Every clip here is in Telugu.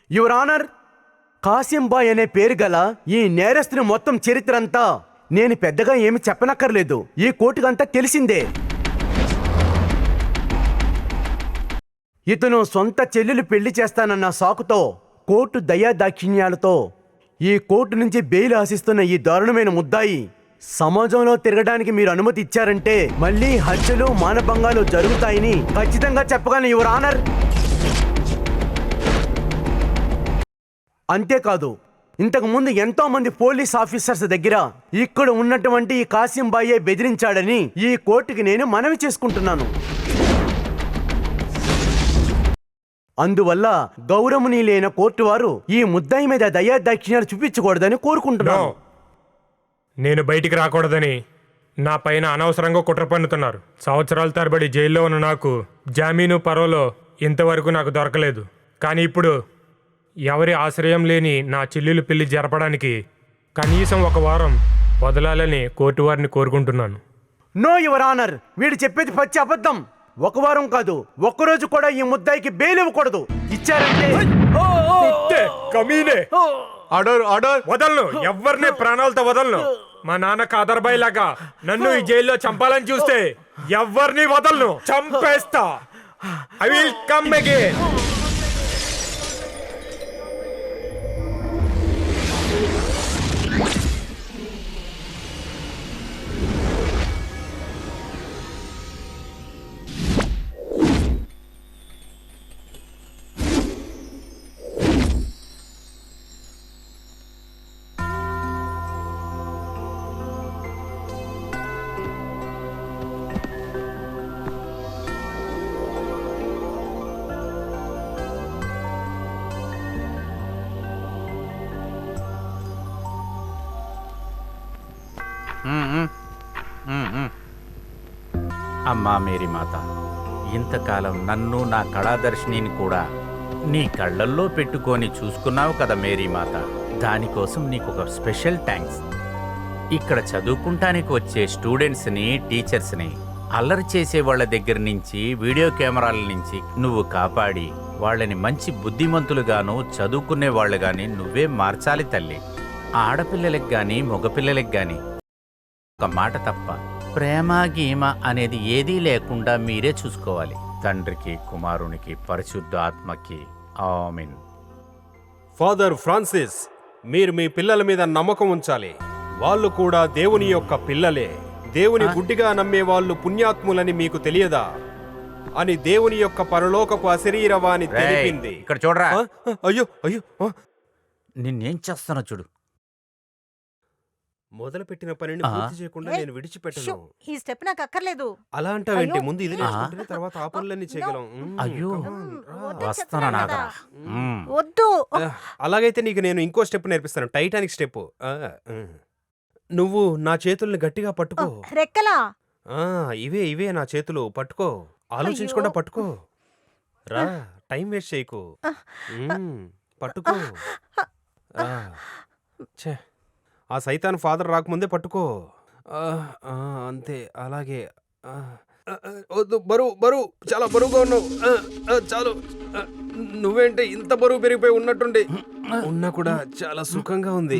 యువర్ ఆనర్, కాసింబాయ్ అనే పేరు గల ఈ నేరస్తుని మొత్తం చరిత్ర అంతా నేను పెద్దగా ఏమి చెప్పనక్కర్లేదు, ఈ కోర్టుకంతా తెలిసిందే. ఇతను సొంత చెల్లెలు పెళ్లి చేస్తానన్న సాకుతో కోర్టు దయాదాక్షిణ్యాలతో ఈ కోర్టు నుంచి బెయిల్ ఆశిస్తున్న ఈ దారుణమైన ముద్దాయి సమాజంలో తిరగడానికి మీరు అనుమతి ఇచ్చారంటే మళ్ళీ హత్యలు మానభంగాలు జరుగుతాయని ఖచ్చితంగా చెప్పగలను యువర్ ఆనర్. అంతేకాదు, ఇంతకు ముందు ఎంతో మంది పోలీస్ ఆఫీసర్స్ దగ్గర ఇక్కడ ఉన్నటువంటి ఈ కాసింబాయే బెదిరించాడని ఈ కోర్టుకి నేను మనవి చేసుకుంటున్నాను. అందువల్ల గౌరవనీయులైన కోర్టు వారు ఈ ముద్దాయి మీద దయాదాక్షిణ్యాలు చూపించకూడదని కోరుకుంటున్నాను. నేను బయటికి రాకూడదని నా పైన అనవసరంగా కుట్ర పన్నుతున్నారు. సంవత్సరాల తరబడి జైల్లో ఉన్న నాకు జామీను పరోలో ఇంతవరకు నాకు దొరకలేదు. కానీ ఇప్పుడు ఎవరి ఆశ్రయం లేని నా చెల్లెలు పెళ్లి జరపడానికి కనీసం ఒక వారం వదలాలని కోర్టు వారిని కోరుకుంటున్నాను. నో యువర్ ఆనర్, వీడు చెప్పేది పచ్చి అబద్ధం. ఒక వారం కాదు, ఒక్కరోజు కూడా ఈ ముద్దాయికి బెయిల్ ఇవ్వకూడదు. ఇచ్చారంటే వదలను, ఎవరిని ప్రాణాలతో వదలను. మా నాన్న కాదర్బాయ్ లాగా నన్ను ఈ జైల్లో చంపాలని చూస్తే ఎవరిని వదలను, చంపేస్తా. I will come again. అమ్మా మేరీ మాత, ఇంతకాలం నన్ను నా కళాదర్శినిని కూడా నీ కళ్ళల్లో పెట్టుకొని చూసుకున్నావు కదా మేరీ మాత. దానికోసం నీకు ఒక స్పెషల్ థ్యాంక్స్. ఇక్కడ చదువుకుంటానికి వచ్చే స్టూడెంట్స్ని, టీచర్స్ని అల్లరి చేసే వాళ్ళ దగ్గర నుంచి, వీడియో కెమెరాల నుంచి నువ్వు కాపాడి వాళ్ళని మంచి బుద్ధిమంతులుగాను, చదువుకునే వాళ్ళు గాని నువ్వే మార్చాలి తల్లి. ఆడపిల్లలకు గాని మగపిల్లలకు గాని ఒక మాట తప్ప ప్రేమ గీమ అనేది ఏదీ లేకుండా మీరే చూసుకోవాలి. తండ్రికి, కుమారునికి, పరిశుద్ధ ఆత్మకి ఆమేన్. ఫాదర్ ఫ్రాన్సిస్, మీరు మీ పిల్లల మీద నమ్మకం ఉంచాలి. వాళ్ళు కూడా దేవుని యొక్క పిల్లలే. దేవుని గుడ్డిగా నమ్మే వాళ్ళు పుణ్యాత్ములని మీకు తెలియదా అని దేవుని యొక్క పరలోకపు అశరీరవాణి తెలిపింది. ఇక్కడ చూడరా. అయ్యో అయ్యో, నిన్నేం చేస్తానో చూడు. మొదలు పెట్టిన పనిని పూర్తి చేయకుండా నేను విడిచిపెట్టను. ఈ స్టెప్ నాకు అక్కర్లేదు. అలా అంటావేంటి? ముందు ఇది నేర్చుకుంటే తర్వాత ఆ పనులన్నీ చేయగలం. అయ్యో వస్తానా నాగరా. వద్దు. అలాగైతే నీకు నేను ఇంకో స్టెప్ నేర్పిస్తాను, టైటానిక్ స్టెప్. నువ్వు నా చేతుల్ని గట్టిగా పట్టుకో. రెక్కలా? ఇవే ఇవే నా చేతులు. పట్టుకో, ఆలోచించకుండా పట్టుకో. రా, టైం వేస్ట్ చేయకు. పట్టుకో. ఆ సైతాన్ ఫాదర్ రాకముందే పట్టుకో. అంతే, అలాగే. వద్దు, బరువు బరువు, చాలా బరువుగా ఉన్నావు. చాలు. నువ్వేంటే ఇంత బరువు పెరిగిపోయి ఉన్నట్టుండి ఉన్నా కూడా చాలా సుఖంగా ఉంది.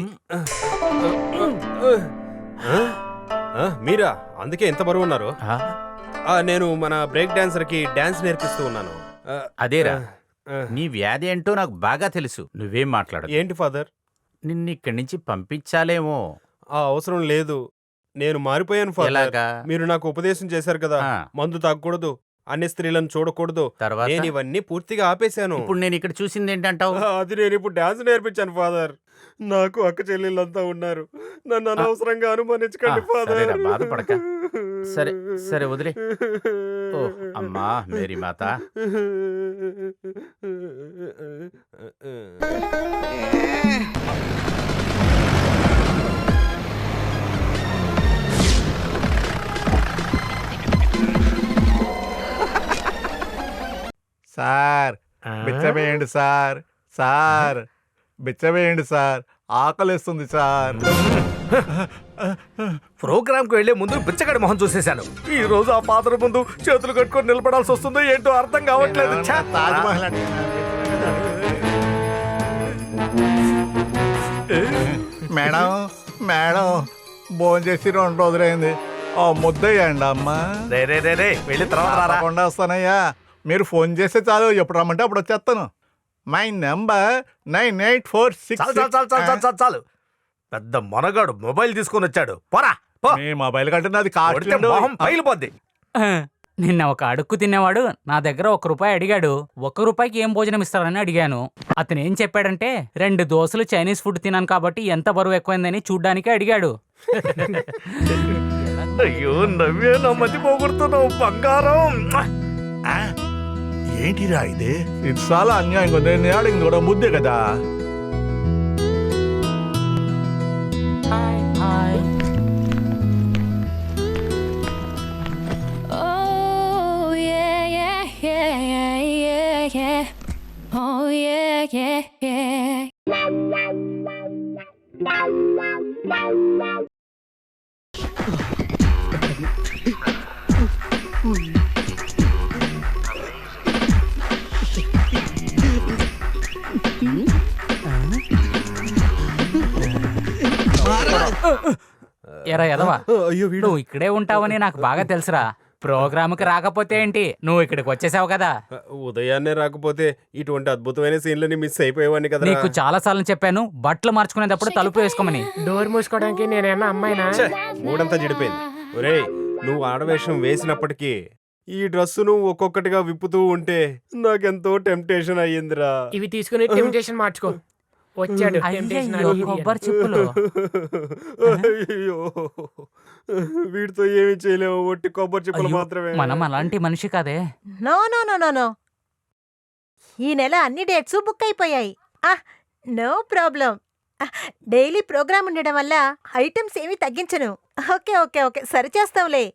మీరా అందుకే ఎంత బరువు ఉన్నారు? నేను మన బ్రేక్ డాన్సర్ కి డాన్స్ నేర్పిస్తూ ఉన్నాను. అదేరా, నీ వ్యాధి ఏంటో నాకు బాగా తెలుసు. నువ్వేం మాట్లాడు. ఏంటి ఫాదర్? నిన్నిక్కడి నుంచి పంపించాలేమో. అవసరం లేదు, నేను మారిపోయాను ఫాదర్. మీరు నాకు ఉపదేశం చేశారు కదా, మందు తాగకూడదు, అన్ని స్త్రీలను చూడకూడదు. నేను ఇవన్నీ పూర్తిగా ఆపేశాను. ఇప్పుడు నేను ఇక్కడ చూసింది ఏంటంటావు? అది నేను ఇప్పుడు డాన్స్ నేర్పించాను ఫాదర్. నాకు అక్క చెల్లెళ్ళంతా ఉన్నారు. నన్ను అనవసరంగా అనుమానించకండి ఫాదర్. బాధపడక. సరే సరే వదిలే. ఓ అమ్మా మేరీ మాత. సార్ బిచ్చవేయండి సార్. సార్ బిచ్చవేయండి సార్, ఆకలిస్తుంది సార్. ప్రోగ్రాంకి వెళ్లే ముందు బిచ్చగడి మొహం చూసేశాను. ఈ రోజు ఆ పాత్ర ముందు చేతులు కట్టుకొని నిలబడాల్సి వస్తుందో ఏంటో అర్థం కావట్లేదు. ఛ! తాజ్మహల్ అంటే మేడం మేడం భోజనం చేసి 2 రోజులైంది. ఆ ముద్దయ్యండి అమ్మా. రే రే రే రే వెళ్ళి తర్వాత రారా. తప్పకుండా వస్తానయ్యా. మీరు ఫోన్ చేస్తే చాలు, ఎప్పుడు రమ్మంటే అప్పుడు వచ్చేస్తాను. మై నెంబర్ చాలు చాలు చాలు చాలు చాలు 9846. చాలు చాలు. పెద్ద మొనగాడు మొబైల్ తీసుకొని వచ్చాడు. పోరా పో. మీ మొబైల్ కంటే నాది కొడితే మొహం పగిలిపోద్ది. నిన్న ఒక అడుక్కు తినేవాడు నా దగ్గర ₹1 అడిగాడు. ₹1 ఏం భోజనం ఇస్తారని అడిగాను. అతను ఏం చెప్పాడంటే 2 దోశలు చైనీస్ ఫుడ్ తిన్నాను కాబట్టి ఎంత బరువు ఎక్కువైందని చూడ్డానికి అడిగాడు. అయ్యో నవ్వే నా మతి పోగొడుతున్నావు బంగారం. ఏంటిరా ఇది? ఇది చాలా అన్యాయంగా ఉంది. నేను అడిగింది కూడా ముద్దే కదా. Oh yeah, yeah, yeah, yeah, yeah, yeah. Oh yeah, yeah, yeah. ఎరా ఎదవా, అయ్యో వీడు నువ్వు ఇక్కడే ఉంటావని నాకు బాగా తెలుసురా. ప్రోగ్రామ్కి రాకపోతే ఏంటి, నువ్వు ఇక్కడికి వచ్చేసావు కదా. ఉదయాన్నే రాకపోతే ఇటువంటి అద్భుతమైన సీన్లని మిస్ అయిపోయేవాడిని కదా. నీకు చాలా సార్లు చెప్పాను బట్టలు మార్చుకునేటప్పుడు తలుపు వేసుకోమని. డోర్ మూసుకోవడానికి నేనేమన్నా అమ్మాయినా? మూడంతా చెడిపోయింది. ఒరేయ్ నువ్వు ఆడవేషం వేసినప్పటికీ ఈ డ్రెస్సు నువ్వు ఒక్కొక్కటిగా విప్పుతూ ఉంటే నాకెంతో టెంప్టేషన్ అయ్యిందిరా. ఇవి తీసుకుని టెంప్టేషన్ మార్చుకో. వచ్చాడు temptation అయ్యయ్యో, అడిగి. కొబ్బరి చిప్పులు. అయ్యో వీటితో ఏమి చేయలేము, ఒట్టి కొబ్బరి చెప్పులు అయ్యో, మాత్రమే. మనం అలాంటి మనిషి కాదే. No no no no no ఈ నెల అన్ని డేట్స్ బుక్ అయిపోయాయి. No problem. డైలీ ప్రోగ్రామ్ ఉండడం వల్ల ఐటమ్స్ ఏమీ తగ్గించను. ఓకే ఓకే ఓకే సరి చేస్తాంలే.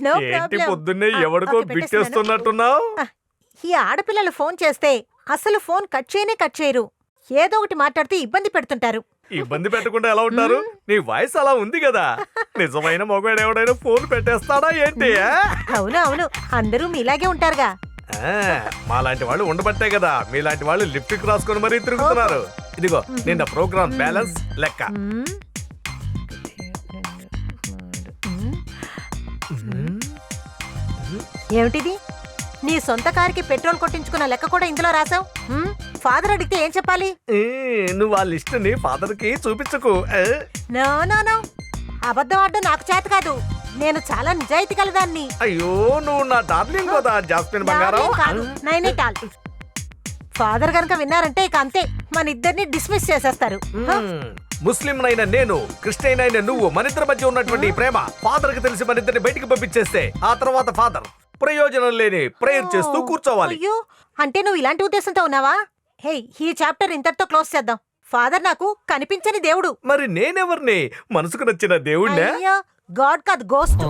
నో ఏంటి ప్రాబ్లం. పొద్దున్నే ఎవరికో బిట్టేస్తున్నట్టున్నావు? ఈ ఆడపిల్లలు ఫోన్ చేస్తే అసలు ఫోన్ కట్ చేయరు. ఏదో ఒకటి మాట్లాడితే ఇబ్బంది పెడుతుంటారు. ఇబ్బంది పెట్టకుండా ఎలా ఉంటారు? నీ వాయిస్ అలా ఉంది కదా. నిజమైన మగవాడు ఎవడైనా ఫోన్ పెట్టేస్తాడా ఏంటి? అవును అవును అందరూ మీలాగే ఉంటారుగా. మాలాంటి వాళ్ళు ఉండబట్టే కదా మీలాంటి వాళ్ళు లిప్టిక్ రాసుకొని మరీ తిరుగుతున్నారు. ఇదిగో నిన్న ప్రోగ్రామ్ బ్యాలెన్స్ లెక్క. మ్మ్. ఏమిటిది? నీ సొంత కారుకి పెట్రోల్ కొట్టించుకున్న లెక్క కూడా ఇందులో రాసావు. ఫాదర్ అడిగితే ఏం చెప్పాలి? నువ్వు ఆ లిస్ట్ ని ఫాదర్ కి చూపించకు. నో నో నో అబద్ధం ఆడడం నాకు చేత కాదు. నేను చాలా నిజాయితీ కలదాన్ని. అయ్యో నువ్వు నా డార్లింగ్ కదా జాస్మిన్ బంగారం. నానేం కాదు, నైనిటాల్. ఫాదర్ గనక విన్నారంటే ఇక అంతే, మన ఇద్దరిని డిస్మిస్ చేసేస్తారు. ముస్లిం నైన నేను, క్రిస్టియన్ అయిన నువ్వు, మన ఇద్దరి మధ్య ఉన్నటువంటి ఈ ప్రేమ ఫాదర్ కి తెలిసి మన ఇద్దరిని బయటికి పంపించేస్తే ఆ తర్వాత ఫాదర్ ప్రయోజనం లేని ప్రేయర్ చేస్తూ కూర్చోవాలి. అయ్యో అంటే నువ్వు ఇలాంటి ఉద్దేశంతో ఉన్నావా? హే ఈ చాప్టర్ ఇంతటితో క్లోజ్ చేద్దాం. ఫాదర్ నాకు కనిపించని దేవుడు. మరి నేనెవరిని? మనసుకు నచ్చిన దేవుణ్ణే. అయ్యో గాడ్ కాదు, గోస్ట్.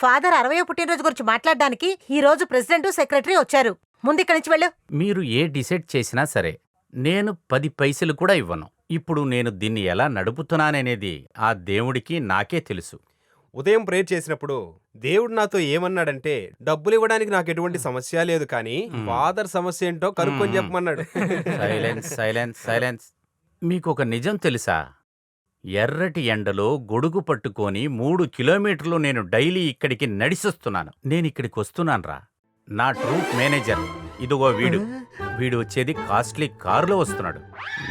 ఫాదర్ 60వ పుట్టినరోజు గురించి మాట్లాడడానికి ఈ రోజు ప్రెసిడెంట్ సెక్రటరీ వచ్చారు. ముందు ఇక్కడి నుంచి వెళ్ళు. మీరు ఏ డిసైడ్ చేసినా సరే నేను 10 పైసలు కూడా ఇవ్వను. ఇప్పుడు నేను దీన్ని ఎలా నడుపుతున్నాననేది ఆ దేవుడికి నాకే తెలుసు. ఉదయం ప్రేయర్ చేసినప్పుడు దేవుడు నాతో ఏమన్నాడంటే డబ్బులు ఇవ్వడానికి నాకు ఎటువంటి సమస్య లేదు, కానీ ఫాదర్ సమస్య ఏంటో కనుక్కొని చెప్పమన్నాడు. Silence silence silence. మీకు ఒక నిజం తెలుసా? ఎర్రటి ఎండలో గొడుగు పట్టుకొని 3 కిలోమీటర్లు నేను డైలీ ఇక్కడికి నడిచొస్తున్నాను. నేను ఇక్కడికి వస్తున్నానురా. నా ట్రూప్ మేనేజర్ ఇదిగో వీడు వచ్చేది కాస్ట్లీ కారులో వస్తున్నాడు.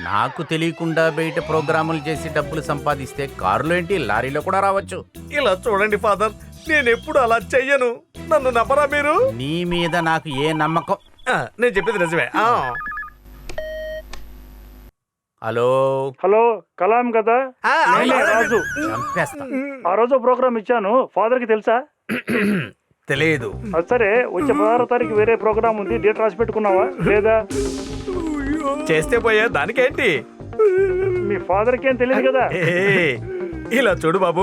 నాకు తెలియకుండా బయట ప్రోగ్రాములు చేసి డబ్బులు సంపాదిస్తే కారులో ఏంటి లారీలో కూడా రావచ్చు. ఇలా చూడండి ఫాదర్, నేనెప్పుడు అలా చెయ్యను. నన్ను నమ్మరా మీరు? నీ మీద నాకు ఏ నమ్మకం? నేను చెప్పేది నిజమే. హలో హలో కలాం కదా? నేనే రాజు. చంపేస్తా. ఆ రోజు ప్రోగ్రామ్ ఇచ్చాను, ఫాదర్ కి తెలుసా? తెలియదు. అది సరే, వచ్చే 16వ తారీఖు వేరే ప్రోగ్రామ్ ఉంది, డేట్ రాసి పెట్టుకున్నావా లేదా? చేస్తే పోయా దానికేంటి? మీ ఫాదర్ కి ఏం తెలియదు కదా? ఏయ్, ఇలా చూడు బాబు,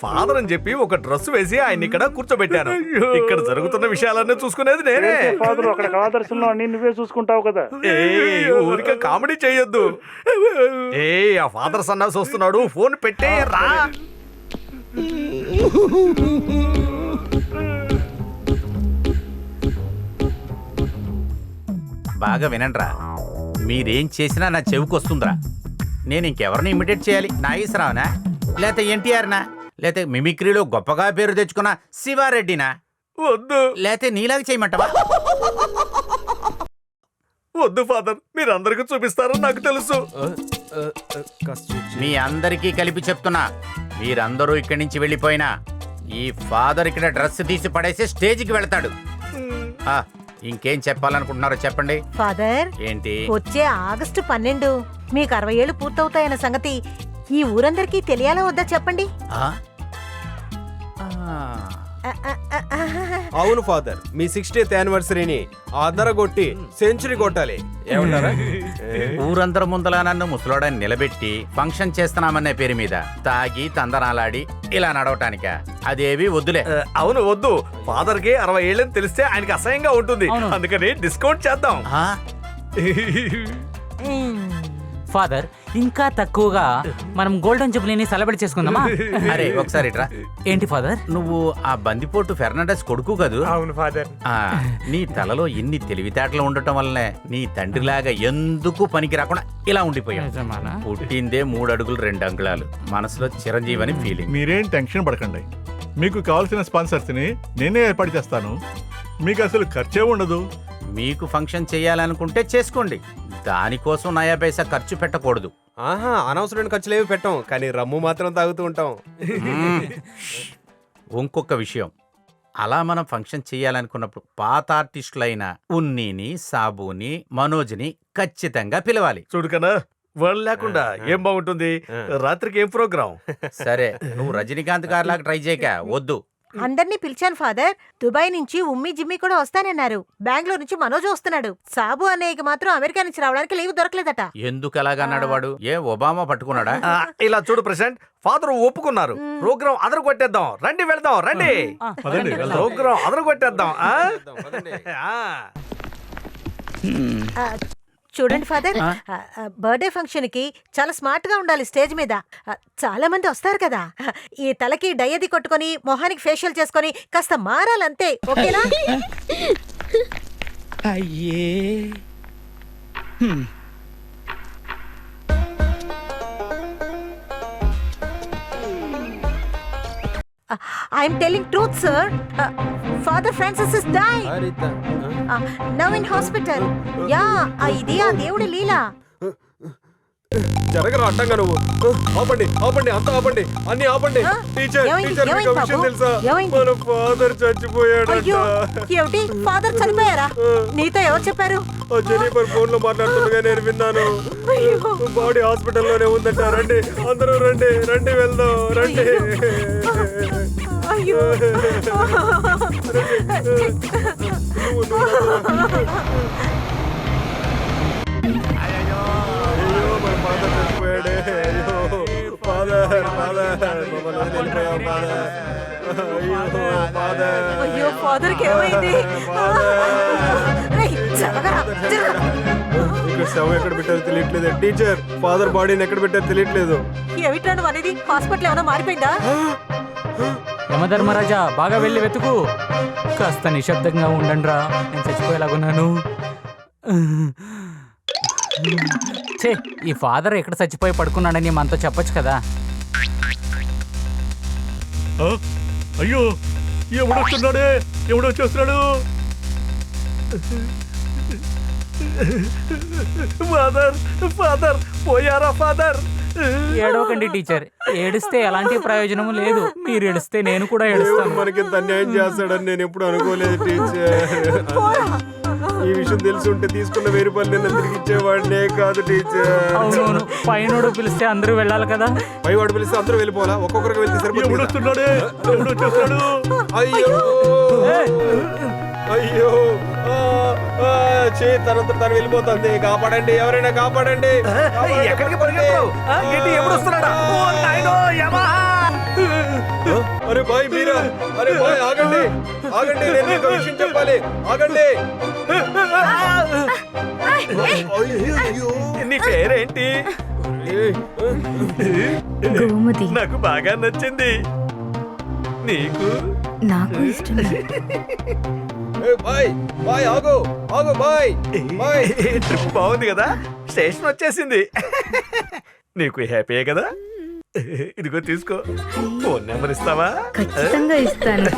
ఫాదర్ అని చెప్పి ఒక డ్రెస్ వేసి ఆయన ఇక్కడ కూర్చోబెట్టాను. ఇక్కడ జరుగుతున్న విషయాలన్నీ చూసుకునేది నేనే. ఫాదర్ అక్కడ ఆదర్శంలో అన్ని నువ్వే చూసుకుంటావు కదా? ఏయ్, ఊరికే కామెడీ చేయొద్దు. ఏయ్, ఆ ఫాదర్ సన్నాసి వస్తున్నాడు, ఫోన్ పెట్టే రా. బాగా వినండ్రా, మీరేం చేసినా నా చెవికి వస్తుందిరా. నేను ఇంకెవరిని ఇమిటేట్ చేయాలి? నాగేశ్వరరావునా, లేకపోతే ఎన్టీఆర్నా, లేకపోతే మిమిక్రీలో గొప్పగా పేరు తెచ్చుకున్న శివారెడ్డినా, వద్దు లేకపోతే నీలాగా చేయమంటావా? వద్దు ఫాదర్, మీరందరికీ చూపిస్తారని నాకు తెలుసు. మీ అందరికీ కలిపి చెప్తున్నా, మీరందరూ ఇక్కడి నుంచి వెళ్ళిపోయినా ఈ ఫాదర్ ఇక్కడ డ్రెస్ తీసి పడేసి స్టేజ్కి వెళ్తాడు. ఇంకేం చెప్పాలనుకుంటున్నారో చెప్పండి. ఫాదర్, ఏంటి? వచ్చే ఆగస్టు 12 మీకు 60 ఏళ్ళు పూర్తవుతాయన్న సంగతి ఈ ఊరందరికీ తెలియాలా వద్దా చెప్పండి. ఆ? అవును ఫాదర్, మీ 60th యానివర్సరీని అదరగొట్టి సెంచరీ కొట్టాలి. ఏమంటారా? ఊరందరి ముందల నన్ను ముసలోడని నిలబెట్టి ఫంక్షన్ చేస్తున్నామనే పేరు మీద తాగి తందనాలాడి ఇలా నడవటానిక? అదేవి వద్దులే. అవును వద్దు. ఫాదర్ కి 60 ఏళ్ళని తెలిస్తే ఆయనకి అసహ్యంగా ఉంటుంది, అవును. అందుకని డిస్కౌంట్ చేద్దాం. ఆ? ఫాదర్, ఇంకా తక్కువగా మనం గోల్డెన్ జూబ్లీని సెలబ్రేట్ చేసుకుందామా? అరే ఒకసారి ఇట్రా. ఏంటి ఫాదర్? నువ్వు ఆ బందిపోటు ఫెర్నాండెస్ కొడుకు కదూ? అవును ఫాదర్. ఆ, నీ తలలో ఇన్ని తెలివితేటలు ఉండటం వల్లనే నీ తండ్రిలాగా ఎందుకు పనికి రాకుండా ఇలా ఉండిపోయావు. నిజమానా? పుట్టిందే 3 అడుగులు 2 అంగుళాలు, మనసులో చిరంజీవి అని ఫీలింగ్. మీరేం టెన్షన్ పడకండి. మీకు కావాల్సిన స్పాన్సర్స్ని నేనే ఏర్పాటు చేస్తాను. మీకు అసలు ఖర్చే ఉండదు. మీకు ఫంక్షన్ చేయాలనుకుంటే చేసుకోండి, దానికోసం నయా పైసా ఖర్చు పెట్టకూడదు. ఆహా, అనవసరమైన ఖర్చులేమి పెట్టాం, కానీ రమ్ము మాత్రం తాగుతూ ఉంటాం. ఇంకొక విషయం, అలా మనం ఫంక్షన్ చేయాలనుకున్నప్పుడు పాత ఆర్టిస్టులైన ఉన్నీని, సాబుని, మనోజ్ని ఖచ్చితంగా పిలవాలి. చూడుకనా, వాళ్ళు లేకుండా ఏం బాగుంటుంది? రాత్రికి ఏం ప్రోగ్రాం? సరే, నువ్వు రజనీకాంత్ గారిలాగా ట్రై చేయక. వద్దు. అందరినీ పిలిచాను ఫాదర్. దుబాయ్ నుంచి ఉమ్మి జిమ్మి కూడా వస్తానన్నారు. బెంగళూరు నుంచి మనోజ్ వస్తున్నాడు. సాబు అన్నయ్యకి మాత్రం అమెరికా నుంచి రావడానికి లీవ్ దొరకలేదట. ఎందుకు అలాగన్నాడు వాడు? ఏ ఒబామా పట్టుకున్నాడా? ఇలా చూడు ప్రశాంత్, ఫాదర్ ఒప్పుకున్నారు. ప్రోగ్రాం అదరు కొట్టేద్దాం, రండి వెళ్దాం, రండి. పదండి, వెళ్దాం. ప్రోగ్రాం అదరు కొట్టేద్దాం. చూడండి ఫాదర్, బర్త్డే ఫంక్షన్ కి చాలా స్మార్ట్ గా ఉండాలి. స్టేజ్ మీద చాలా మంది వస్తారు కదా. ఈ తలకి డయ్యది కొట్టుకొని మొహానికి ఫేషియల్ చేసుకొని కాస్త మారాలంతే. ఓకేనా? I'm telling truth sir. Father Francis is dyeing now in hospital. Yeah, ఇది ఆ దేవుడి లీలా. జరగరా అడ్డంగా నువ్వు. ఆపండి, ఆపండి, అంతా ఆపండి, అన్ని ఆపండి. టీచర్, ఏమైంది? టీచర్, మీకు ఏమైంది విషయం బాబు? తెలుసా? ఏమైంది? మన ఫాదర్ చచ్చిపోయాడంట. అయ్యో, ఏమిటి? ఫాదర్ చనిపోయారా? నీతో ఎవరు చెప్పారు? జెనిఫర్ ఫోన్ లో మాట్లాడుతుండగా నేను విన్నాను. బాడీ హాస్పిటల్లోనే ఉందంట. రండి, అందరూ రండి, రండి వెళ్దాం, రండి. అయ్యో, అయ్యో, మన ఫాదర్ చచ్చిపోయాడే. అయ్యో ఫాదర్, ఫాదర్, మమ్మల్ని వదిలిపోయావు ఫాదర్. అయ్యో ఫాదర్, అయ్యో, ఫాదర్ కి ఏమైంది? రేయ్, జరగరా, జరగ. ఇక్కడ శవం ఎక్కడ పెట్టారో తెలియట్లేదు. టీచర్, ఫాదర్ బాడీని ఎక్కడ పెట్టారో తెలియట్లేదు. ఏమిట్రా నువ్వు అనేది? హాస్పిటల్ ఏమైనా మారిపోయిందా? యమధర్మరాజా, బాగా వెళ్ళి వెతుకు. కాస్త నిశ్శబ్దంగా ఉండండిరా, నేను చచ్చిపోయేలాగున్నాను. ఛే, ఈ ఫాదర్ ఎక్కడ చచ్చిపోయి పడుకున్నాడని మనతో చెప్పొచ్చు కదా. ఆ? అయ్యో, ఎవడొస్తున్నాడే? ఎవడొచ్చేస్తున్నాడు? ఫాదర్, ఫాదర్ పోయారా ఫాదర్? ఏడవకండి టీచర్, ఏడిస్తే ఎలాంటి ప్రయోజనము లేదు. మీరు ఏడిస్తే నేను కూడా ఏడుస్తాను. మనకి ఇంత అన్యాయం చేస్తాడని నేను ఎప్పుడు అనుకోలేదు టీచర్. ఈ విషయం తెలిసి ఉంటే తీసుకున్న 1000 రూపాయలు నిన్న తిరిగి ఇచ్చేవాడినే కాదు టీచర్. అవునవును, పైనోడు పిలిస్తే అందరూ వెళ్ళాలి కదా. పైవాడు పిలిస్తే అందరూ వెళ్ళిపోవాలా? ఒక్కొక్కరికి వెళ్తే ఎవడు సరిపోతుంది. వస్తున్నాడే? ఎవడు వచ్చేస్తాడు? అయ్యో అయ్యో తనంతా తను వెళ్ళిపోతుంది. కాపాడండి, ఎవరైనా కాపాడండి. ఎక్కడికి పరిగెత్తు? ఏంటి ఎప్పుడు వస్తున్నాడా? ఓ నాయనో యమా! అరే బాయ్ మీరా, అరే బాయ్ ఆగండి ఆగండి, నేను మీకు ఒక విషయం చెప్పాలి, ఆగండి. అయ్యయ్యో. నీ పేరేంటి? గోమతి. నాకు బాగా నచ్చింది. నీకు? నాకు ఇష్టం. ఏ బాయ్ బాయ్ ఆగు ఆగు బాయ్ బాయ్. ట్రిప్ బాగుంది కదా, స్టేషన్ వచ్చేసింది. నీకు హ్యాపీయే కదా? ఇదిగో తీసుకో, ఫోన్ నెంబర్ ఇస్తావా? ఖచ్చితంగా ఇస్తాను.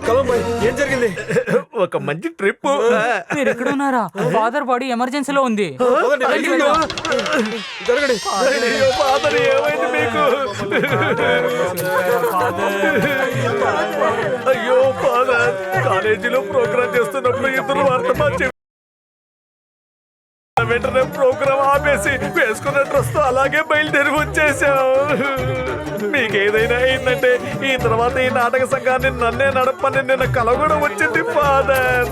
కలం బాయ్, ఏం జరిగింది? ఒక మంచి ట్రిప్. మీరు ఎక్కడ ఉన్నారా? ఫాదర్ బాడీ ఎమర్జెన్సీలో ఉంది. పదండి, అయ్యో. జరగండి. అయ్యో, ఫాదర్ ఏమైంది మీకు? అయ్యో ఫాదర్, కాలేజీలో ప్రోగ్రామ్ చేస్తున్నప్పుడు ఇద్దరు వర్తమానం వెంటనే ప్రోగ్రామ్ ఆపేసి వేసుకున్న డ్రెస్ తో అలాగే బయలుదేరి వచ్చేసాం. మీకేదైనా అయిందంటే ఈ తర్వాత ఈ నాటక సంఘాన్ని నన్నే నడపని నిన్న కల కూడా వచ్చింది ఫాదర్.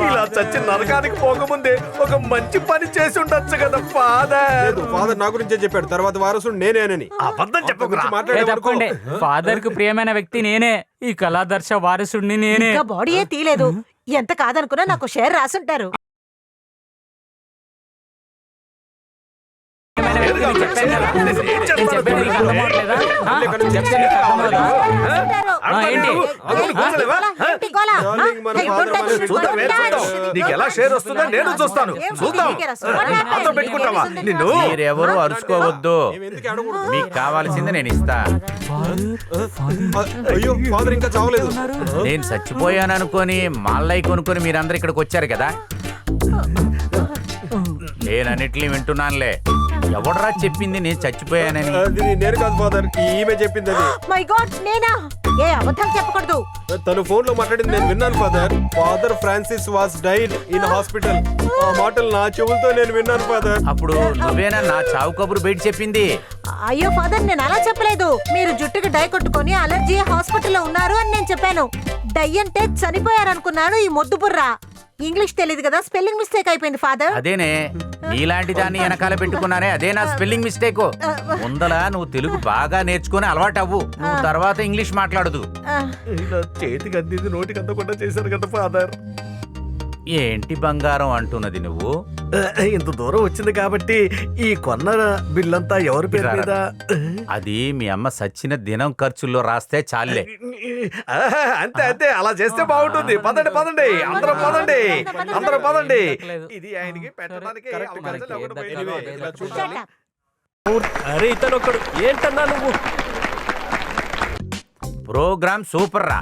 ఇలా చచ్చి నరకానికి పోకముందే ఒక మంచి పని చేసి ఉండొచ్చు కదా ఫాదర్. లేదు, ఫాదర్ నా గురించే చెప్పాడు, తర్వాత వారసుడు నేనేనని. అబద్ధం చెప్పకురా. తప్పండి, ఫాదర్ కు ప్రియమైన వ్యక్తి నేనే. ఈ కళాదర్శ వారసుడిని నేనే. ఇంకా బాడీయే తీలేదు. ఎంత కాదనుకున్నా నాకు షేర్ రాసుంటారు. ఏంటి? నీకు ఎలా షేర్ వస్తుందో నేను చూస్తాను. చూద్దాం. అర్థం పెట్టుకుంటావా నిన్ను? మీరెవరూ అరుచుకోవద్దు. మీకు కావాల్సింది నేను ఇస్తా. అయ్యో ఫాదర్ ఇంకా చావలేదు. నేను చచ్చిపోయాను అనుకొని మాల్లయ్య కొనుక్కొని మీరందరూ ఇక్కడికి వచ్చారు కదా. నేనన్నిటినీ వింటున్నానులే. ఎవడరా చెప్పింది నేను చచ్చిపోయానని? అది నేను కాదు ఫాదర్, ఈమె చెప్పింది. అది మై గాడ్, నేనా? ఏ అబద్ధం చెప్పకూడదు. తను ఫోన్ లో మాట్లాడింది నేను విన్నాను father. Father Francis was died in hospital. ఆ మాటలు నా చెవులతో నేను విన్నాను ఫాదర్. అప్పుడు నువ్వేనా నా చావు కబురు బయట చెప్పింది? అయ్యో ఫాదర్, నేను అలా చెప్పలేదు. మీరు జుట్టుకి డై కొట్టుకొని అలర్జీ హాస్పిటల్లో ఉన్నారు అని నేను చెప్పాను. డై అంటే చనిపోయారనుకున్నాను. ఈ మొద్దు బుర్రా ఇంగ్లీష్ తెలియదు కదా, స్పెల్లింగ్ మిస్టేక్ అయిపోయింది ఫాదర్. అదేనే, నీలాంటి దాన్ని వెనకాల పెట్టుకున్నానే, అదే నా స్పెల్లింగ్ మిస్టేక్. ముందల నువ్వు తెలుగు బాగా నేర్చుకుని అలవాటు అవ్వు. నువ్వు తర్వాత ఇంగ్లీష్ మాట్లాడదు. ఇలా చేతికి అందింది నోటికి అందకుండా చేశారు కదా ఫాదర్. ఏంటి బంగారం అంటున్నది నువ్వు? ఇంత దూరం వచ్చింది కాబట్టి ఈ కొన్న బిల్లంతా ఎవరి పేరు మీద? అది మీ అమ్మ సచ్చిన దినం ఖర్చుల్లో రాస్తే చాలే. అంతే అంతే, అలా చేస్తే బాగుంటుంది. పదండి పదండి, అందరం పదండి, అందరం పదండి. ఇది ఆయనకి పెట్టడానికి అవకాశం లేకుండా పోయింది. అరే ఇతను ఒక్కడు ఏంటన్నా నువ్వు? ప్రోగ్రామ్ సూపర్ రా.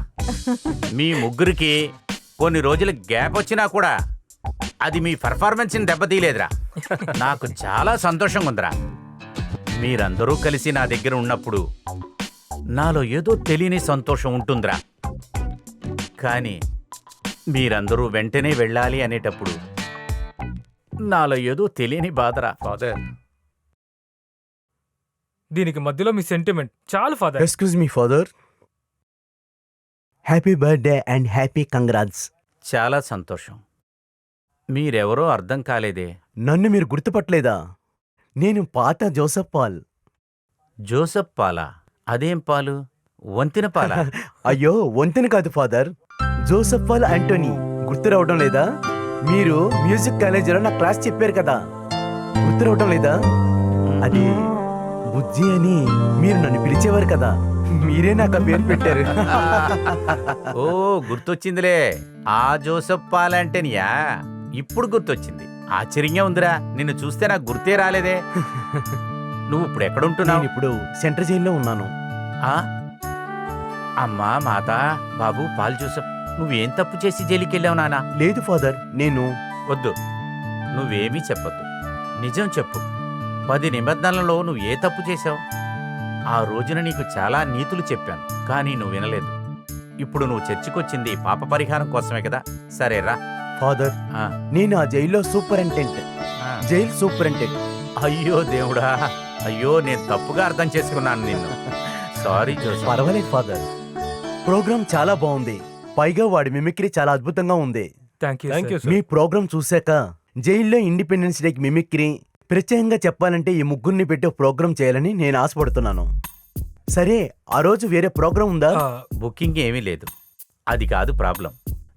మీ ముగ్గురికి కొన్ని రోజుల గ్యాప్ వచ్చినా కూడా అది మీ పర్ఫార్మెన్స్ ని దెబ్బతీయలేదురా. నాకు చాలా సంతోషంగా ఉందిరా. మీరందరూ కలిసి నా దగ్గర ఉన్నప్పుడు నాలో ఏదో తెలియని సంతోషం ఉంటుందిరా. కానీ మీరందరూ వెంటనే వెళ్ళాలి అనేటప్పుడు నాలో ఏదో తెలియని బాధరా. ఫాదర్, దీనికి మధ్యలో మీ సెంటిమెంట్ చాలు father. Excuse me father. Happy birthday and happy congrats. చాలా సంతోషం. మీరెవరో అర్థం కాలేదే. నన్ను మీరు గుర్తుపట్టలేదా? నేను పాత జోసఫ్ పాల్. జోసఫ్ పాలా? అదేం పాలు? వంతిన పాలా? అయ్యో, వంతెన కాదు ఫాదర్, జోసఫ్ పాల్ యాంటోనీ. గుర్తు రావడం లేదా? మీరు మ్యూజిక్ కాలేజీలో నా క్లాస్ చెప్పారు కదా, గుర్తు రావడం లేదా? అది బుజ్జి అని మీరు నన్ను పిలిచేవారు కదా, మీరే నాకు ఆ పేరు పెట్టారు. ఓ గుర్తొచ్చిందిలే, ఆ జోసఫ్ పాల్ అంటేనియా? ఇప్పుడు గుర్తొచ్చింది. ఆశ్చర్యంగా ఉందిరా, నిన్ను చూస్తే నాకు గుర్తే రాలేదే. నువ్వు ఇప్పుడు ఎక్కడుంటున్నావు? ఇప్పుడు సెంట్రల్ జైల్లో ఉన్నాను. ఆ? అమ్మా, మాత, బాబు, పాల్ జోసఫ్, నువ్వేం తప్పు చేసి జైలుకి వెళ్ళావు నానా? లేదు ఫాదర్, నేను వద్దు, నువ్వేమీ చెప్పొద్దు. నిజం చెప్పు. 10 నిబంధనలలో నువ్వు ఏ తప్పు చేశావు? ఆ రోజున నీకు చాలా నీతులు చెప్పాను, కానీ నువ్వు వినలేదు. ఇప్పుడు నువ్వు చర్చికొచ్చింది పాప పరిహారం కోసమే కదా? సరేరా. ఫాదర్, ఆ, నేను ఆ జైల్లో సూపరింటెండెంట్, ఆ. Jail superintendent. అయ్యో దేవుడా, అయ్యో నేను తప్పుగా అర్థం చేసుకున్నాను నిన్ను. Sorry Joseph. పర్వాలేదు ఫాదర్, ప్రోగ్రామ్ చాలా బాగుంది. పైగా వాడి మిమిక్రీ చాలా అద్భుతంగా ఉంది. థ్యాంక్ యూ మీ ప్రోగ్రామ్ చూశాక జైల్లో ఇండిపెండెన్స్ డేకి మిమిక్రీ, ప్రత్యేకంగా చెప్పాలంటే ఈ ముగ్గురిని పెట్టి ఒక ప్రోగ్రామ్ చేయాలని నేను ఆశపడుతున్నాను. సరే, ఆ రోజు వేరే ప్రోగ్రామ్ ఉందా? బుకింగ్ ఏమీ లేదు. అది కాదు ప్రాబ్లం.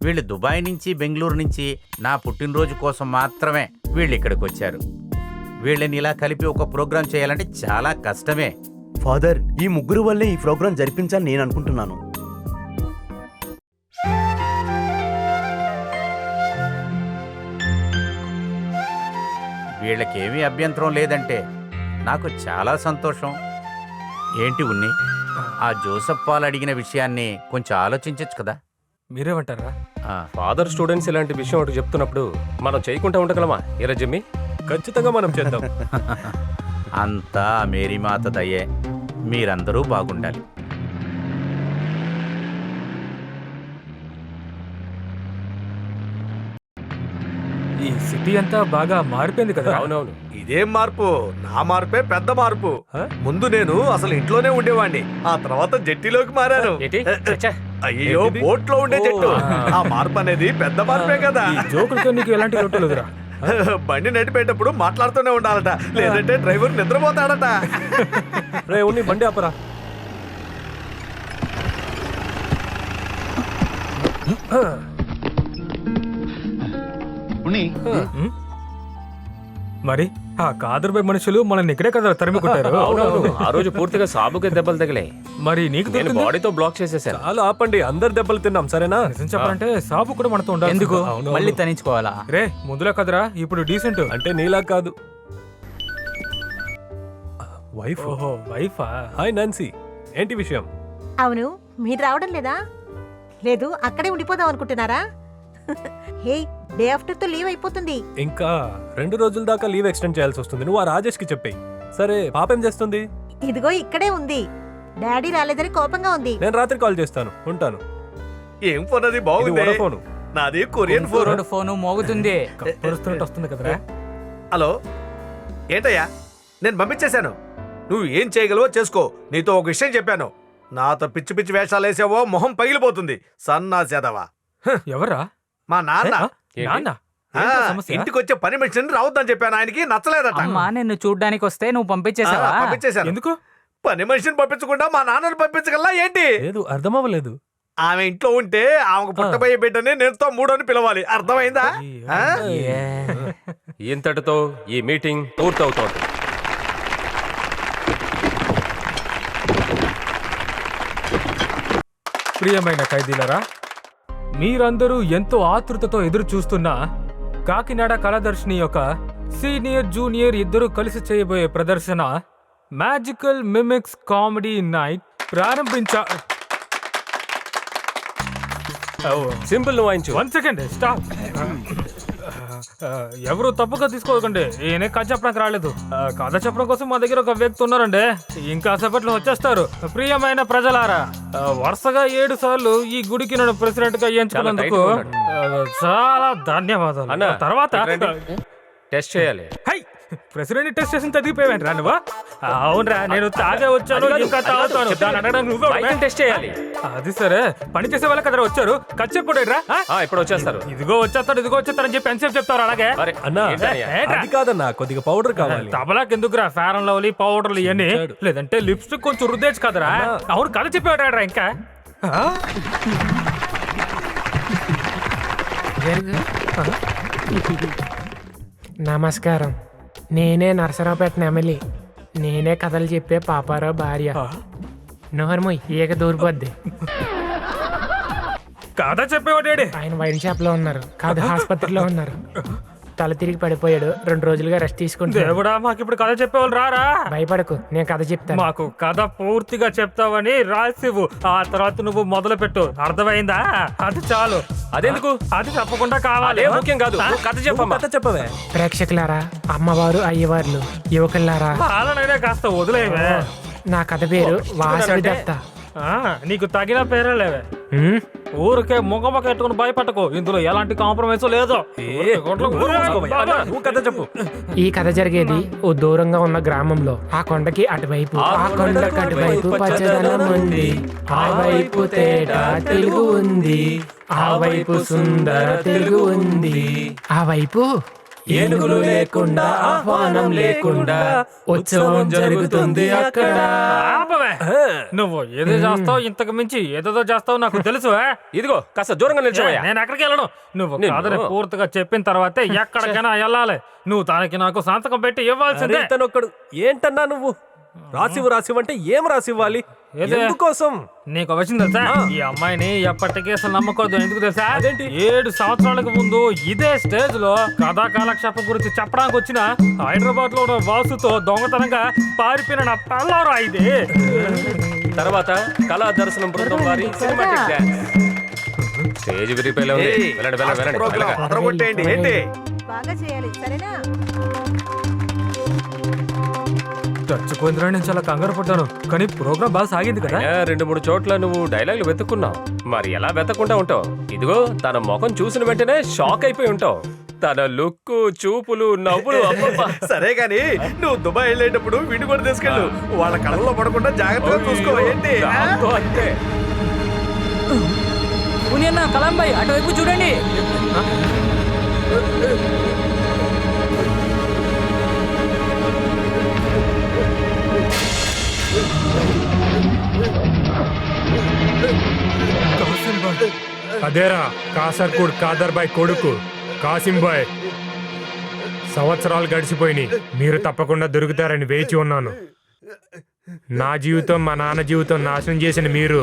వీళ్ళు దుబాయ్ నుంచి బెంగళూరు నుంచి నా పుట్టినరోజు కోసం మాత్రమే వీళ్ళు ఇక్కడికి వచ్చారు. వీళ్ళని ఇలా కలిపి ఒక ప్రోగ్రాం చేయాలంటే చాలా కష్టమే. ఫాదర్, ఈ ముగ్గురు వల్లే ఈ ప్రోగ్రామ్ జరిపించాలని నేను అనుకుంటున్నాను. వీళ్ళకేమీ అభ్యంతరం లేదంటే నాకు చాలా సంతోషం. ఏంటి ఉన్ని, ఆ జోసఫ్ పాల్ అడిగిన విషయాన్ని కొంచెం ఆలోచించచ్చు కదా. మీరేమంటారా? ఆ, ఫాదర్ స్టూడెంట్స్ ఇలాంటి విషయం ఒకటి చెప్తున్నప్పుడు మనం చేయకుండా ఉండగలమా? ఎరా జిమ్మి, ఖచ్చితంగా మనం చేద్దాం. అంతా మేరీమాత దయే. మీరందరూ బాగుండాలి. ఈ సిటీ అంతా బాగా మారిపోయింది కదా. అవునవును. ఇదేం మార్పు? నా మార్పే పెద్ద మార్పు. ముందు నేను అసలు ఇంట్లోనే ఉండేవాడిని, ఆ తర్వాత జట్టిలోకి మారాను. ఏంటి? చచ్చా. అయ్యో, బోట్ లో ఉండే జట్టు. ఆ మార్పు అనేది పెద్ద మార్పే కదా. జోకులతో నీకు ఎలాంటి లోటు లేదురా. బండి నడిపేటప్పుడు మాట్లాడుతూనే ఉండాలట, లేదంటే డ్రైవర్ నిద్రపోతాడట. రే ఉన్ని, బండి ఆపరా. మరి ఆ కాదర్బై మనుషులు మనల్ని ఇక్కడే కదా తరిమికుంటారు. అవునవును, ఆ రోజు పూర్తిగా సాబుకే దెబ్బలు తగిలే. మరి నీకు నేను దొరికింది? బాడీతో బ్లాక్ చేసేసాను. చాలా ఆపండి, అందరు దెబ్బలు తిన్నాం, సరేనా? నిజం చెప్పాలంటే సాబు కూడా మనతో ఉండాలి. ఎందుకు అవునవును. మళ్ళీ తనించుకోవాలా? రే ముందులా కదరా, ఇప్పుడు డీసెంట్. అంటే నీలా కాదు. వైఫ్. ఓహో, వైఫా? హాయ్ నాన్సీ, ఏంటి విషయం? అవును, మీరు రావడం లేదా? లేదు, అక్కడే ఉండిపోదాం అనుకుంటున్నారా? హే, డే ఆఫ్టర్ తో లీవ్ అయిపోతుంది. ఇంకా 2 రోజుల దాకా లీవ్ ఎక్స్టెండ్ చేయాల్సి వస్తుంది. నువ్వు ఆ రాజేష్ కి చెప్పేయి. సరే, పాప ఏం చేస్తుంది? ఇదిగో ఇక్కడే ఉంది. డాడీ రాలేదని కోపంగా ఉంది. నేను రాత్రి కాల్ చేస్తాను. ఉంటాను. ఏం ఫోన్ అది? ఇది బాగుంది. వోడాఫోన్. నాది కొరియన్ ఫోన్. రెండు ఫోను మోగుతుంది. కప్పరుస్తున్నట్టు వస్తుంది కదరా. హలో, ఏంటయ్యా? నేను పంపించేశాను. నువ్వు ఏం చేయగలవో చేసుకో. నీతో ఒక విషయం చెప్పాను. నాతో పిచ్చి పిచ్చి వేషాలు వేసావో మొహం పగిలిపోతుంది. సన్నాసేదవా. ఎవరా? మా నాన్న. ఏంటి? నాన్న? ఆ, ఏంటో సమస్య? ఇంటికి వచ్చే పని మనిషిని రావద్దని చెప్పాను. ఆయనకి నచ్చలేదట. అమ్మా నిన్ను చూడ్డానికి వస్తే నువ్వు పంపించేసావా? పంపించేశాను. ఎందుకు? పని మనిషిని పంపించకుండా మా నాన్నని పంపించగలలా ఏంటి? లేదు, అర్థమవ్వలేదు. ఆమె ఇంట్లో ఉంటే ఆమెకు పుట్టబోయే బిడ్డని నేనుతో మూడోని పిలవాలి. అర్థమైందా? ఆ? ఇంతటితో ఈ మీటింగ్ పూర్తవుతోంది. ప్రియమైన ఖైదీలరా, మీరందరూ ఎంతో ఆతృతతో ఎదురు చూస్తున్న కాకినాడ కళాదర్శిని యొక్క సీనియర్ జూనియర్ ఇద్దరు కలిసి చేయబోయే ప్రదర్శన మ్యాజికల్ మిమిక్స్ కామెడీ నైట్ ప్రారంభించా. సింపుల్ నువ్వు వాయించు. 1 సెకండ్, స్టాప్. ఎవరు తప్పుగా తీసుకోకండి, ఈయన కథ చెప్పడానికి రాలేదు. కథ చెప్పడం కోసం మా దగ్గర ఒక వ్యక్తి ఉన్నారండి, ఇంకా సేపట్లో వచ్చేస్తారు. ప్రియమైన ప్రజలారా, వరుసగా 7 సార్లు ఈ గుడికి నన్ను ప్రెసిడెంట్ గా ఎంచుకున్నందుకు చాలా ధన్యవాదాలు. అన్నా, తర్వాత టెస్ట్ చేయాలి. హై, ప్రెసిడెంట్ టెస్ట్ చేసిన చదివిపోయావండి రా నువ్వు. అవునరా, నేను తాగే వచ్చాను, ఇంకా తాగుతాను. దాన్ని అడగడం నువ్వు మైక్ని టెస్ట్ చేయాలి. అది సరే, పని చేసే వాళ్ళ కదరా వచ్చారు. కచ్చెప్పుడు రా. ఇప్పుడు వచ్చేస్తారు. ఇదిగో వచ్చేస్తాడు, ఇదిగో వచ్చేస్తాడని చెప్పి ఎంతసేపు చెప్తారు అలాగే. అరే అన్నా, ఏంటన్నయ్య? ఏంట్రా? అది కాదన్నా, కొద్దిగా పౌడర్ కావాలి. తబలాకి ఎందుకురా ఫేర్ అండ్ లవ్లీ పౌడర్లు ఇవన్నీ? లేదంటే లిప్స్టిక్ కొంచెం రుద్దేచ్చు కదరా. అవును, కథ చెప్పేవాడు ఇంకా. నమస్కారం, నేనే నరసరావుపేట ఎమ్మెల్యే. నేనే కథలు చెప్పే పాపారావు భార్య. నోర్మోయ్, ఈగ దూరిపోద్ది. కథ చెప్పేవాడే. ఆయన వైన్ షాప్ లో ఉన్నారు, కాదు ఆసుపత్రిలో ఉన్నారు. తల తిరిగి పడిపోయాడు, 2 రోజులుగా రెస్ట్ తీసుకుంటాడు. దేవుడా, మాకు ఇప్పుడు కథ చెప్పేవాళ్ళు రారా? భయపడకు, నేను కథ చెప్తాను. మాకు కథ పూర్తిగా చెప్తావని రాసివు, ఆ తర్వాత నువ్వు మొదలు పెట్టు. అర్థమైందా? అది చాలు. అదెందుకు? అది తప్పకుండా కావాలి. అదే ముఖ్యం కాదు. నువ్వు కథ చెప్పమ్మా. కథ చెప్పవే. ప్రేక్షకులారా, అమ్మవారు, అయ్యవార్లు, యువకులారా, పాలనైనా కాస్త వదిలేవే. నా కథ పేరు వాసవి దత్త. నీకు తగిన పేరే లేవే. ఊరికే ముఖమొక ఎట్టుకుని భయపడకు, ఇందులో ఎలాంటి కాంప్రమైజ్ లేదు. కథ చెప్పు. ఈ కథ జరిగేది ఓ దూరంగా ఉన్న గ్రామంలో. ఆ కొండకి అటువైపు, ఆ కొండకి అటువైపు పచ్చదనం ఉంది. ఆ వైపు తేట తెలుగు ఉంది, ఆ వైపు సుందర తెలుగు ఉంది. ఆ వైపు ఏనుగులు లేకుండా, ఆహ్వానం లేకుండా ఉత్సవం జరుగుతుంది అక్కడ. నువ్వు ఏదో చేస్తావు, ఇంతకు మించి ఏదో చేస్తావు నాకు తెలుసు. ఇదిగో కాస్త దూరంగా నిల్చోవయ్యా. నేను ఎక్కడికి వెళ్ళను. నువ్వు కాదని పూర్తిగా చెప్పిన తర్వాతే ఎక్కడికైనా వెళ్ళాలి. నువ్వు తనకి నాకు సంతకం పెట్టి ఇవ్వాల్సిందే. తనొక్కడు ఏంటన్నా నువ్వు? రాసివు అంటే ఏం రాసివ్వాలి? ఎందుకోసం? నీకు వచ్చింది తెలుసా, ఈ అమ్మాయిని ఎప్పటికీ అసలు నమ్మకూడదు. ఎందుకు తెలుసా? 7 సంవత్సరాలకు ముందు ఇదే స్టేజ్ లో కథా కాలక్షేపం గురించి చెప్పడానికి వచ్చిన హైదరాబాద్ లో ఉన్న వాసుతో దొంగతనంగా పారిపోయిన నా పల్లవరా ఇది. తర్వాత కళా దర్శనం బృందం వారి సినిమాటిక్ డాన్స్. స్టేజ్ విరిగిపోయేలా ఉంది. వెళ్ళండి. ఏంటి బాగా చేయాలి, సరేనా? చచ్చిపోయిందిరా, నేను చాలా కంగారు పడ్డాను. కానీ ప్రోగ్రామ్ బాగా సాగింది కదా. 2-3 చోట్ల నువ్వు డైలాగులు వెతుక్కున్నావు. మరి ఎలా వెతకుండా ఉంటావు? ఇదిగో తన ముఖం చూసిన వెంటనే షాక్ అయిపోయి ఉంటావు. తన లుక్, చూపులు, నవ్వులు. సరే గాని నువ్వు దుబాయ్ వెళ్ళేటప్పుడు వీడిని కూడా తీసుకెళ్ళు. వాళ్ళ కళ్ళలో పడకుండా జాగ్రత్తగా చూసుకో. ఏంటి అంతే. కలంబాయ్ అటువైపు చూడండి. అదేరా కాసర్కూడ్ కాదర్ బాయ్ కొడుకు కాసిం బాయ్. సంవత్సరాలు గడిచిపోయినాయి, మీరు తప్పకుండా దొరుకుతారని వేచి ఉన్నాను. నా జీవితం, మా నాన్న జీవితం నాశనం చేసిన మీరు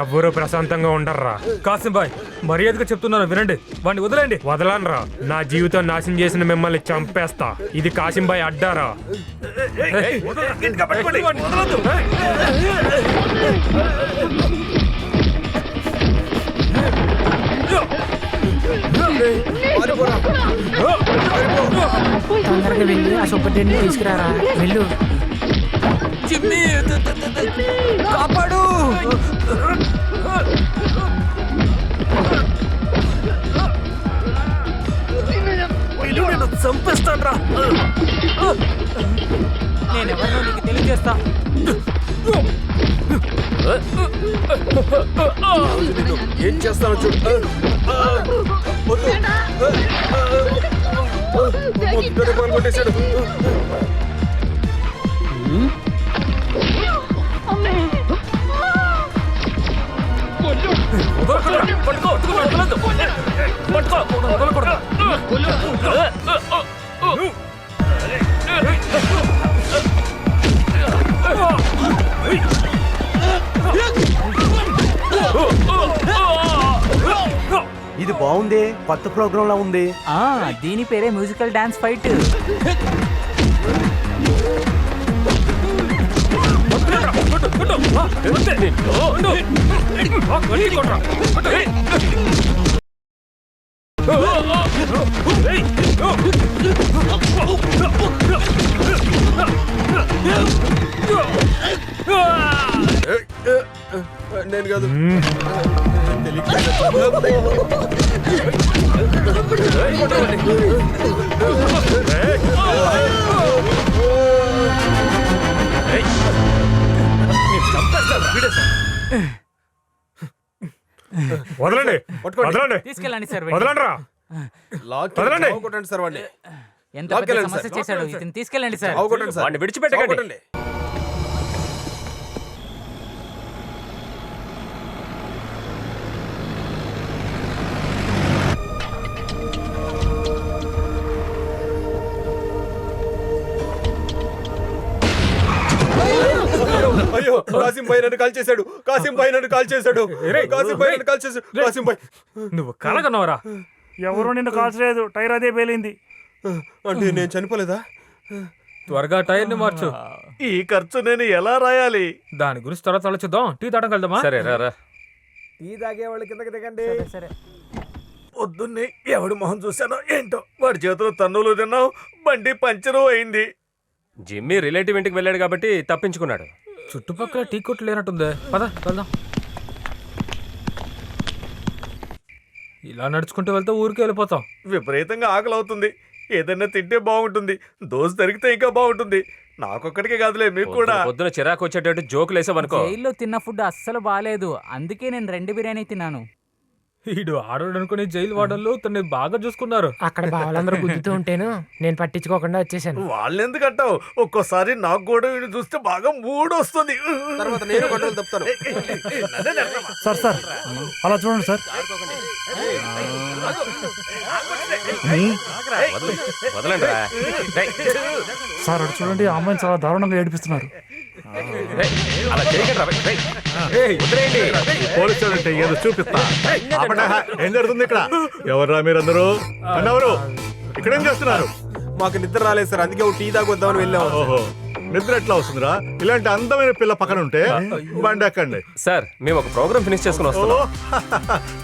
ఎవ్వరూ ప్రశాంతంగా ఉండర్రా. కాసిం బాయ్, మర్యాదగా చెప్తున్నారు, వినండి. వాడిని వదిలేండి. వదలనరా. నా జీవితం నాశనం చేసిన మిమ్మల్ని చంపేస్తా. ఇది కాసిం బాయ్ అడ్డారా. తొందరగా వెళ్ళి ఆ సూపర్టెండెంట్ తీసుకురారా. వెళ్ళు. కాపాడు. చంపేస్తాడ్రా. నేనెవరినో నీకు తెలియజేస్తా. ఏం చేస్తానో చూడు. కొట్టేశాడు. ఇది బాగుంది, కొత్త ప్రోగ్రామ్ లా ఉంది. దీని పేరే మ్యూజికల్ డాన్స్ ఫైట్. నేను కాదు. వదలండి, వదలండి, తీసుకెళ్ళండి సార్. వదలండి రా. వదలండి. కొట్టండి సార్ వాడిని. ఎంత పెద్ద సమస్య చేశాడు. ఇతను తీసుకెళ్ళండి సార్. కొట్టండి సార్. వాడిని విడిచిపెట్టకండి. అయ్యో, కాసిం భాయ్ నన్ను కాల్ చేశాడు. కాసిం భాయ్ నన్ను కాల్ చేశాడు. కాసిం భాయ్ నన్ను కాల్ చేశాడు. కాసిం భాయ్, నువ్వు కలగన్నావరా? ఎవరు నిన్ను కాల్చలేదు, టైర్ అదే పేలింది. అంటే నేను చనిపోలేదా? త్వరగా టైర్ ని మార్చు. ఈ ఖర్చు నేను ఎలా రాయాలి? దాని గురించి తర్వాత ఆలోచిద్దాం. టీ తాగడానికి వెళ్దామా? సరే రా. టీ తాగే వాళ్ళు కిందకి దిగండి. సరే. పొద్దున్నే ఎవడి మొహం చూశానో ఏంటో, వాడి చేతిలో తన్నులు తిన్నావు, బండి పంచరు అయింది. జిమ్మీ రిలేటివ్ ఇంటికి వెళ్ళాడు కాబట్టి తప్పించుకున్నాడు. చుట్టుపక్కల టీ కొట్టు లేనట్టుంది. పద వెళ్దాం. ఇలా నడుచుకుంటూ వెళ్తే ఊరికి వెళ్ళిపోతాం. విపరీతంగా ఆకలి అవుతుంది. ఏదైనా తింటే బాగుంటుంది. దోశ దొరికితే ఇంకా బాగుంటుంది. నాకొక్కడికే కాదులే, మీకు కూడా. పొద్దున చిరాకు వచ్చేటట్టు జోకులు వేసావనుకో. జైల్లో తిన్న ఫుడ్ అస్సలు బాగాలేదు, అందుకే నేను 2 బిర్యానీ తిన్నాను. వీడు ఆడోడు అనుకుని జైలు వాడల్లో తనని బాగా చూసుకున్నారు. అక్కడ బావలందరూ గుద్దుతూ ఉంటేను నేను పట్టించుకోకుండా వచ్చేసాను. వాళ్ళని ఎందుకు అంటావు? ఒక్కోసారి నాకు కూడా వీడిని చూస్తే బాగా మూడ్ వస్తుంది. తర్వాత నేను కంట్రోల్ తప్పుతాను. సార్ సార్ అలా చూడండి సార్. వదలండి రా. సార్ అటు చూడండి, ఆ అమ్మాయిని చాలా దారుణంగా ఏడిపిస్తున్నారు. అలా చేయకండి రా. వదిలేయండి. పోలీస్ స్టేషన్ ఏదో చూపిస్తా. ఆపండి. ఏం జరుగుతుంది ఇక్కడ? ఎవర్రా మీరందరూ? ఎవరు ఇక్కడేం చేస్తున్నారు? మాకు నిద్ర రాలేదు సార్, అందుకే టీ తాగొద్దామని వెళ్ళాము. ఓహో, నిద్ర ఎట్లా వస్తుందిరా? ఇలాంటి అందమైన పిల్ల పక్కన ఉంటే బండి ఎక్కండి. సార్ మేము ఒక ప్రోగ్రామ్ ఫినిష్ చేసుకుని ఓ, వస్తున్నాం.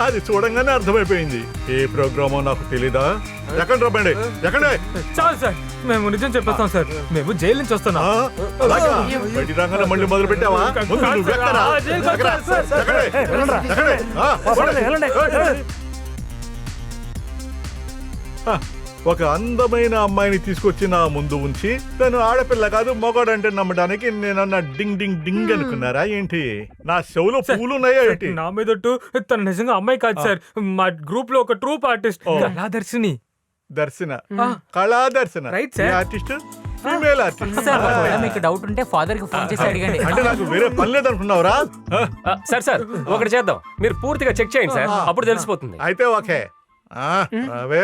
అది చూడంగానే అర్థమైపోయింది. ఏ ప్రోగ్రామో నాకు తెలీదా? ఎక్కండి రా బండి, ఎక్కండి. చాలు సార్, మేము నిజం చెప్పేస్తాం సార్. మేము జైలు నుంచి వస్తున్నాం. అలాగా? బయటి రంగానే మళ్ళీ మొదలు పెట్టావా? ముందు నువ్వు ఎక్కరా? ఎక్కరా? ఎక్కండి, ఎక్కండి. ఒక అందమైన అమ్మాయిని తీసుకొచ్చి నా ముందు ఉంచి తను ఆడపిల్ల కాదు మొగాడంటే నమ్మడానికి నేనన్నా డింగ్ డింగ్ డింగ్ అనుకున్నారా ఏంటి? నా చెవులో పూలు ఉన్నాయా ఏంటి? నా మీదట్టు తను నిజంగా అమ్మాయి కాదు సార్. మా గ్రూప్ లో ఒక ట్రూప్ ఆర్టిస్ట్ కళాదర్శిని. దర్శన, కళా దర్శన. Right sir. Artist, female artist. Sir ఒకవేళ మీకు డౌట్ ఉంటే ఫాదర్ కి ఫోన్ చేసి అడిగండి. అంటే నాకు వేరే పని లేదనుకున్నావురా? సార్ ఒకటి చేద్దాం. మీరు పూర్తిగా చెక్ చేయండి సార్, అప్పుడు తెలిసిపోతుంది. అయితే ఓకే. అవే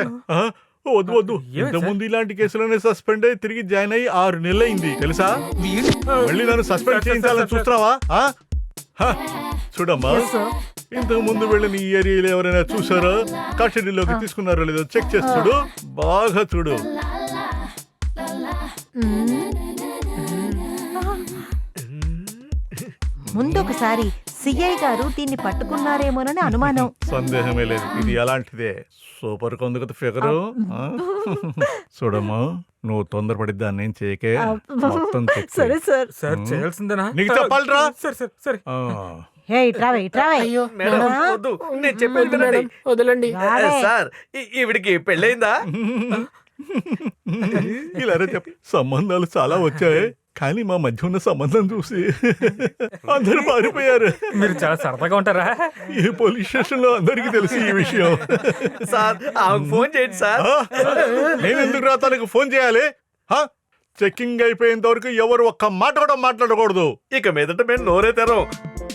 వద్దు వద్దు. ఇంతకుముందు ఇలాంటి కేసులోనే సస్పెండ్ అయ్యి తిరిగి జాయిన్ అయ్యి 6 నెలలు అయింది తెలుసా? మళ్ళీ నన్ను సస్పెండ్ చేయించాలని చూస్తున్నావా? చూడమ్మా, ఇంతకు ముందు వెళ్ళిన ఈ ఏరియాలో ఎవరైనా చూసారో, కస్టడీలోకి తీసుకున్నారో లేదో చెక్ చేసి చూడు, బాగా చూడు. ముందొకసారి సిఐ గారు దీన్ని పట్టుకున్నారేమోనని అనుమానం. సందేహమే లేదు, ఇది అలాంటిదే. సూపర్ కొంది కదా ఫిగరు. చూడమ్మా, నువ్వు తొందరపడి దాన్ని ఏం చేయకే, మొత్తం చెక్ చెయ్. సరే సార్. సార్ చేయాల్సిందేనా? నీకు చెప్పాలిరా. సరే సరే. ఇట్రావే మేడం వద్దు, నేను చెప్పేది వినండి. వదలండి. సార్ ఈవిడికి పెళ్ళయిందా? ఇలా చెప్ప సంబంధాలు చాలా వచ్చాయి, కానీ మా మధ్య ఉన్న సంబంధం చూసి అందరూ పారిపోయారు. మీరు చాలా సరదాగా ఉంటారా? ఈ పోలీస్ స్టేషన్ లో అందరికీ తెలిసి ఈ విషయం. సార్ ఫోన్ చేయండి సార్. నేను ఎందుకు రా తనకు ఫోన్ చేయాలి? చెక్కింగ్ అయిపోయేంత వరకు ఎవరు ఒక్క మాట కూడా మాట్లాడకూడదు. ఇక మీదట మేము నోరే తెరం.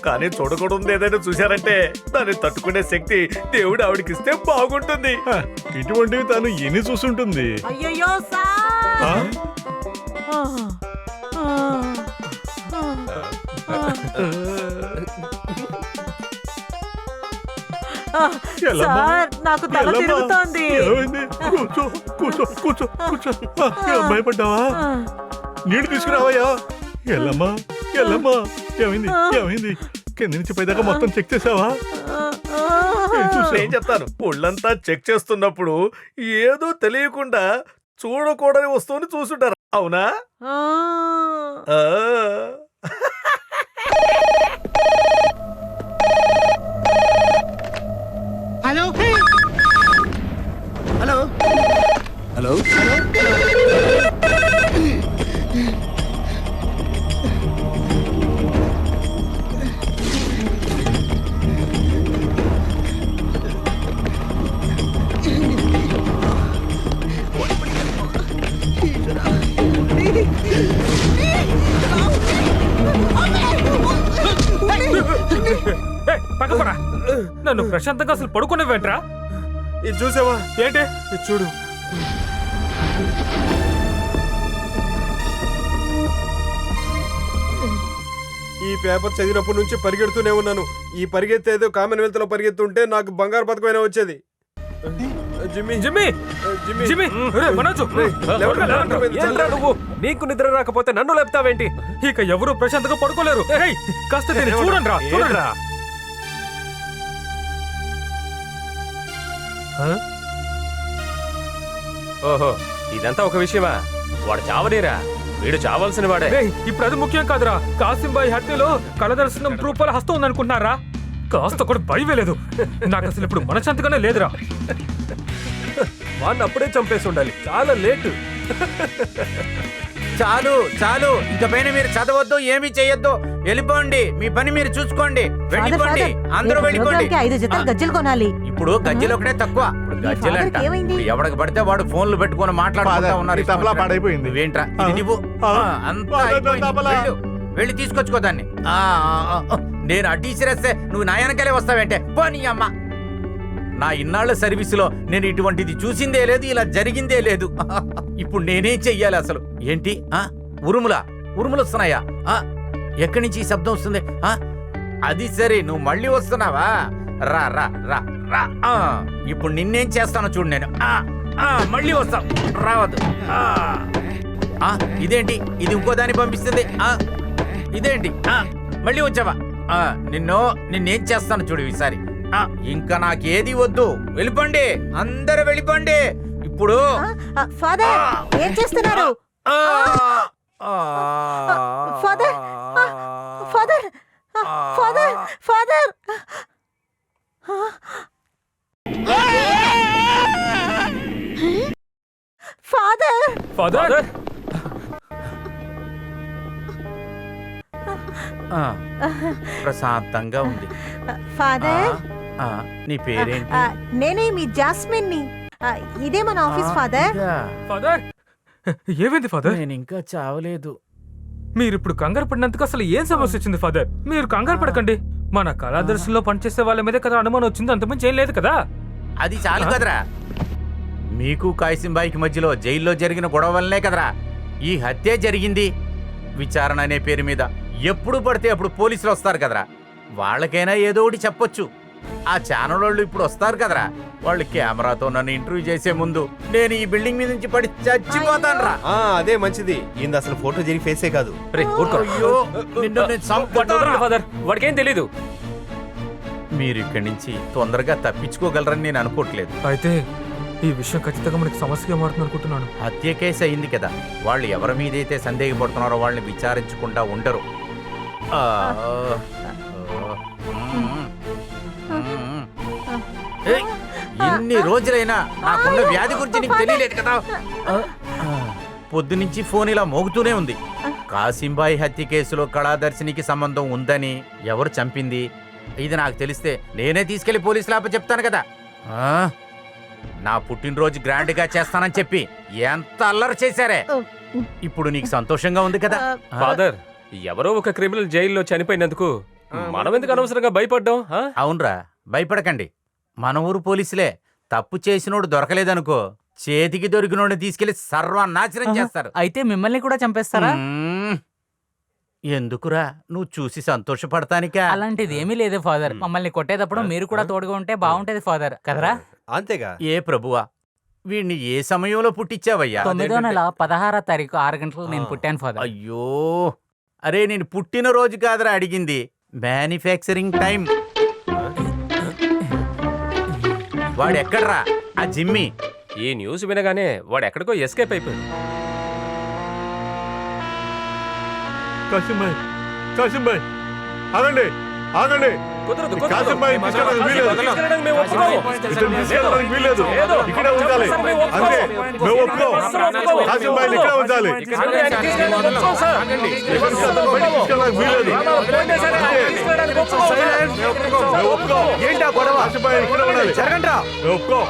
కానీ చూడకూడదు ఏదైనా చూశారంటే దాన్ని తట్టుకునే శక్తి దేవుడు ఆవిడకిస్తే బాగుంటుంది. ఇటువంటివి తను ఎన్ని చూసుంటుంది. అయ్యయ్యో సార్. సార్ నాకు తల తిరుగుతోంది. కూర్చో కూర్చో కూర్చో కూర్చో. భయపడ్డావా? నీళ్ళు తీసుకురావయ్యా. ఎల్లమ్మా ఎల్లమ్మా, ఏమైంది ఏమైంది? కింద నుంచి పైదాకా మొత్తం చెక్ చేసావా? నేను చెప్తాను. ఒళ్ళంతా చెక్ చేస్తున్నప్పుడు ఏదో తెలియకుండా చూడకూడని వస్తువుని చూసుంటారు, అవునా? హలో హలో హలో పక్కపరా, నన్ను ప్రశాంతంగా అసలు పడుకునే వెంట్రా. ఇది చూసావా? ఏంటి ఇది చూడు. ఈ పేపర్ చదివినప్పటి నుంచి పరిగెడుతూనే ఉన్నాను. ఈ పరిగెత్తేదో కామన్వెల్త్ లో పరిగెత్తుంటే నాకు బంగారు పథకమైనా వచ్చేది. జిమ్మి జిమ్మి జిమ్మి జిమ్మి, మనోజు ఏంట్రా నువ్వు? నీకు నిద్ర రాకపోతే నన్ను లేపుతావేంటి? ఇక ఎవరు ప్రశాంతంగా పడుకోలేరు. ఏయ్, కాస్త దీన్ని చూడండిరా, చూడండిరా. ఓహో, ఇదంతా ఒక విషయమా? వాడు చావనేరా? వీడు చావాల్సిన వాడే. ఇప్పుడు అది ముఖ్యం కాదురా. కాసింబాయి హత్యలో కళదర్శనం రూపాల హస్తం ఉందనుకుంటున్నారా? కాస్త కూడా భయమే లేదు. నాకు అసలు ఇప్పుడు మనశాంతిగానే లేదురా. వాడిని అప్పుడే చంపేసి ఉండాలి, చాలా లేట్. చాలు చాలు, ఇంక పైన మీరు చదవద్దు, ఏమీ చెయ్యొద్దు. వెళ్ళిపోండి, మీ పని మీరు చూసుకోండి. వెళ్ళిపోండి, అందరూ వెళ్ళిపోండి. 5 జతలు గజ్జలు కొనాలి. ఇప్పుడు గజ్జెలు ఒకటే తక్కువ. ఇప్పుడు గజ్జెలు అంట. ఫాదర్కి ఏమైంది? ఇప్పుడు ఎవడికి పడితే వాడు ఫోన్లు పెట్టుకొని మాట్లాడుకుంటా ఉన్నారు. ఈ తబలా పాడైపోయింది. నువ్వేంట్రా ఇది నువ్వు? అంతా అయిపోయింది. వెళ్ళు, వెళ్ళి తీసుకొచ్చుకో దాన్ని. నేను అడ్డీసిరేస్తే నువ్వు నా వెనకాలే వస్తావేంటే? పోనీ అమ్మ, నా ఇన్నాళ్ల సర్వీసులో నేను ఇటువంటిది చూసిందే లేదు, ఇలా జరిగిందే లేదు. ఇప్పుడు నేనేం చెయ్యాలి అసలు? ఏంటి ఉరుములు వస్తున్నాయా? ఎక్కడి నుంచి ఈ శబ్దం వస్తుంది? అది సరే, నువ్వు మళ్ళీ వస్తున్నావా? రా రా రా రా. ఇప్పుడు నిన్నేం చేస్తానో చూడు నేను. మళ్ళీ వస్తావు, రావద్దు. ఇదేంటి, ఇది ఇంకో దాన్ని పంపిస్తుంది. ఇదేంటి, మళ్ళీ వచ్చావా? నిన్నేం చేస్తాను చూడు ఈసారి. ఇంకా నాకేది వద్దు, వెళ్ళిపోండి, అందరూ వెళ్ళిపోండి. ఇప్పుడు ఫాదర్ ఏం చేస్తున్నారు? Father father father father father father ప్రశాంతంగా ఉంది. ఫాదర్ నీ పేరేంటి? నేనే మీ జాస్మిన్ ని. ఇదే మన ఆఫీస్ ఫాదర్. ఫాదర్ ఏమైంది ఫాదర్? నేను ఇంకా చావలేదు. మీరు ఇప్పుడు కంగారు పడినందుకు అసలు ఏం సమస్య వచ్చింది ఫాదర్? మీరు కంగారు పడకండి. మన కళాదర్శనంలో పనిచేసే వాళ్ళ మీద కదా అనుమానం వచ్చింది, అంతమంది ఏం లేదు కదా. అది చాలు కదరా. మీకు కాయిసింబాయికి మధ్యలో జైల్లో జరిగిన గొడవ వల్లనే కదరా ఈ హత్య జరిగింది. విచారణ అనే పేరు మీద ఎప్పుడు పడితే అప్పుడు పోలీసులు వస్తారు కదరా. వాళ్ళకైనా ఏదో ఒకటి చెప్పొచ్చు. ఆ ఛానల్ వాళ్ళు ఇప్పుడు వస్తారు కదరా, వాళ్ళు కెమెరాతో నన్ను ఇంటర్వ్యూ చేసే ముందు నేను ఈ బిల్డింగ్ మీద నుంచి పడి చచ్చిపోతాను రా. అదే మంచిది. ఇంద అసలు ఫోటో జరిగి ఫేసే కాదు. అయ్యో, నిన్ను నేను చంపుతానురా. ఫాదర్ వాడికేం తెలీదు. మీరు ఇక్కడి నుంచి తొందరగా తప్పించుకోగలరని నేను అనుకోవట్లేదు. అయితే ఈ విషయం ఖచ్చితంగా మనకి సమస్యగా మారుతుంది అనుకుంటున్నాను. హత్య కేసు అయింది కదా, వాళ్ళు ఎవరి మీదైతే సందేహపడుతున్నారో వాళ్ళని విచారించకుండా ఉండరు. ఇన్ని రోజులైనా నాకున్న వ్యాధి గురించి నీకు తెలియలేదు కదా. పొద్దునుంచి ఫోన్ ఇలా మోగుతూనే ఉంది. కాసింబాయి హత్య కేసులో కళాదర్శినికి సంబంధం ఉందని, ఎవరు చంపింది ఇది నాకు తెలిస్తే నేనే తీసుకెళ్లి పోలీసులు చెప్తాను కదా. నా పుట్టినరోజు గ్రాండ్ గా చేస్తానని చెప్పి ఎంత అల్లరి చేశారే. ఇప్పుడు నీకు సంతోషంగా ఉంది కదా. ఫాదర్ ఎవరో ఒక క్రిమినల్ జైల్లో చనిపోయినందుకు మనం ఎందుకు అనవసరంగా భయపడ్డాం? అవునరా, భయపడకండి. మన ఊరు పోలీసులే తప్పు చేసినోడు దొరకలేదనుకో, చేతికి దొరికినోడిని తీసుకెళ్లి సర్వనాశనం చేస్తారు. అయితే మిమ్మల్ని కూడా చంపేస్తారా? ఎందుకురా, నువ్వు చూసి సంతోషపడతానికా? అలాంటిది ఏమీ లేదు ఫాదర్. మమ్మల్ని కొట్టేటప్పుడు మీరు కూడా తోడుగా ఉంటే బాగుంటది ఫాదర్, కదరా? అంతేగా. ఏ ప్రభువా, వీడిని ఏ సమయంలో పుట్టించావయ్యా? 9వ నెల 16వ తారీఖు 6 గంటలకు నేను పుట్టాను ఫాదర్. అయ్యో, అరే నేను పుట్టిన రోజు కాదురా అడిగింది, మ్యానుఫ్యాక్చరింగ్ టైం. వాడెక్కడ్రా ఆ జిమ్మి? ఈ న్యూస్ వినగానే వాడు ఎక్కడికో ఎస్కేప్ అయిపోయాడు. కాసింబాయ్, కాసింబాయ్, ఆగండి ఆగండి. కుదరదు, కాసింబాయ్ తీసుకెళ్ళడానికి వీల్లేదు. తీసుకెళ్ళడానికి మేము ఒప్పుకోము. ఇతను తీసుకెళ్ళడానికి వీల్లేదు. లేదు. ఇక్కడే ఉంచాలి. మేము ఒప్పుకోము. అంతే, మేము ఒప్పుకోము. కాసింబాయ్ని ఇక్కడే ఉంచాలి. తీసుకెళ్ళడానికి ఒప్పుకోము, సార్. తీసుకెళ్ళడానికి వీల్లేదు. మేము ఒప్పుకోము. ఏంటా గొడవ? కాసింబాయ్ని ఇక్కడే ఉండాలి. జరగండ్రా. మేము ఒప్పుకోము.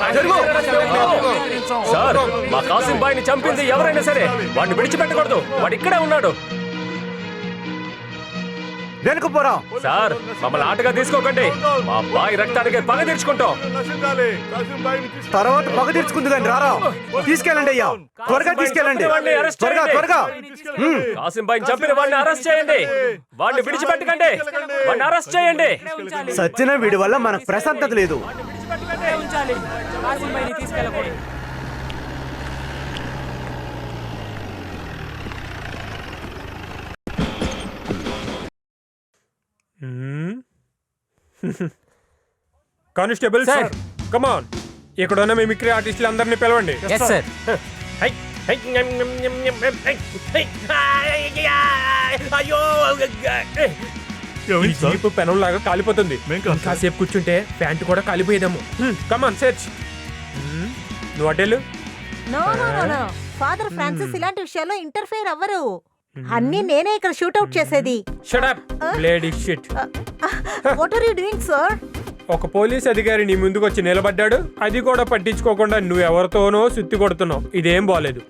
సార్ మా కాసిం బాయ్ని చంపింది ఎవరైనా సరే వాడిని విడిచిపెట్టకూడదు. వాడు ఇక్కడే ఉన్నాడు. వెనుకపోరా. సార్ మమ్మల్ని ఆటగా తీసుకోకండి. మా బాయ్ రక్తానికి పగ తీర్చుకుంటాం. నశించాలి. కాసింబాయ్ని తర్వాత పగ తీర్చుకుంది కానీ రారా. తీసుకెళ్ళండి అయ్యా, త్వరగా తీసుకెళ్ళండి. త్వరగా త్వరగా. కాసిం బాయ్ని చంపిన వాడిని అరెస్ట్ చేయండి. వాడిని విడిచిపెట్టకండి. వాడిని అరెస్ట్ చేయండి. సచ్చిన వీడి వల్ల మనకు ప్రశాంతత లేదు. కానిస్టేబుల్ సార్, కమాన్, ఇక్కడ ఉన్న మిమిక్రీ ఆర్టిస్టులు అందరినీ పిలవండి. Yes sir. అయ్యో ఏమైంది సార్? జీపు పెనంలాగా కాలిపోతుంది. మేం కాదు సార్. కాసేపు కూర్చుంటే ప్యాంటు కూడా కాలిపోయేదేమో. Come on search. నువ్వు అటెళ్ళు. No no no no father Francis ఇలాంటి విషయాల్లో ఇంటర్ఫేర్ అవ్వరు. అన్నీ నేనే ఇక్కడ షూట్అవుట్ చేసేది. Shut up bloody shit. What are you doing sir? ఒక పోలీస్ అధికారి నీ ముందుకు వచ్చి నిలబడ్డాడు, అది కూడా పట్టించుకోకుండా నువ్వు ఎవరితోనో సుత్తి కొడుతున్నావు. ఇదేం బాలేదు.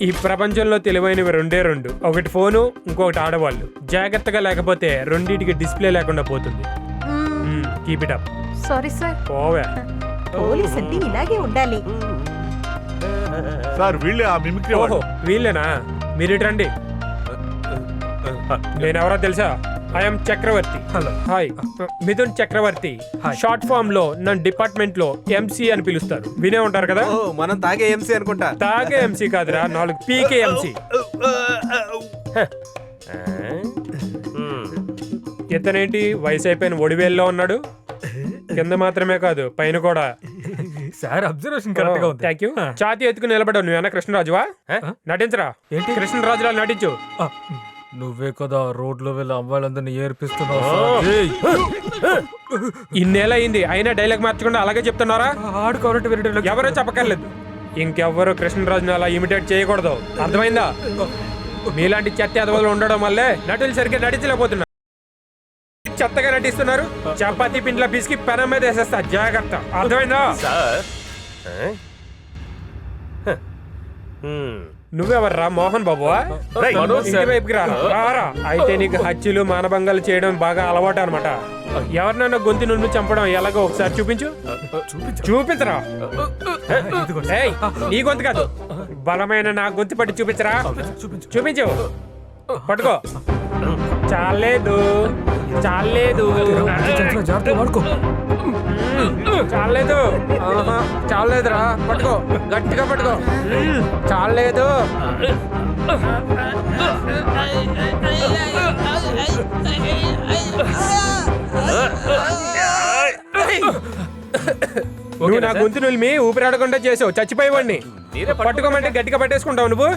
ఈ ప్రపంచంలో తెలివైనవి రెండే రెండు, ఒకటి ఫోను, ఇంకొకటి ఆడవాళ్ళు. జాగ్రత్తగా లేకపోతే రెండింటికి డిస్ప్లే లేకుండా పోతుంది. Keep it up. Sorry sir. ఓవే. పోలీస్ అంటే ఇలాగే ఉండాలి. సార్ వీళ్ళే ఆ మిమిక్రీ వాళ్ళు. ఓహో వీళ్ళేనా? మీరు ఇటు రండి. నేనెవరో తెలుసా? I'm Chakravarthy. Hello. Hi, Mithun Chakravarthy. Short form లో నన్ను డిపార్ట్మెంట్ లో ఎంసీ అని పిలుస్తారు. వినే ఉంటారు కదా? ఓ మనం తాగే ఎంసీ అనుకుంటా. తాగే ఎంసీ కాదురా, 4 పీకే ఎంసీ. ఇతనేంటి వయసు అయిపోయిన ఒడివేల్లో ఉన్నాడు? కింద మాత్రమే కాదు పైన కూడా. సార్ అబ్జర్వేషన్ కరెక్ట్ గా ఉంది. Thank you. ఛాతీ ఎత్తుకుని నిలబడ్డావు. నువ్వేనా కృష్ణరాజువా? నటించరా. ఏంటి? కృష్ణరాజులా నటించు. నువ్వే కదా రోడ్లో వెళ్ళి అమ్మాయిలందరినీ ఏర్పిస్తున్నావు. ఇన్నేళ్ళ అయింది అయినా డైలాగ్ మార్చకుండా అలాగే చెప్తున్నారా? ఆడుకోవాలంటే వేరే dialogue. ఎవరో చెప్పక్కర్లేదు. ఇంకెవ్వరు కృష్ణరాజుని అలా ఇమిటేట్ చేయకూడదు. అర్థమైందా? మీలాంటి చెత్త ఎదవలు ఉండడం వల్లే నటులు సరిగ్గా నటించలేకపోతున్నారు. చెత్తగా నటిస్తున్నారు. చపాతీ పిండిలో పిసికి పెనం మీద వేసేస్తా. జాగ్రత్త. అర్థమైందా? నువ్వెవర్రా? మోహన్ బాబువా? ఇంటి వైపుకి రారా. అయితే నీకు హత్యలు మానభంగాలు చేయడం బాగా అలవాటు అనమాట. ఎవరినైనా గొంతు నుండి చంపడం ఎలాగో ఒకసారి చూపించు. చూపించరా. ఏయ్, నీ గొంతు కాదు, బలమైన నా గొంతు పట్టి చూపించరా. చూపించు. పట్టుకో. చాలేదు చాలేదు చాలేదు. చాలేదురా. పట్టుకో, గట్టిగా పట్టుకో. చాలేదు. నువ్వు నా గొంతు నులిమి ఊపిరాడకుండా చేసావు. చచ్చిపోయేవాడిని. పట్టుకోమంటే గట్టిగా పట్టేసుకుంటావు నువ్వు.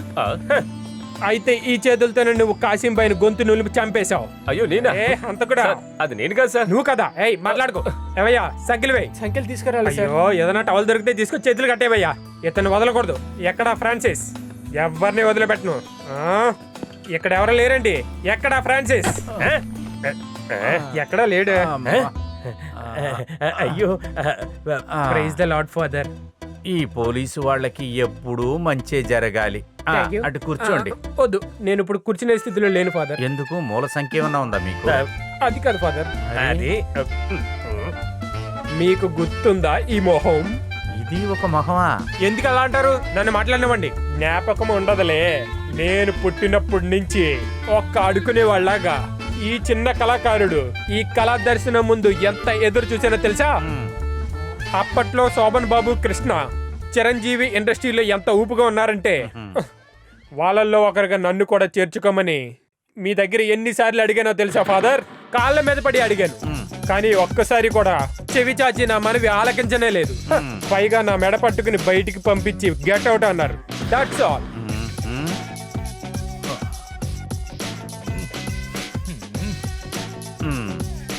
అయితే ఈ చేతులతోనే నువ్వు కాసిం పైన గొంతు నులిపి చంపేశావు. అయ్యో నేనా? అంత కూడా అది నేను కాదు సార్. నువ్వు కదా. ఏయ్ మాట్లాడుకో. ఏవయ్యా సంఖ్యలు వేయి. సంఖ్యలు తీసుకురాలి. అయ్యో ఏదైనా టవల్ దొరికితే తీసుకొచ్చి చేతులు కట్టేవయ్యా. ఇతను వదలకూడదు. ఎక్కడా ఫ్రాన్సిస్? ఎవరిని వదిలిపెట్టను. ఇక్కడ ఎవరు లేరండి. ఎక్కడా ఫ్రాన్సిస్? ఎక్కడా లేడు. అయ్యో ప్రైజ్ ద లార్డ్ ఫాదర్. ఈ పోలీసు వాళ్ళకి ఎప్పుడూ మంచే జరగాలి. అటు కూర్చోండి. వద్దు, నేను ఇప్పుడు కూర్చునే స్థితిలో లేను ఫాదర్. ఎందుకు? మూల సంఖ్య ఏమన్నా ఉందా మీకు? అది కాదు ఫాదర్. అది మీకు గుర్తుందా ఈ మొహం? ఇది ఒక మొహమా? ఎందుకు అలా అంటారు? నన్ను మాట్లాడినవ్వండి. జ్ఞాపకం ఉండదులే. నేను పుట్టినప్పటి నుంచి ఒక్క అడుకునే వాళ్ళగా ఈ చిన్న కళాకారుడు ఈ కళా దర్శనం ముందు ఎంత ఎదురు చూసానో తెలుసా? అప్పట్లో శోభన్ బాబు, కృష్ణ, చిరంజీవి ఇండస్ట్రీలో ఎంత ఊపుగా ఉన్నారంటే వాళ్ళల్లో ఒకరిగా నన్ను కూడా చేర్చుకోమని మీ దగ్గర ఎన్నిసార్లు అడిగానో తెలుసా ఫాదర్? కాళ్ళ మీద పడి అడిగాను, కానీ ఒక్కసారి కూడా చెవి చాచి నా మనవి ఆలకించనే లేదు. పైగా నా మెడ పట్టుకుని బయటికి పంపించి గెట్ అవుట్ అన్నారు. That's all.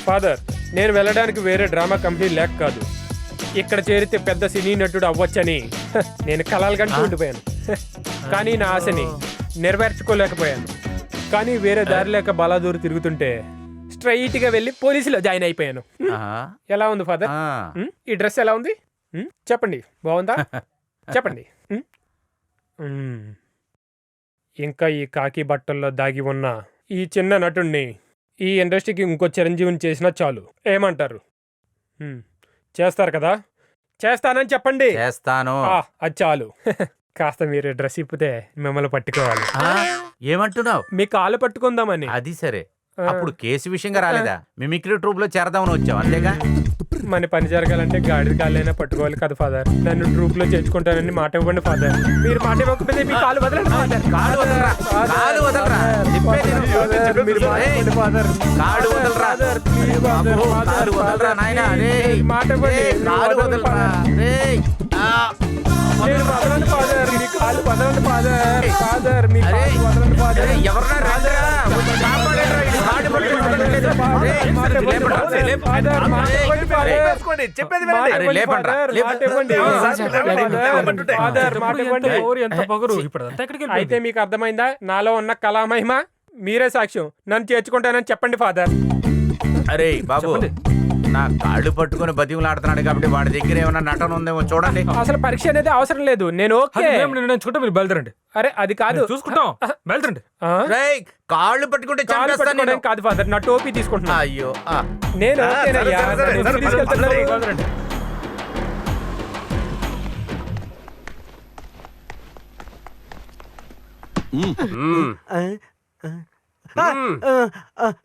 ఫాదర్, నేను వెళ్ళడానికి వేరే డ్రామా కంపెనీ లేక కాదు, ఇక్కడ చేరితే పెద్ద సినీ నటుడు అవ్వచ్చని నేను కలలు కంటూ ఉండిపోయాను. కానీ నా ఆశని నెరవేర్చుకోలేకపోయాను. కానీ వేరే దారి లేక బలాదూరు తిరుగుతుంటే స్ట్రైట్ గా వెళ్ళి పోలీసులో జాయిన్ అయిపోయాను. ఎలా ఉంది ఫాదర్? ఈ డ్రెస్ ఎలా ఉంది చెప్పండి. బాగుందా? చెప్పండి. ఇంకా ఈ కాకి బట్టల్లో దాగి ఉన్న ఈ చిన్న నటుణ్ణి ఈ ఇండస్ట్రీకి ఇంకో చిరంజీవిని చేసినా చాలు. ఏమంటారు? చేస్తారు కదా? చేస్తానని చెప్పండి. చేస్తాను. అది చాలు. కాస్త మీరు డ్రెస్ ఇప్పితే మిమ్మల్ని పట్టుకోవాలి. ఏమంటున్నావు? మీ కాలు పట్టుకుందామని. అది సరే. అప్పుడు కేసు విషయంగా రాలేదా? మిమిక్రీ ట్రూప్ లో చేరదామని వచ్చావు అంతేగా? మన పని జరగాలంటే గాడిద కాళ్ళైనా పట్టుకోవాలి కదా ఫాదర్. నన్ను ట్రూప్ లో చేర్చుకుంటానని మాట ఇవ్వండి ఫాదర్. మీరు మాట ఇవ్వకపోతే మీ కాలు వదలండి ఫాదర్. కాలు వదలరా. కాలు వదలరా. మీరు మాట ఇవ్వండి ఫాదర్. కాలు వదలరా. కాలు వదలరా నాయనా. మాట ఇవ్వండి. కాలు వదలరా. నేను వదలండి ఫాదర్. కాళ్ళు వదలండి ఫాదర్. ఫాదర్ మీ అరే, కాళ్ళు వదలండి ఫాదర్. అరే, ఎవర్రా రాజురా? వచ్చి కాపాడండిరా, ఇది కాళ్ళు పట్టుకుని వదలట్లేదు. రేయ్, లేపండ్రా, లేపండి. ఫాదర్, మాట ఇవ్వండి, ఫాదర్. వేసుకోండి, చెప్పేది వినండి. అరే, లేపండ్రా, మాట ఇవ్వండి. లేపండి. ఫాదర్, మాట ఇవ్వండి. ఎంత పొగరు. అయితే మీకు అర్థమైందా నాలో ఉన్న కళామహిమ? మీరే సాక్ష్యం. నన్ను చేర్చుకుంటానని చెప్పండి ఫాదర్. అరే బాబు, నా కాళ్ళు పట్టుకుని బతిమలాడుతున్నాడు కాబట్టి వాడి దగ్గర ఏమైనా నటన ఉందేమో చూడండి. అసలు పరీక్ష అనేది అవసరం లేదు. నేను ఓకే నిర్ణయించుకుంటా, మీరు బయలుదేరండి. అరే అది కాదు, చూసుకుంటాం. బయలుదేరండి. రేయ్, కాళ్ళు పట్టుకుంటే చంపేస్తాను నేను. కాదు ఫాదర్, నా టోపీ తీసుకుంటున్నా. అయ్యో నేను ఓకేనయ్యా. సరే, నన్ను సరే, తీసుకెళ్తాను. సరే. బయలుదేరండి.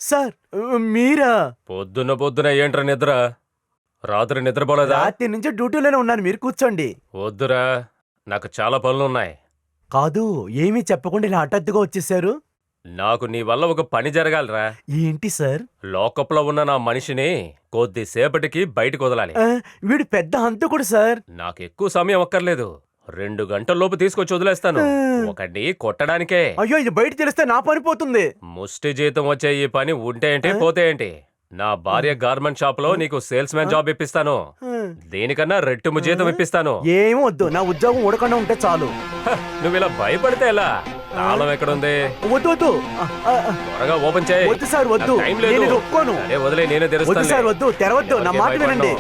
సార్ మీరా? పొద్దున ఏంట్రా నిద్ర? రాత్రి నిద్రపోలేదా? రాత్రి నుంచి డ్యూటీలోనే ఉన్నాను, మీరు కూర్చోండి. వద్దురా, నాకు చాలా పనులున్నాయి. కాదు, ఏమీ చెప్పకుండా ఇలా హఠాత్తుగా వచ్చేసారు. నాకు నీ వల్ల ఒక పని జరగాలిరా. ఏంటి సార్? లోకప్లో ఉన్న నా మనిషిని కొద్దిసేపటికి బయటకు వదలాలి. వీడు పెద్ద హంతకుడు సార్. నాకు ఎక్కువ సమయం అక్కర్లేదు. 2 గంటల్లోపు తీసుకొచ్చి వదిలేస్తాను. ఒకటి కొట్టడానికే. అయ్యో, ఇది బయట తెలిస్తే నా పని పోతుంది. ముష్టి జీతం వచ్చే ఈ పని ఉంటే ఏంటి, పోతే ఏంటి? నా భార్య గార్మెంట్ షాప్ లో నీకు సేల్స్ మ్యాన్ జాబ్ ఇప్పిస్తాను. దీనికన్నా రెట్టింపు జీతం ఇప్పిస్తాను. ఏమీ వద్దు, నా ఉద్యోగం ఊడకుండా ఉంటే చాలు. నువ్వు ఇలా భయపడితే ఎలా? తాళం ఎక్కడుంది? వద్దు వద్దు, త్వరగా ఓపెన్ చేయి. వద్దు సార్, వద్దు. నాకు టైం లేదు. నేను ఇది ఒప్పుకోను. అరే వదిలే, నేనే వద్దు తెరుస్తాను. సార్, వద్దు, తెరవద్దు, నా మాట వినండి.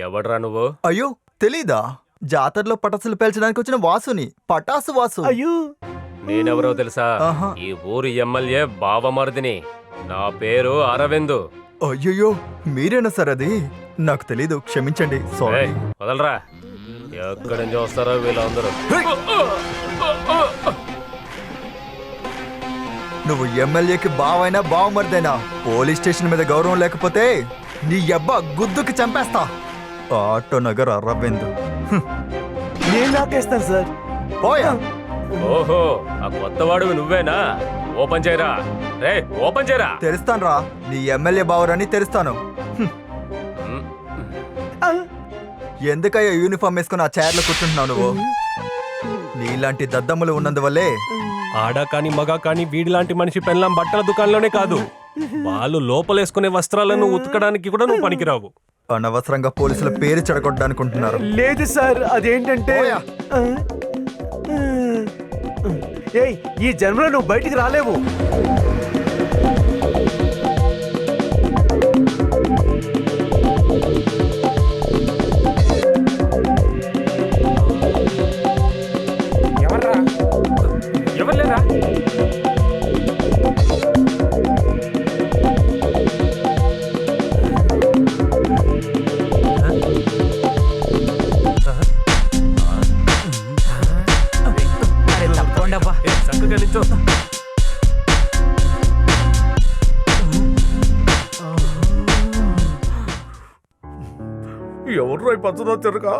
ఎవడ్రా నువ్వు? అయ్యో తెలీదా? జాతరలో పటాసులు పేల్చడానికి వచ్చిన వాసుని, పటాసు వాసు. అయ్యో, నేనెవరో తెలుసా? ఆహా. ఈ ఊరి ఎమ్మెల్యే బావమరిదిని. నా పేరు అరవింద్. అయ్యయ్యో, మీరేనా సార్ అది? నాకు తెలీదు, క్షమించండి. సారీ. ఏయ్, వదలరా. ఎక్కడి నుంచి వస్తారో వీళ్ళందరూ. నువ్వు ఎమ్మెల్యేకి బావైనా బావమరిదైనా పోలీస్ స్టేషన్ మీద గౌరవం లేకపోతే నీ అబ్బా గుద్దుకి చంపేస్తా. ఆటో నగర్ అరవింద్. నేను లాకేస్తాను సార్. పోయా. ఓహో, ఆ కొత్తవాడు నువ్వేనా? ఓపెన్ చేయరా. రే, ఓపెన్ చేయరా. తెరుస్తాను రా, నీ ఎమ్మెల్యే బావరని తెరుస్తాను. ఎందుకయ్యా యూనిఫామ్ వేసుకుని ఆ చైర్లో కూర్చుంటున్నావు నువ్వు? నీలాంటి దద్దమ్ములు ఉన్నందువల్లే ఆడ కాని మగ కాని వీడిలాంటి మనిషి పెళ్ళాం బట్టల దుకాణంలోనే కాదు, వాళ్ళు లోపలేసుకునే వస్త్రాలను ఉతకడానికి కూడా నువ్వు పనికిరావు. అనవసరంగా పోలీసుల పేరు చెడగొట్టడానుకుంటున్నారు. లేదు సార్, అదేంటంటే ఏయ్, ఈ జన్మలో నువ్వు బయటికి రాలేవు. ఎవర్రా? ఎవరు లేరా? చక్కగా నిల్చో. ఎవరు పచ్చదో తిరగా?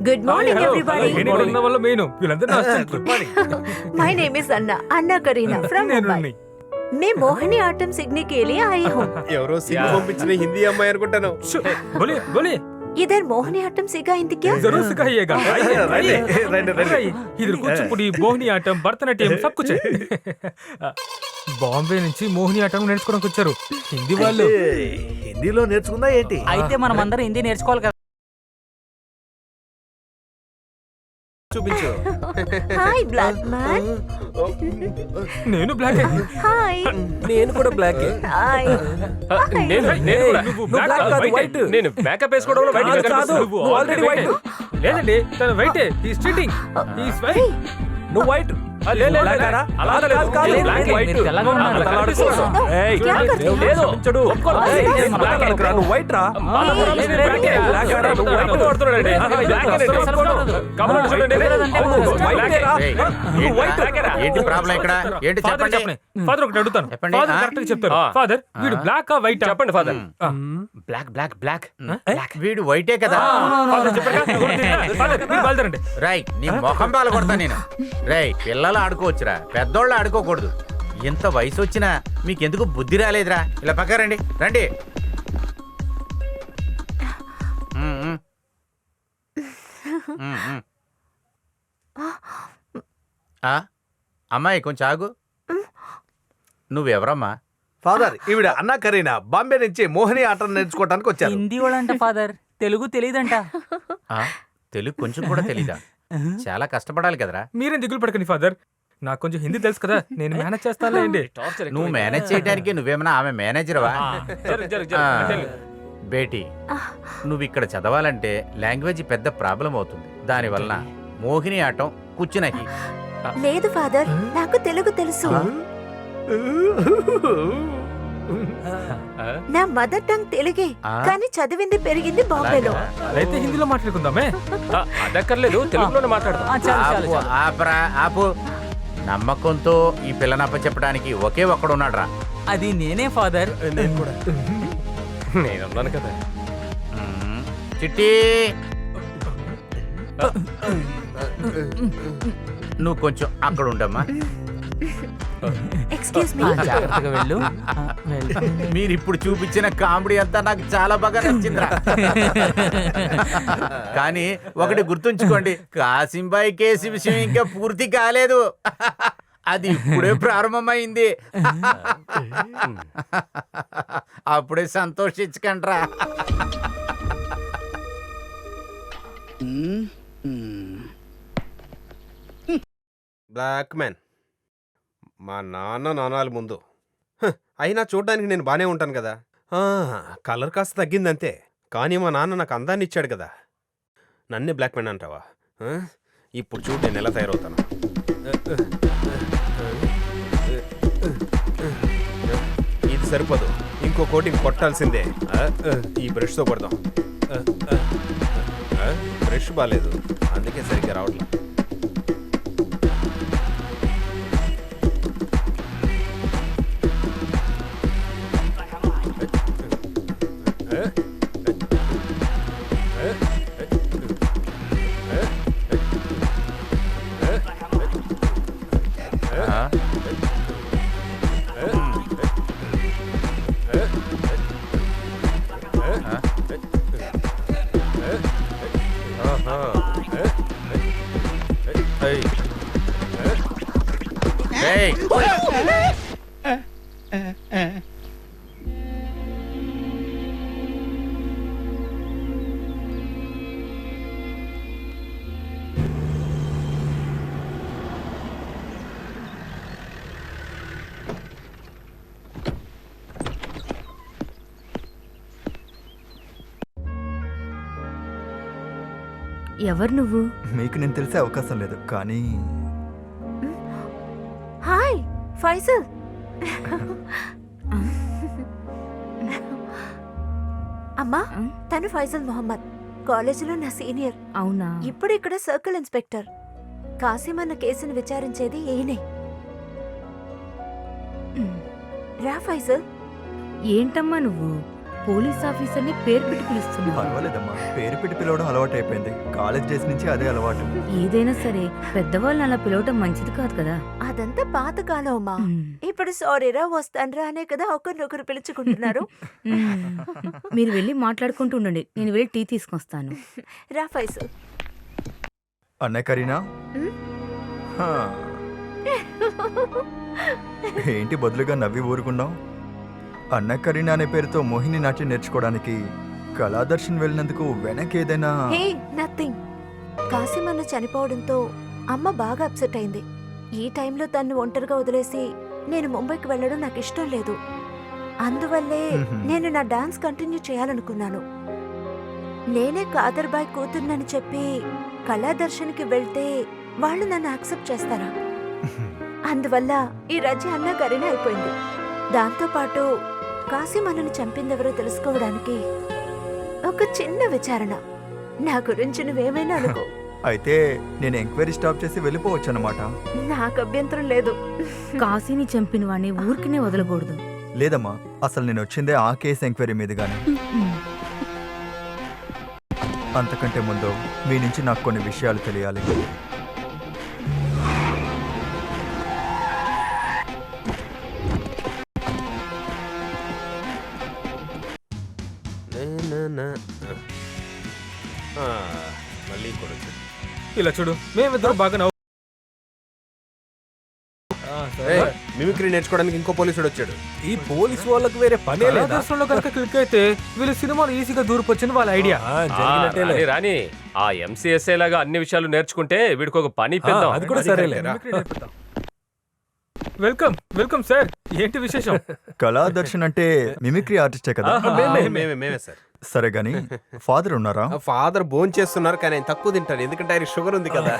Good morning everybody. ఉన్న వల్ల మెయిన్ వీళ్ళందరూ నా assistant. My name is Anna Kareena from Mumbai. मैं मोहिनी आटम सीखने के लिए आई हूँ. ఎవరో సిగ్గు పంపించిన హిందీ అమ్మాయి అనుకుంటాను. बोलिए बोलिए. इधर मोहिनी आटम सिखाएंगे क्या? जरूर सिखाइएगा. రండి. इधर కూచిపూడి, మోహిని ఆటం, భరతనాట్యం సబ్ కుచ్ బాంబే నుంచి మోహిని ఆటం నేర్చుకోవడానికి వచ్చారు హిందీ వాళ్ళు. హిందీలో నేర్చుకుందా ఏంటి? అయితే మనం అందరం హిందీ నేర్చుకోవాలి కదా. చూపించు. हाय ब्लैक मैन. నేను బ్లాక్. हाय. నేను కూడా బ్లాక్. हाय. నేను బ్యాకప్ వేసుకోవడంలో బయటికి కనిపిస్తున్నాను. నువ్వు ఆల్రెడీ వైట్. లేదండి, తన white. He is cheating. He is white. నువ్వు వైట్. అలా లేదు. లేదు, బ్లాక్ లేదు, వైట్. మీరు తెల్లగా ఉన్నారు. ఏయ్, क्या करते हो? లేదు. క్షమించడు. నేను బ్లాక్ అనుకురా, నువ్వు వైట్ రా. నేను బ్లాకే. బ్లాక్ రా, నువ్వు వైట్ కొడుతున్నాడండి. బ్లాక్ అనేది కమలను చూడండి. అవును, వైటే రా. ఏంటి బ్లాకే రా. ఏంటి ప్రాబ్లం ఇక్కడ? ఏంటి ఫాదర్ చెప్పండి. ఫాదర్ ఒకటి అడుగుతాను. చెప్పండి. ఫాదర్ కరెక్ట్ గా చెప్తారు. ఫాదర్, వీడు బ్లాక్ ఆ వైట్? చెప్పండి ఫాదర్. Black black black. వీడు వైటే కదా. ఫాదర్ చెప్పారు. ఫాదర్ మీరు బయలుదేరండి. రై, నీ మొఖం పాలు కొడతా నేను. రై, పిల్లలు ఆడుకోవచ్చురా, పెద్దోళ్ళు ఆడుకోకూడదు. ఎంత వయసు వచ్చినా మీకెందుకు బుద్ధి రాలేదురా? ఇలా పక్క రండి రండి. ఉమ్, ఉమ్. ఉమ్, ఉమ్. ఆ, అమ్మాయి కొంచెం ఆగు. నువ్వెవరమ్మా? ఫాదర్, ఈవిడ అన్నా కరీనా బాంబే నుంచి మోహిని ఆటను నేర్చుకోవడానికి వచ్చారు. హిందీ వాళ్ళంట ఫాదర్, తెలుగు తెలియదంట. ఆ, తెలుగు కొంచెం కూడా తెలీదా? చాలా కష్టపడాలి కదరా. మీరేం దిగులు పడకండి ఫాదర్, నాకు కొంచెం హిందీ తెలుసు కదా, నేను మేనేజ్ చేస్తానులేండి. నువ్వు మేనేజ్ చేయడానికి నువ్వేమన్నా ఆమె మేనేజర్వా? బేటీ, నువ్వు ఇక్కడ చదవాలంటే లాంగ్వేజ్ పెద్ద ప్రాబ్లం అవుతుంది. దానివల్ల మోహిని ఆటం కూర్చునకి. లేదు ఫాదర్, నాకు తెలుగు తెలుసు. నా మదర్ టంగ్ తెలుగే, కానీ చదివింది పెరిగింది బాంబేలో. అయితే హిందీలో మాట్లాడుకుందామే. అదక్కర్లేదు, తెలుగులోనే మాట్లాడదాం. ఆపు, ఆపరా, ఆపు. నమ్మకంతో ఈ పిల్లనప్ప చెప్పడానికి ఒకే ఒక్కడున్నాడు రా. అది నేనే ఫాదర్. నేనున్నాను కదా. చిట్టి, నువ్వు కొంచెం అక్కడ ఉండమ్మా. Excuse me. జాగ్రత్తగా వెళ్ళు. మీరు ఇప్పుడు చూపించిన కామెడీ అంతా నాకు చాలా బాగా నచ్చిందిరా. కానీ ఒకటి గుర్తుంచుకోండి, కాసింబాయి కేసు విషయం ఇంకా పూర్తి కాలేదు. అది ఇప్పుడే ప్రారంభమైంది. అప్పుడే సంతోషించకండ్రా. బ్లాక్ మ్యాన్, మా నాన్నల ముందు అయినా చూడ్డానికి నేను బానే ఉంటాను కదా. కలర్ కాస్త తగ్గిందంతే, కానీ మా నాన్న నాకు అందాన్ని ఇచ్చాడు కదా. నన్నే బ్లాక్ మ్యాన్ అంటావా? ఇప్పుడు చూడు నేను ఎలా తయారవుతాను. ఇది సరిపోదు, ఇంకో కోటింగ్ కొట్టాల్సిందే. ఈ బ్రష్తో కొడదాం. బ్రష్ బాగాలేదు, అందుకే సరిగ్గా రావట్లేదు. ఎవరు నువ్వు? మీకు నేను తెలిసే అవకాశం లేదు, కానీ హాయ్ ఫైసల్. అమ్మా, తను ఫైజల్ మొహమ్మద్, కాలేజీలో నా సీనియర్. అవునా? ఇప్పుడు ఇక్కడ సర్కిల్ ఇన్స్పెక్టర్. కాసిం అన్న కేసును విచారించేది ఈయనే. రా ఫైజల్. ఏంటమ్మా నువ్వు పోలీస్ ఆఫీసర్ని పేరు పెట్టి పిలుస్తున్నావు? పర్వాలేదమ్మా, పేరు పెట్టి పిలవడం అలవాటు అయిపోయింది. కాలేజ్ డేస్ నుంచి అదే అలవాటు. ఏదైనా సరే పెద్దవాళ్ళని అలా పిలవటం మంచిది కాదు కదా. అదంతా పాతకాలం అమ్మా. ఇప్పుడు సారీరా వస్తానరా అనే కదా ఒకరినొకరు పిలుచుకుంటున్నారు. మీరు వెళ్ళి మాట్లాడుకుంటూ ఉండండి, నేను వెళ్ళి టీ తీసుకొస్తాను. రా ఫైసల్. అన్నయ్య కరీనా, ఏంటి బదులుగా నవ్వి ఊరుకున్నావు? అన్న కరీనా అనే పేరుతో మోహిని నాట్యం నేర్చుకోవడానికి కళాదర్శన్ వెళ్ళినందుకు వెనక్కి ఏదైనా? హే నథింగ్. కాసిం అన్న చనిపోవడంతో అమ్మ బాగా అప్సెట్ అయింది. ఈ టైంలో తన్ను ఒంటరిగా వదిలేసి నేను ముంబైకి వెళ్ళడం నాకు ఇష్టం లేదు. అందువల్లే నేను నా డాన్స్ కంటిన్యూ చేయాలనుకున్నాను. నేనే కాదర్ బాయ్ కూతుర్నని చెప్పి కళాదర్శన్కి వెళ్తే వాళ్ళు నన్ను యాక్సెప్ట్ చేస్తారా? అందువల్ల ఈ రజ అన్న కరీనా అయిపోయింది. దాంతోపాటు కాసిం అన్నను చంపిందెవరో తెలుసుకోవడానికి ఒక చిన్న విచారణ. నా గురించి నువ్వేమైనా అనుకో. అయితే నేను ఎంక్వైరీ స్టాప్ చేసి వెళ్ళిపోవచ్చు అన్నమాట. నాకు అభ్యంతరం లేదు. కాశీని చంపిన వాడిని ఊరికినే వదలకూడదు. లేదమ్మా, అసలు నేను వచ్చిందే ఆ కేసు ఎంక్వైరీ మీదుగానే. అంతకంటే ముందు మీ నుంచి నాకు కొన్ని విషయాలు తెలియాలి. ఇంకోటి వచ్చాడు. ఇలా చూడు మేమిద్దరు బాగా నవ్వు ఏయ్, మిమిక్రీ నేర్చుకోవడానికి ఇంకో పోలీసుడు వచ్చాడు. ఈ పోలీస్ వాళ్ళకి వేరే పనే లేదా? దర్శనంలో కనుక క్లిక్ అయితే వీళ్ళు సినిమాలు ఈజీగా దూరిపోచ్చింది వాళ్ళ ఐడియా. జరిగినట్టేలే. రాని ఆ ఎంసీఎస్ఏ లాగా అన్ని విషయాలు నేర్చుకుంటే వీడికి ఒక పని పెద్దాం. అది కూడా సరేలేరా. వెల్కమ్ వెల్కమ్ సార్, ఏంటి విశేషం? కళాదర్శన్ అంటే మిమిక్రీ ఆర్టిస్టే కదా? మేమే సార్. సరే గాని ఫాదర్ ఉన్నారా? ఫాదర్ భోజనం చేస్తున్నారు కానీ ఆయన తక్కువ తింటారు, ఎందుకంటే ఆయన షుగర్ ఉంది కదా.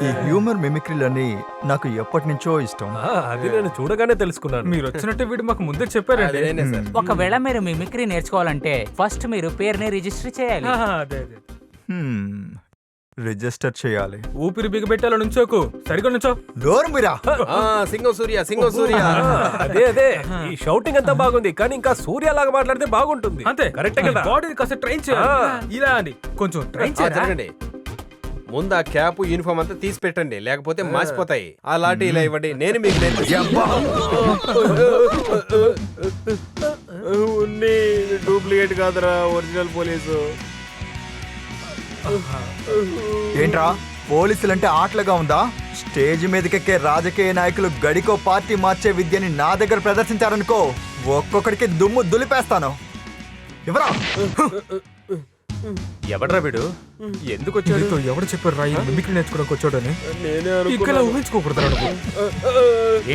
ఈ హ్యూమర్ మిమిక్రీలన్నీ నాకు ఎప్పటి నుంచో ఇష్టం. అది నేను చూడగానే తెలుసుకున్నాను. మీరు వచ్చినట్టే వీడు మాకు ముందే చెప్పారండి. అదేనే సార్. ఒకవేళ మీరు మిమిక్రీ నేర్చుకోవాలంటే ఫస్ట్ మీరు పేరుని రిజిస్టర్ చేయాలి. అదే అదే రిజిస్టర్ చేయాలి. ఊపిరి బిగబెట్టాలో నుంచోకు, సరిగ్గా నుంచో. నోరు మీరా. సింగం సూర్య, సింగం సూర్య. అదే అదే ఈ షౌటింగ్ అంతా బాగుంది కానీ ఇంకా సూర్య లాగా మాట్లాడితే బాగుంటుంది. అంతే కరెక్టే కదా. బాడీని కాస్త ట్రైన్ చేయాలి. ఇలా అని కొంచెం ట్రైన్ చేయాలి. జరగండి. ముందు ఆ క్యాప్ యూనిఫామ్ అంతా తీసి పెట్టండి, లేకపోతే మాసిపోతాయి. ఆ లాటి ఇలా ఇవ్వండి, నేను మీకు డూప్లికేట్ కాదురా, ఒరిజినల్ పోలీసు. ఏంట్రా పోలీసులంటే ఆటలుగా ఉందా? స్టేజ్ మీదకెక్కే రాజకీయ నాయకులు గడికో పార్టీ మార్చే విద్యని నా దగ్గర ప్రదర్శించారనుకో, ఒక్కొక్కడికి దుమ్ము దులిపేస్తాను. ఎవరా? ఎవడ్రా వీడు? ఎందుకు వచ్చాడు? ఎవరు చెప్పారు రా మిమిక్రీ నేర్చుకోవడానికి వచ్చాడని? ఇక్కడ ఊహించుకోకూడదు.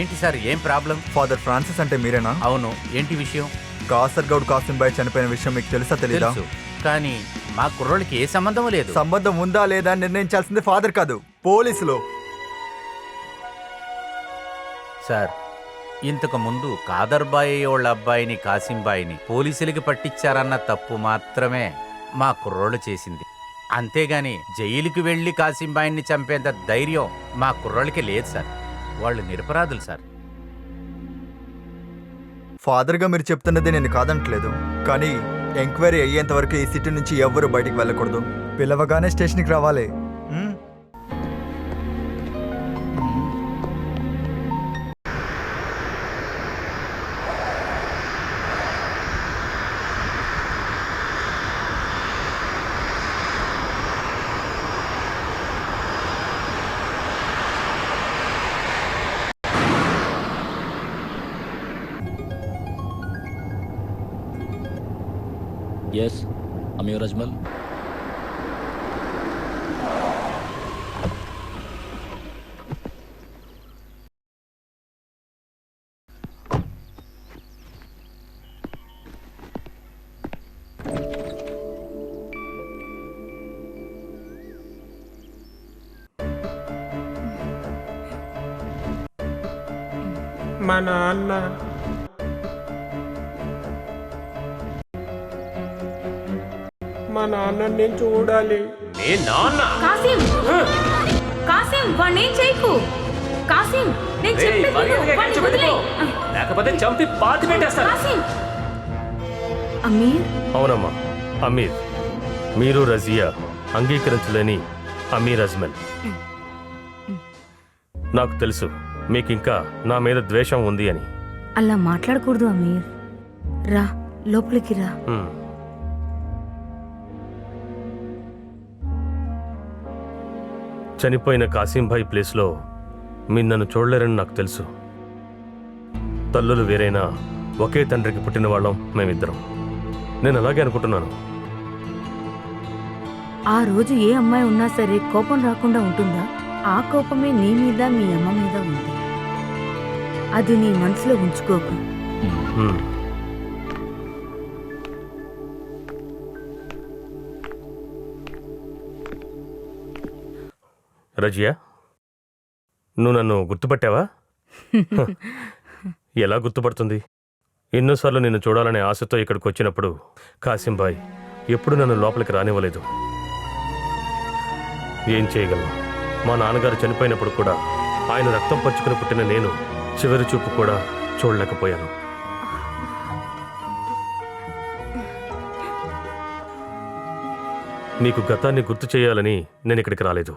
ఏంటి సార్, ఏం ప్రాబ్లం? ఫాదర్ ఫ్రాన్సిస్ అంటే మీరేనా? అవును, ఏంటి విషయం? కాసర్గౌడ్ కాసిం బాయ్ చనిపోయిన విషయం మీకు తెలుసా తెలీదా? తెలుసు, కానీ మా కుర్రోళ్ళకి ఏ సంబంధం లేదు. సంబంధం ఉందా లేదా అని నిర్ణయించాల్సింది ఫాదర్ కాదు, పోలీసులు. సార్, ఇంతకు ముందు కాదర్బాయి వాళ్ళ అబ్బాయిని కాసింబాయిని పోలీసులకి పట్టించారన్న తప్పు మాత్రమే మా కుర్రోళ్ళు చేసింది. అంతేగాని జైలుకి వెళ్ళి కాసింబాయిని చంపేంత ధైర్యం మా కుర్రోళ్ళకి లేదు సార్. వాళ్ళు నిరపరాధులు సార్. ఫాదర్గా మీరు చెప్తున్నది నేను కాదంటలేదు, కానీ ఎంక్వైరీ అయ్యేంత వరకు ఈ సిటీ నుంచి ఎవ్వరూ బయటికి వెళ్ళకూడదు. పిలవగానే స్టేషన్కి రావాలి. Yes, Amir Ajmal. మా నాన్న మా నాన్న నేను చూడాలి. కాసిం కాసిం వాణ్ణేం చేయకు. కాసిం నేను చెప్పేది విను. వాణ్ణి వదిలేయ్. లేకపోతే చంపి పాతి పెట్టేస్తాను. కాసిం. అమీర్. అవునమ్మా, అమీర్. మీరు రజియా అంగీకరించలేని అమీర్ అజ్మల్. నాకు తెలుసు మీకు ఇంకా నా మీద ద్వేషం ఉంది అని. అలా మాట్లాడకూడదు అమీర్. రా లోపలికి రా. చనిపోయిన కాసింభాయ్ ప్లేస్లో మీరు నన్ను చూడలేరని నాకు తెలుసు. తల్లులు వేరైనా ఒకే తండ్రికి పుట్టిన వాళ్ళం మేమిద్దరం. నేను అలాగే అనుకుంటున్నాను. ఆ రోజు ఏ అమ్మాయి ఉన్నా సరే కోపం రాకుండా ఉంటుందా? ఆ కోపమే నీ మీద మీ అమ్మ మీద ఉంది. అది నీ మనసులో ఉంచుకోకు. రజియా, నువ్వు నన్ను గుర్తుపట్టావా? ఎలా గుర్తుపడుతుంది? ఎన్నోసార్లు నిన్ను చూడాలనే ఆశతో ఇక్కడికి వచ్చినప్పుడు కాసింబాయ్ ఎప్పుడు నన్ను లోపలికి రానివ్వలేదు. ఏం చేయగలను? మా నాన్నగారు చనిపోయినప్పుడు కూడా ఆయన రక్తం పంచుకుని పుట్టిన నేను చివరి చూపు కూడా చూడలేకపోయాను. నీకు గతాన్ని గుర్తు చేయాలని నేను ఇక్కడికి రాలేదు.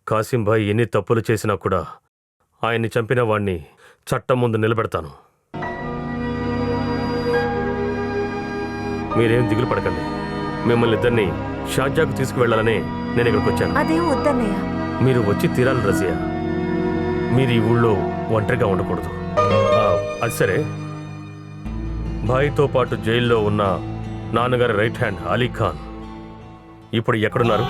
కాసింబాయ్ ఎన్ని తప్పులు చేసినా కూడా ఆయన్ని చంపిన వాణ్ణి చట్టం ముందు నిలబెడతాను. మీరేం దిగులు పడకండి. మిమ్మల్ని ఇద్దరిని షార్జాకు తీసుకువెళ్ళాలని నేను ఇక్కడికి వచ్చాను. అదేం వద్దన్నయ్య. మీరు వచ్చి తీరాలి రజియా. మీరు ఈ ఊళ్ళో ఒంటరిగా ఉండకూడదు. అది సరే, భాయ్తో పాటు జైల్లో ఉన్న నాన్నగారి రైట్ హ్యాండ్ అలీ ఖాన్ ఇప్పుడు ఎక్కడున్నారు?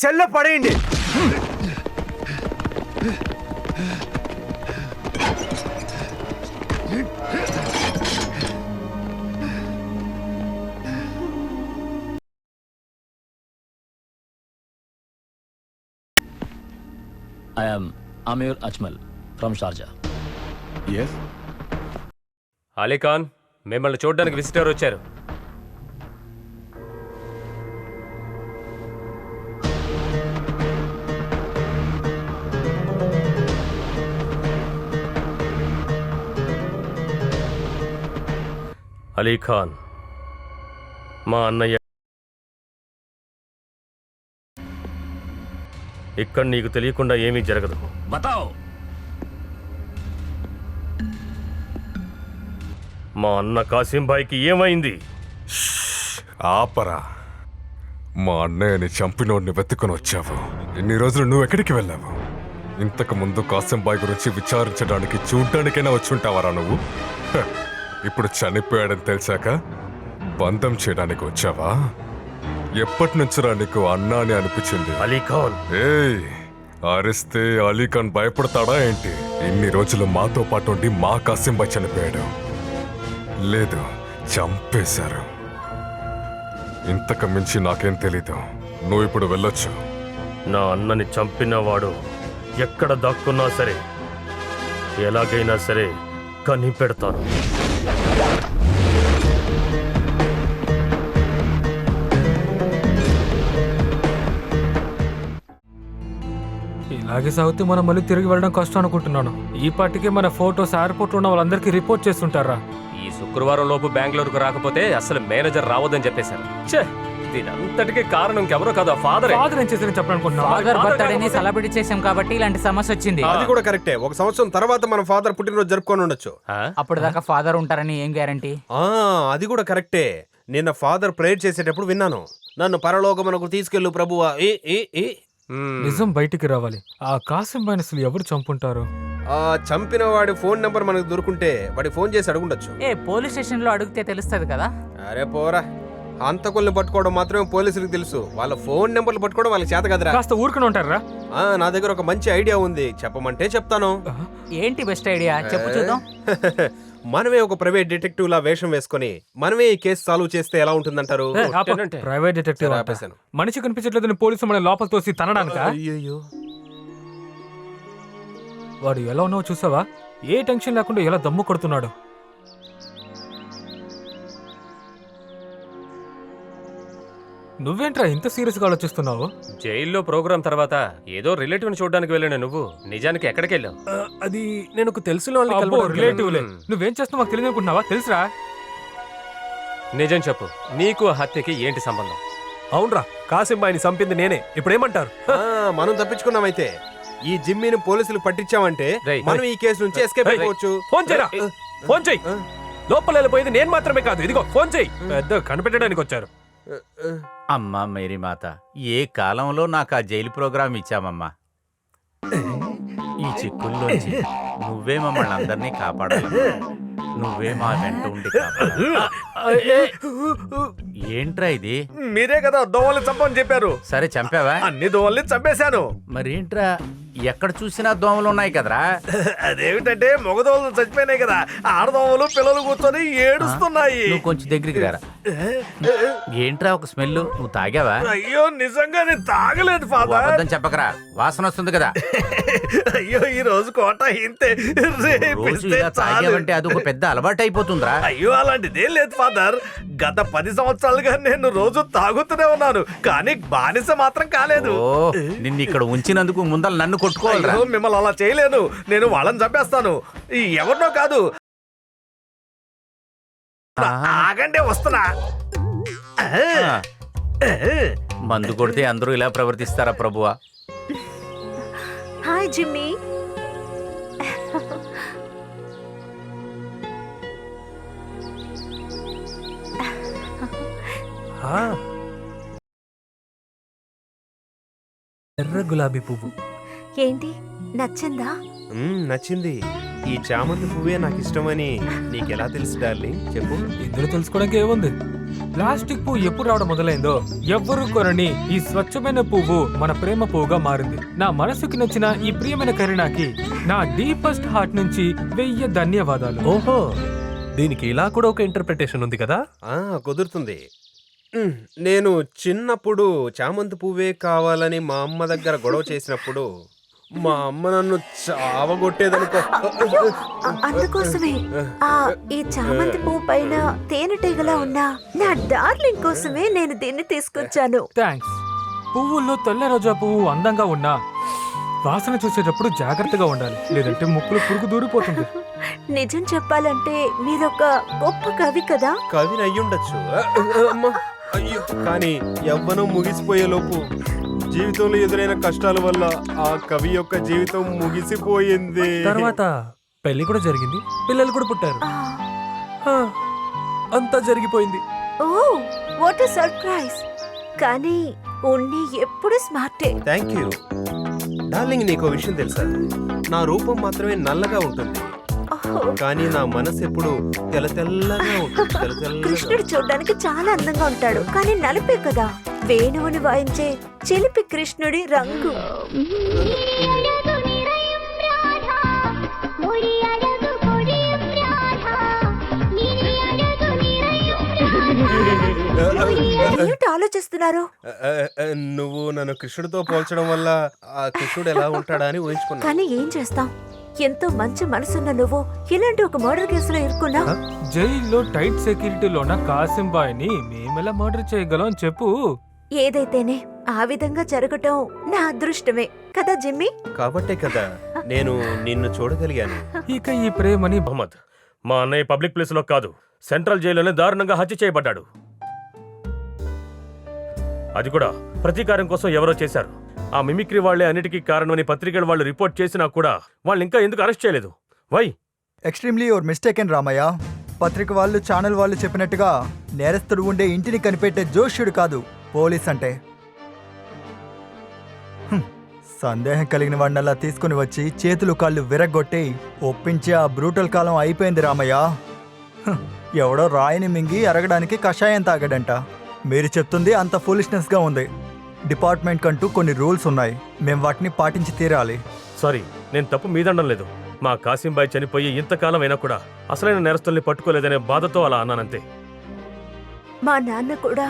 సెల్లో పడేయండి. I am Amir Ajmal from Sharjah. Yes. Ali Khan, మిమ్మల్ని చూడడానికి విజిటర్ వచ్చారు. అలీ ఖాన్, మా అన్నయ్య ఇక్కడ నీకు తెలియకుండా ఏమీ జరగదు. బతావ్. మా అన్న కాసిం భాయ్కి ఏమైంది? ఆపరా. మా అన్నయ్యని చంపినోడిని వెతుకుని వచ్చావు. ఇన్ని రోజులు నువ్వు ఎక్కడికి వెళ్ళావు? ఇంతకు ముందు కాసిం భాయ్ గురించి విచారించడానికి చూడ్డానికైనా వచ్చి ఉంటావారా నువ్వు? ఇప్పుడు చనిపోయాడని తెలిసాక బంధం చేయడానికి వచ్చావా? ఎప్పటి నుంచిరా నీకు అన్నా అని అనిపించింది? అలీ ఖాన్, ఏయ్, అరిస్తే అలీ ఖాన్ భయపడతాడా ఏంటి? ఇన్ని రోజులు మాతో పాటు ఉండి మా కాసిం భాయ్ చనిపోయాడు. లేదు, చంపేశారు. ఇంతకు మించి నాకేం తెలీదు. నువ్వు ఇప్పుడు వెళ్ళొచ్చు. నా అన్నని చంపినవాడు ఎక్కడ దాక్కున్నా సరే, ఎలాగైనా సరే కనిపెడతాను. ఇలాగే సాగితే మనం మళ్ళీ తిరిగి వెళ్ళడం కష్టం అనుకుంటున్నాను. ఈ పాటికే మన ఫోటోస్ ఎయిర్పోర్ట్ ఉన్న వాళ్ళందరికీ రిపోర్ట్ చేస్తుంటారా? ఈ శుక్రవారం లోపు బెంగళూరుకు రాకపోతే అసలు మేనేజర్ రావద్దని చెప్పేశారు. దీనంతటికి కారణం ఇంకెవరో కదా, ఫాదర్. ఫాదర్ ఏం చేశారని చెప్పాలనుకుంటున్నా. ఫాదర్ బర్త్డేని సెలబ్రేట్ చేసాం కాబట్టి ఇలాంటి సమస్య వచ్చింది. అది కూడా కరెక్టే. ఒక సంవత్సరం తర్వాత మన ఫాదర్ పుట్టినరోజు జరుపుకొని ఉండొచ్చు. అప్పుడు దాకా ఫాదర్ ఉంటారని ఏం గ్యారంటీ? అది కూడా కరెక్టే. నిన్న ఫాదర్ ప్రేయర్ చేసేటప్పుడు విన్నాను, నన్ను పరలోకమునకు తీసుకెళ్ళు ప్రభువా. నిజం బయటికి రావాలి. ఆ కాసిం బాయ్ అసలు ఎవరు చంపుంటారు? చంపిన వాడి ఫోన్ నెంబర్ మనకు దొరుకుంటే వాడి ఫోన్ చేసి అడుగుండొచ్చు. పోలీస్ స్టేషన్ లో అడిగితే తెలుస్తుంది కదా. అరే పోరా, హంతకుల్ని పట్టుకోవడం మాత్రమే పోలీసులకు తెలుసు. వాళ్ళ ఫోన్ నెంబర్లు పట్టుకోవడం వాళ్ళకి చేత కదరా. కాస్త ఊరుకుని ఉంటారా? నా దగ్గర ఒక మంచి ఐడియా ఉంది, చెప్పమంటే చెప్తాను. ఏంటి బెస్ట్ ఐడియా చెప్పు చూద్దాం. మనమే ఒక ప్రైవేట్ డిటెక్టివ్ లా వేషం వేసుకొని మనమే ఈ కేసు సాల్వ్ చేస్తే ఎలా ఉంటుందంటారు? ప్రైవేట్ డిటెక్టివ్ మనిషి కనిపించట్లేదని పోలీసు మన లోపల తోసి తనడానిక? అయ్యో, వాడు ఎలా ఉన్నావో చూసావా? ఏ టెన్షన్ లేకుండా ఎలా దమ్ము కొడుతున్నాడు. నువ్వేంట్రా ఇంత సీరియస్ గా ఆలోచిస్తున్నావు? జైల్లో ప్రోగ్రామ్ తర్వాత ఏదో రిలేటివ్ ని చూడడానికి వెళ్ళాను. నువ్వు నిజానికి ఎక్కడికి వెళ్ళావు? అది నేను తెలిసిన రిలేటివ్లే. నువ్వేం చేస్తున్నావు మాకు తెలియదు అనుకుంటున్నావా? తెలుసురా. నిజం చెప్పు, నీకు ఆ హత్యకి ఏంటి సంబంధం? అవునరా, కాసింబాయిని చంపింది నేనే. ఇప్పుడు ఏమంటారు? మనం తప్పించుకున్నామైతే ఈ జిమ్మీని పోలీసులు పట్టించామంటే మనం ఈ కేసు నుంచి ఎస్కేప్ అయిపోవచ్చు. ఫోన్ చేయరా, ఫోన్ చెయ్యి. లోపల వెళ్ళిపోయింది నేను మాత్రమే కాదు, ఇదిగో ఫోన్ చెయ్యి. పెద్ద కనిపెట్టడానికి వచ్చారు. అమ్మా మేరీ మాత, ఏ కాలంలో నాకు ఆ జైలు ప్రోగ్రాం ఇచ్చామమ్మా. ఈ చిక్కుల్లోంచి నువ్వే మమ్మల్ని అందరినీ కాపాడాలి. నువ్వే మా వెంట ఉండి ఏంట్రా ఇది? మీరే కదా దోవల్ని చంపని చెప్పారు. సరే చంపావా? అన్ని దోవల్ని చంపేశాను. మరేంట్రా ఎక్కడ చూసినా దోమలు ఉన్నాయి కదరా? అదేమిటంటే మగదోమలు చచ్చిపోయినాయి కదా, ఆడదోమలు పిల్లలు కూర్చొని ఏడుస్తున్నాయి. నువ్వు కొంచెం దగ్గరికి రారా. ఏంట్రా ఒక స్మెల్? నువ్వు తాగావా? అయ్యో నిజంగా నేను తాగలేదు ఫాదర్. అబద్ధం చెప్పకరా, వాసన వస్తుంది కదా. అయ్యో ఈ రోజు కోట ఇంతే. రోజు ఇలా తాగావంటే అది ఒక పెద్ద అలవాటు అయిపోతుందిరా. అయ్యో అలాంటిదేం లేదు ఫాదర్. గత 10 సంవత్సరాలుగా నేను రోజు తాగుతూనే ఉన్నాను, కానీ బానిస మాత్రం కాలేదు. నిన్ను ఇక్కడ ఉంచినందుకు ముందర నన్ను కొట్టుకోవాలి. మిమ్మల్ని అలా చేయలేను, నేను వాళ్ళని చంపేస్తాను. ఎవరినో కాదు. ఆగండి వస్తున్నా. మందు కొడితే అందరూ ఇలా ప్రవర్తిస్తారా ప్రభువా? Hi Jimmy. ఎర్ర గులాబీ పువ్వు ఏంటి నచ్చిందా? నచ్చింది. ఈ చామంతి పువ్వే నాకు ఇష్టమని నీకెలా తెలుసు డార్లింగ్? చెప్పు. ఇందులో తెలుసుకోవడానికి ఏముంది? ప్లాస్టిక్ పువ్వు ఎప్పుడు రావడం మొదలైందో ఎవ్వరూ కొనని ఈ స్వచ్ఛమైన పువ్వు మన ప్రేమ పువ్వుగా మారింది. నా మనసుకి నచ్చిన ఈ ప్రియమైన కరీనాకి నా డీపెస్ట్ హార్ట్ నుంచి 1000 ధన్యవాదాలు. ఓహో, దీనికి ఇలా కూడా ఒక ఇంటర్ప్రిటేషన్ ఉంది కదా? కుదురుతుంది. నేను చిన్నప్పుడు చామంతి పువ్వే కావాలని మా అమ్మ దగ్గర గొడవ చేసినప్పుడు మా అమ్మ నన్ను చావగొట్టేదనుకో. అందుకోసమే ఈ చామంతి పువ్వు పైన తేనెటీగలా ఉన్నా నా డార్లింగ్ కోసమే నేను దీన్ని తీసుకొచ్చాను. థ్యాంక్స్. పువ్వుల్లో తెల్ల రోజా పువ్వు అందంగా ఉన్నా వాసన చూసేటప్పుడు జాగ్రత్తగా ఉండాలి, లేదంటే ముక్కులు పురుగు దూరిపోతుంది. నిజం చెప్పాలంటే మీరొక గొప్ప కవి కదా. కవిని అయ్యుండొచ్చు, అయ్యో, కానీ యవ్వనం ముగిసిపోయేలోపు జీవితంలో ఎదురైన కష్టాల వల్ల ఆ కవి యొక్క జీవితం ముగిసిపోయింది. తర్వాత పెళ్లి కూడా జరిగింది, పిల్లలు కూడా పుట్టారు, అంతా జరిగిపోయింది. Oh what a surprise. కానీ ఉన్ని ఎప్పుడు స్మార్టే. Thank you darling. నీకో విషయం తెలుసా? నా రూపం మాత్రమే నల్లగా ఉంటుంది, కానీ నా మనసు ఎప్పుడు తెల్ల తెల్లగా ఉంటుంది. కృష్ణుడు చూడ్డానికి చాలా అందంగా ఉంటాడు, కానీ నలుపే కదా. వేణువుని వాయించే చిలిపి కృష్ణుడి రంగు. ఏంటి ఆలోచిస్తున్నారు? నువ్వు నన్ను కృష్ణుడితో పోల్చడం వల్ల ఆ కృష్ణుడు ఎలా ఉంటాడా అని ఊహించుకున్నా. కానీ ఏం చేస్తాం, ఎంతో మంచి మనసున్న నువ్వు ఇలాంటి ఒక మర్డర్ కేసులో ఇరుక్కున్నా. జైల్లో టైట్ సెక్యూరిటీలో ఉన్న కాసిం బాయ్ని మేమెలా మర్డర్ చేయగలం చెప్పు. ఏదైతేనే ఆ విధంగా జరగటం నా అదృష్టమే కదా జిమ్మీ. కాబట్టే కదా నేను నిన్ను చూడగలిగాను. ఇక ఈ ప్రేమని మహమ్మద్, మా అన్నయ్య పబ్లిక్ ప్లేస్లో కాదు, సెంట్రల్ జైల్లోనే దారుణంగా హత్య చేయబడ్డాడు. అది కూడా ప్రతీకారం కోసం ఎవరో చేశారు. ఆ మిమిక్రీ వాళ్లే అన్నిటికీ కారణమని పత్రికల వాళ్ళు రిపోర్ట్ చేసినా కూడా వాళ్ళు ఇంకా ఎందుకు అరెస్ట్ చేయలేదు? Why? Extremely your mistaken Ramayya. పత్రిక వాళ్ళు, ఛానల్ వాళ్ళు చెప్పినట్టుగా నేరస్తుడు ఉండే ఇంటిని కనిపెట్టే జోష్యుడు కాదు పోలీస్ అంటే. సందేహం కలిగిన వాడినల్లా తీసుకుని వచ్చి చేతులు కాళ్ళు విరగ్గొట్టి ఒప్పించే ఆ బ్రూటల్ కాలం అయిపోయింది రామయ్య. ఎవడో రాయిని మింగి అరగడానికి కషాయం తాగాడంట. మీరు చెప్తుంది అంత ఫూలిష్నెస్గా ఉంది. డిపార్ట్మెంట్ కంటూ కొన్ని రూల్స్ ఉన్నాయి, మేము వాటిని పాటించి తీరాలి. సారీ, నేను తప్పు మీదనడం లేదు. మా కాసింబాయ్ చనిపోయి ఇంతకాలం అయినా కూడా అసలైన నేరస్తుల్ని పట్టుకోలేదనే బాధతో అలా అన్నానంతే. మా నాన్న కూడా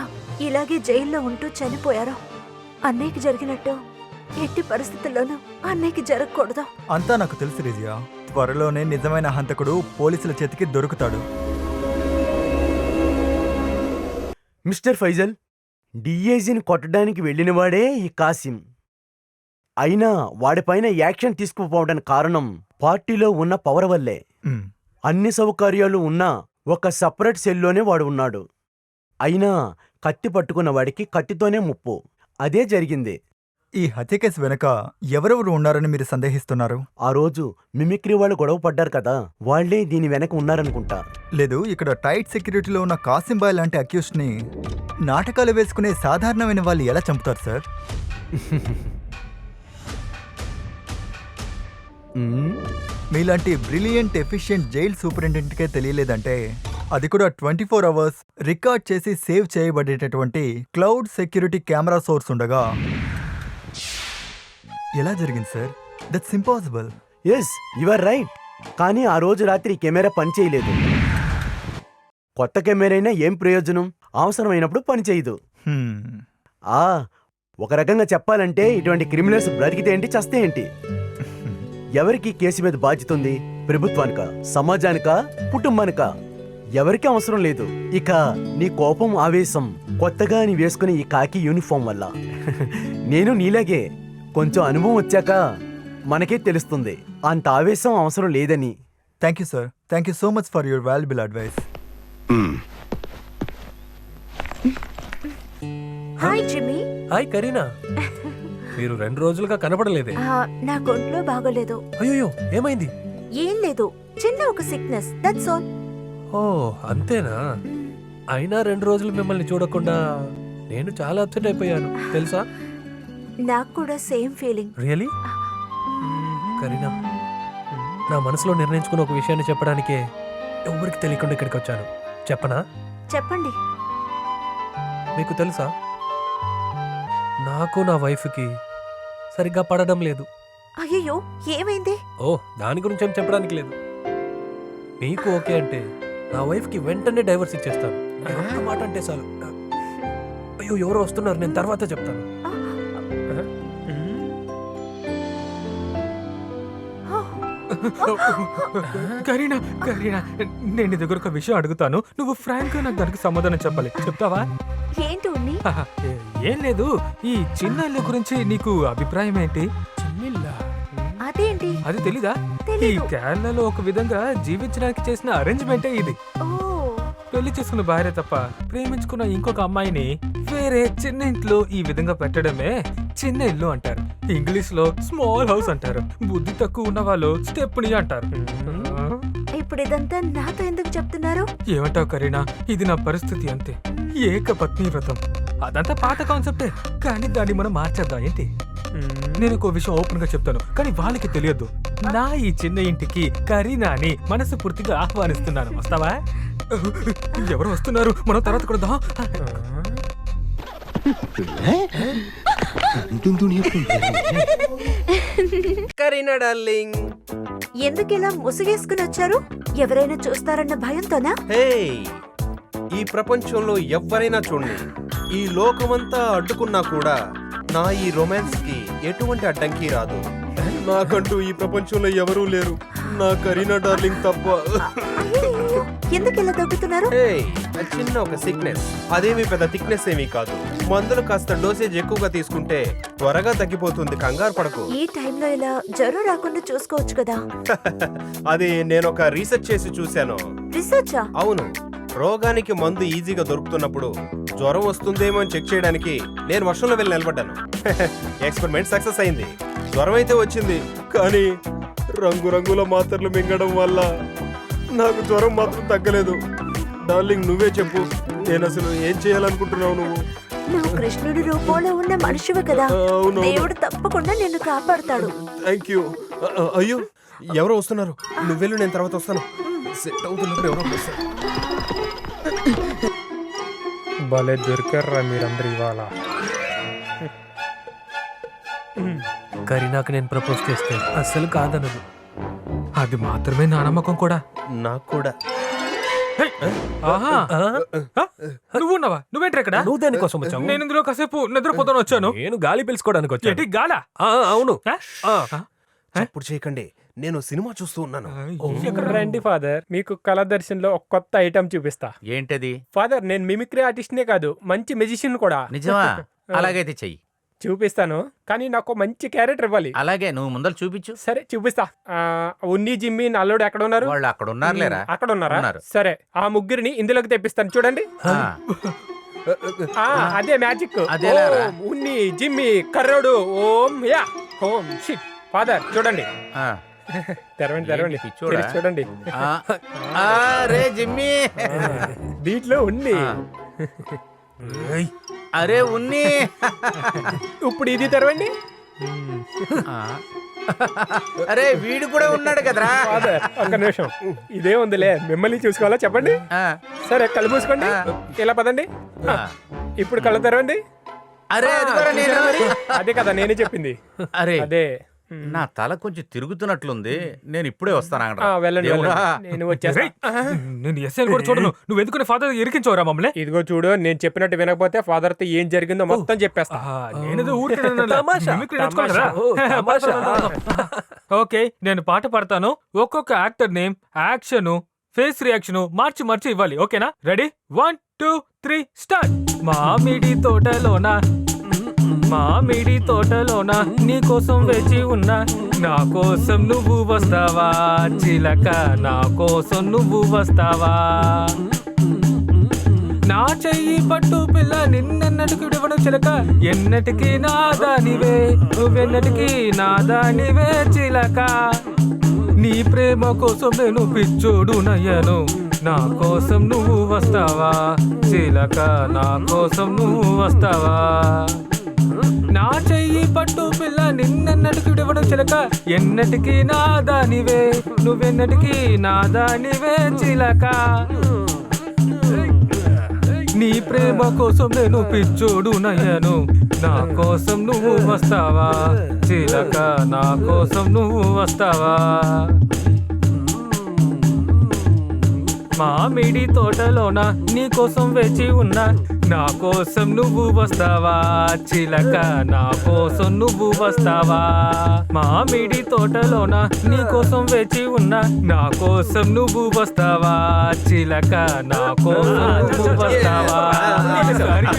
ఇలాగే జైల్లో ఉంటూ చనిపోయారు. అన్నయ్యకి జరిగినట్టు ఎట్టి పరిస్థితుల్లోనూ అన్నయ్యకి జరగకూడదు. అంతా నాకు తెలుసు రిజియా. త్వరలోనే నిజమైన హంతకుడు పోలీసుల చేతికి దొరుకుతాడు. మిస్టర్ ఫైజల్, డిఐజీని కొట్టడానికి వెళ్ళినవాడే ఈ కాసిం. అయినా వాడిపైన యాక్షన్ తీసుకుపోవడానికి కారణం పార్టీలో ఉన్న పవర్ వల్లే. అన్ని సౌకర్యాలు ఉన్నా ఒక సపరేట్ సెల్లోనే వాడు ఉన్నాడు. అయినా కత్తి పట్టుకున్న వాడికి కత్తితోనే ముప్పు. అదే జరిగింది. ఈ హత్య కేసు వెనుక ఎవరెవరు ఉన్నారని మీరు సందేహిస్తున్నారు? ఆ రోజు మిమిక్రీ వాళ్ళు గొడవ పడ్డారు కదా, వాళ్లే దీని వెనక ఉన్నారనుకుంటా. లేదు, ఇక్కడ టైట్ సెక్యూరిటీలో ఉన్న కాసింబాయ్ లాంటి అక్యూస్డ్ ని నాటకాలు వేసుకునే సాధారణమైన వాళ్ళు ఎలా చంపుతారు సార్? మీలాంటి బ్రిలియంట్ ఎఫిషియెంట్ జైల్ సూపరింటెండెంట్కే తెలియలేదంటే, అది కూడా 24 అవర్స్ రికార్డ్ చేసి సేవ్ చేయబడేటటువంటి క్లౌడ్ సెక్యూరిటీ కెమెరా సోర్స్ ఉండగా ఎలా జరిగింది సార్? That's impossible. Yes, you are right. కానీ ఆ రోజు రాత్రి కెమెరా పనిచేయలేదు. కొత్త కెమెరా అయినా ఏం ప్రయోజనం? అవసరమైనప్పుడు పనిచేయదు. ఒక రకంగా చెప్పాలంటే ఇటువంటి క్రిమినల్స్ బ్రతికితే ఏంటి, చస్తే ఏంటి? ఎవరికి కేసు మీద బాధ్యత ఉంది? ప్రభుత్వానికా, సమాజానికా, కుటుంబానికా? ఎవరికి అవసరం లేదు. ఇక నీ కోపం, ఆవేశం కొత్తగా నీ వేసుకుని ఈ కాకి యూనిఫామ్ వల్ల. నేను నీలాగే కొంచెం అనుభవం వచ్చాక మనకే తెలుస్తుంది అంత ఆవేశం అవసరం లేదని. Thank you sir. Thank you so much for your valuable advice. Hi Jimmy. Hi Kareena. మీరు 2 రోజులుగా కనపడలేదే. నా ఒంట్లో బాగోలేదు. అయ్యో, ఏమైంది? ఏం లేదు, చిన్న ఒక సిక్నెస్, దట్స్ ఆల్. ఓ అంతేనా? అయినా 2 రోజులు మిమ్మల్ని చూడకుండా నేను చాలా అప్సెట్ అయిపోయాను తెలుసా? నాకు కూడా సేమ్ ఫీలింగ్. రియలీ? కరీనా, నా మనసులో నిర్ణయించుకున్న ఒక విషయాన్ని చెప్పడానికే ఎవరికి తెలియకుండా ఇక్కడికి వచ్చాను. చెప్పనా? చెప్పండి. మీకు తెలుసా, నాకు నా వైఫ్కి సరిగ్గా పడడం లేదు. అయ్యో, ఏమైంది? ఓ దాని గురించి ఏం చెప్పడానికి లేదు. మీకు ఓకే అంటే నా వైఫ్కి వెంటనే డైవర్స్ ఇచ్చేస్తాను. ఒక్క మాట అంటే చాలు. అయ్యో, ఎవరో వస్తున్నారు, నేను తర్వాత చెప్తాను. కరీనా, కరీనా, నేను నీ దగ్గర ఒక విషయం అడుగుతాను, నువ్వు ఫ్రాంక్ గా నాకు దానికి సమాధానం చెప్పాలి. చెప్తావా? ఏంటి ఉన్ని? ఏం లేదు, ఈ చిన్న ఇల్లు గురించి నీకు అభిప్రాయం ఏంటి? అదేంటి? అది తెలీదా? ఈ కేరళలో ఒక విధంగా జీవించడానికి చేసిన అరేంజ్మెంటే ఇది. పెళ్లి చేసుకున్న భార్య తప్ప ప్రేమించుకున్న ఇంకొక అమ్మాయిని వేరే చిన్న ఇంట్లో ఈ విధంగా పెట్టడమే చిన్న ఇల్లు అంటారు. ఇంగ్లీష్ లో స్మాల్ హౌస్ అంటారు. బుద్ధి తక్కువ ఉన్న వాళ్ళు స్టెప్ని అంటారు. ఇప్పుడు ఇదంతా నాతో ఎందుకు చెప్తున్నారు? ఏమంటావు కరీనా, ఇది నా పరిస్థితి అంతే. ఏకపత్ని వ్రతం అదంతా పాత కాన్సెప్టే, కానీ దాన్ని మనం మార్చేద్దాం ఏంటి? నేను ఒక విషయం ఓపెన్ గా చెప్తాను, కానీ వాళ్ళకి తెలియదు. నా ఈ చిన్న ఇంటికి కరీనాని మనసు పూర్తిగా ఆహ్వానిస్తున్నాను. వస్తావా? ఎవరు వస్తున్నారు, మనం తర్వాత కొడదాం. కరీనా డార్లింగ్, ఎందుకు ఇలా ముసుగేసుకుని వచ్చారు? ఎవరైనా చూస్తారన్న భయంతోనా? హే, ఈ ప్రపంచంలో ఎవరైనా చూడండి, ఈ లోకమంతా అడ్డుకున్నా కూడా నా ఈ రొమాన్స్ కి ఎటువంటి అడ్డంకి రాదు. నాకంటూ ఈ ప్రపంచంలో ఎవరూ లేరు, నా కరీనా డార్లింగ్ తప్ప. ఎందుకు ఇలా తగ్గుతున్నారు? చిన్న ఒక సిక్నెస్, అదేమి పెద్ద థిక్నెస్ ఏమీ కాదు. మందులు కాస్త డోసేజ్ ఎక్కువగా తీసుకుంటే త్వరగా తగ్గిపోతుంది, కంగారు పడకు. ఈ టైంలో ఇలా జ్వరం రాకుండా చూసుకోవచ్చు కదా. అది నేను ఒక రీసెర్చ్ చేసి చూశాను. రీసెర్చా? అవును, రోగానికి మందు ఈజీగా దొరుకుతున్నప్పుడు జ్వరం వస్తుందేమో అని చెక్ చేయడానికి నేను వర్షంలో వెళ్ళి నిలబడ్డాను. ఎక్స్పెరిమెంట్ సక్సెస్ అయింది. జ్వరం అయితే వచ్చింది, కానీ రంగురంగుల మాత్రలు మింగడం వల్ల నాకు జ్వరం మాత్రం తగ్గలేదు. డార్లింగ్, నువ్వే చెప్పు, నేను అసలు ఏం చేయాలనుకుంటున్నావు? నువ్వు కృష్ణుడి రూపంలో ఉన్న మనిషివి కదా, దేవుడు తప్పకుండా నిన్ను కాపాడుతాడు. Thank you. అయ్యో, ఎవరో వస్తున్నారు, నువ్వు వెళ్ళు, నేను తర్వాత వస్తాను. సెట్ అవుతున్నప్పుడు ఎవరో వస్తారు. భలే దొరికారా మీరందరూ ఇవాళ. కరీనాకు నేను ప్రపోజ్ చేస్తే అస్సలు కాదనదు. అది మాత్రమే నా నమ్మకం కూడా. నాకు కూడా. నువ్వు ఉన్నావా? నువ్వేంటి ఇక్కడ? నువ్వు దేనికోసం వచ్చావు? నేను ఇందులో కాసేపు నిద్రపోతాను వచ్చాను. నేను గాలి పీల్చుకోవడానికి వచ్చాను. ఏంటి గాలా? అవును. చప్పుడు చేయకండి, నేను సినిమా చూస్తూ ఉన్నాను. రండి ఫాదర్, మీకు కళా దర్శన్లో ఒక కొత్త ఐటమ్ చూపిస్తా. ఏంటది? ఫాదర్, నేను మిమిక్రీ ఆర్టిస్ట్నే కాదు, మంచి మెజిషియన్ కూడా. నిజమా? అలాగైతే చెయ్యి. చూపిస్తాను, కానీ నాకు మంచి క్యారెక్టర్ ఇవ్వాలి. అలాగే, నువ్వు ముందర చూపించు. సరే చూపిస్తా. ఉన్ని, జిమ్మి, నల్లుడు ఎక్కడ ఉన్నారు? వాళ్ళు అక్కడ ఉన్నారులేరా? అక్కడ ఉన్నారా? ఉన్నారు. సరే, ఆ ముగ్గురిని ఇందులోకి తెప్పిస్తాను, చూడండి. అదే మ్యాజిక్. ఉన్ని, జిమ్మి, కర్రోడు, ఓం యా ఓం షిట్. ఫాదర్ చూడండి, తెరవండి తెరవండి, చూడండి. అరే జిమ్మి, దీంట్లో ఉన్ని. అరే ఉన్ని, ఇప్పుడు ఇది తెరవండి. అరే వీడు కూడా ఉన్నాడు కదరా. ఫాదర్ ఒక్క నిమిషం, ఇదే ఉందిలే, మిమ్మల్ని చూసుకోవాలా చెప్పండి. సరే కళ్ళు మూసుకోండి, ఇలా పదండి. ఇప్పుడు కళ్ళు తెరవండి. అరే అదే కదా నేనే చెప్పింది. అరే అదే, నా తల కొంచెం తిరుగుతున్నట్లుంది, నేను ఇప్పుడే వస్తాను. వెళ్ళండి, నేను వచ్చేస్తా. నేను ఎస్ఐ కూడా చూడను, నువ్వు ఎందుకు ఫాదర్ ఇరికించవరా మమ్మల్ని? ఇదిగో చూడు, నేను చెప్పినట్టు వినకపోతే ఫాదర్ తో ఏం జరిగిందో మొత్తం చెప్పేస్తా. ఓకే, నేను పాట పాడతాను, ఒక్కొక్క actor name, action, face reaction మార్చి మార్చి ఇవ్వాలి. ఓకేనా? రెడీ? 1 2 3 స్టార్ట్. మామిడి తోటలోన నీ కోసం వేచి ఉన్నా, నా కోసం నువ్వు వస్తావా చిలక, నా కోసం నువ్వు వస్తావా? నా చెయ్యి పట్టు పిల్ల, నిన్నెన్నటికి విడవను చిలక, ఎన్నటికీ నా దానివే, నువ్వెన్నటికీ నా దానివే చిలక. నీ ప్రేమ కోసం నేను పిచ్చోడు నయ్యను, నా కోసం నువ్వు వస్తావా చిలక, నా కోసం నువ్వు వస్తావా? నా చెయ్యి పట్టు పిల్ల, నిన్నెన్నటికి విడవను చిలక, ఎన్నటికీ నా దానివే, నువ్వెన్నటికీ నా దానివే చిలక. నీ ప్రేమ కోసం నేను పిచ్చోడు నయ్యను, నా కోసం నువ్వు వస్తావా చిలక, నా కోసం నువ్వు వస్తావా? మామిడి తోటలోన నీ కోసం వేచి ఉన్నా, నా కోసం నువ్వు వస్తావా చిలక, నా కోసం నువ్వు వస్తావా? మామిడి తోటలోన నీ కోసం వేచి ఉన్నా, నా కోసం నువ్వు వస్తావా చిలక, నా కోసం నువ్వు వస్తావా?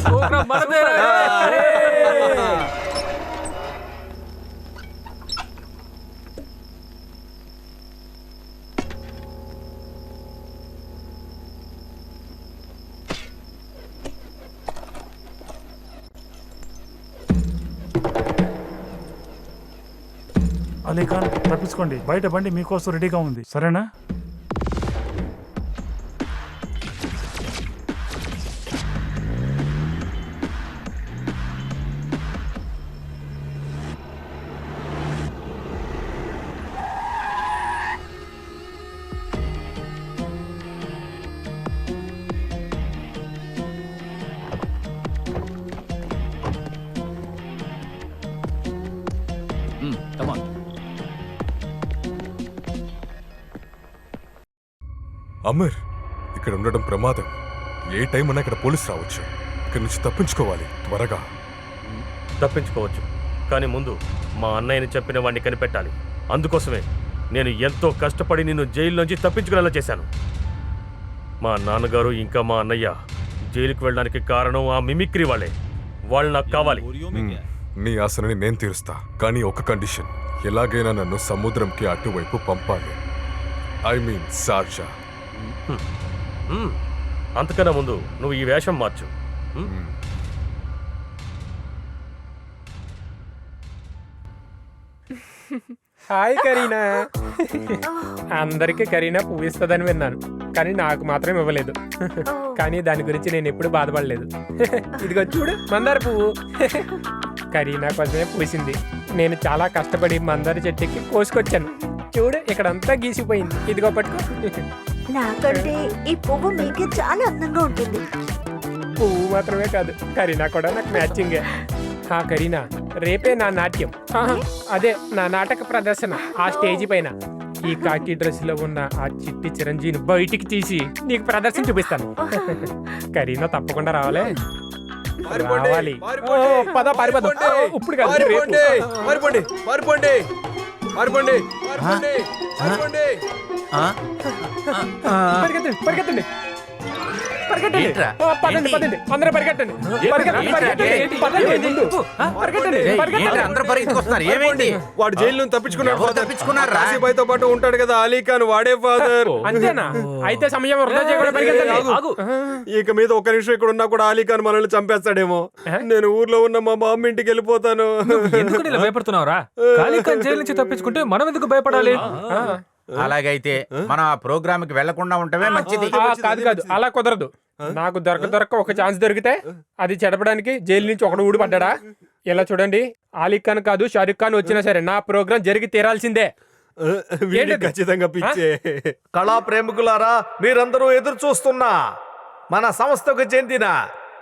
ప్రోగ్రామ్ మనదేరా? అలీఖాన్ తప్పించుకోండి, బయట బండి మీకోసం రెడీగా ఉంది, సరేనా? Come on. అమర్, ఇక్కడ ఉండడం ప్రమాదం. ఏ టైం అన్నా ఇక్కడ పోలీసు రావచ్చు. ఇక్కడి నుంచి తప్పించుకోవాలి త్వరగా. తప్పించుకోవచ్చు, కానీ ముందు మా అన్నయ్యని చంపిన వాడిని కనిపెట్టాలి. అందుకోసమే నేను ఎంతో కష్టపడి నిన్ను జైల్లోంచి తప్పించుకునేలా చేశాను. మా నాన్నగారు ఇంకా మా అన్నయ్య జైలుకి వెళ్ళడానికి కారణం ఆ మిమిక్రీ వాళ్ళే. వాళ్ళు నాకు కావాలి. నీ ఆశని నేను తీరుస్తా, కానీ ఒక కండిషన్. ఎలాగైనా నన్ను సముద్రంకి అటువైపు పంపాలి. I mean Sharjah. అంతకన్నా ముందు నువ్వు ఈ వేషం మార్చు. హాయ్ కరీనా. అందరికీ కరీనా పువ్వు ఇస్తుందని విన్నాను, కానీ నాకు మాత్రం ఇవ్వలేదు. కానీ దాని గురించి నేను ఎప్పుడు బాధపడలేదు. ఇదిగో చూడు మందార పువ్వు. కరీనా కోసమే పూసింది. నేను చాలా కష్టపడి మందార చెట్టుకి కోసుకొచ్చాను. చూడు ఇక్కడంతా గీసిపోయింది. ఇదిగో పట్టుకో. నాకంటే ఈ పువ్వు మీకు చాలా అందంగా ఉంటుంది. పువ్వు మాత్రమే కాదు, కరీనా కూడా నాకు మ్యాచింగే. కరీనా, రేపే నా నాట్యం, అదే నా నాటక ప్రదర్శన. ఆ స్టేజీ పైన ఈ కాకి డ్రెస్ లో ఉన్న ఆ చిట్టి చిరంజీవిని బయటికి తీసి నీకు ప్రదర్శన చూపిస్తాను. కరీనా తప్పకుండా రావాలి. రావాలి. పద పారిపోదాం. ఇప్పుడు కాదు, రేపు. పారిపోండి పారిపోండి పారిపోండి పారిపోండి పారిపోండి. పరిగెత్తండి పరిగెత్తండి పరిగెట్టండి. పదండి పదండి, అందరూ పరిగెట్టండి. వాడు జైలు నుంచి తప్పించుకున్నాడు. కాశీబాయ్తో పాటు ఉంటాడు కదా అలీ ఖాన్, వాడే ఫాదర్. అంతేనా? అయితే సమయం వృధా చేయకుండా పరిగెత్తండి. ఇక మీద ఒక నిమిషం ఇక్కడ ఉన్నా కూడా అలీ ఖాన్ మనల్ని చంపేస్తాడేమో. నేను ఊర్లో ఉన్న మా బామ్మ ఇంటికి వెళ్ళిపోతాను. ఎందుకు ఇలా భయపడుతున్నావురా? అలీ ఖాన్ జైలు నుంచి తప్పించుకుంటే మనం ఎందుకు భయపడాలి? అలాగైతే మనం ఆ ప్రోగ్రామ్ కి వెళ్లకుండా ఉండటమే మంచిది. కాదు కాదు, అలా కుదరదు. నాకు దొరక ఒక ఛాన్స్ దొరికితే అది చెడపడానికి జైలు నుంచి ఒకడు ఊడిపడ్డా. ఇలా చూడండి, అలీ ఖాన్ కాదు షారుఖ్ ఖాన్ వచ్చినా సరే నా ప్రోగ్రాం జరిగి తీరాల్సిందే. ఖచ్చితంగా పిచ్చే. కళా ప్రేమికులారా, మీరందరూ ఎదురు చూస్తున్న మన సంస్థకు చెందిన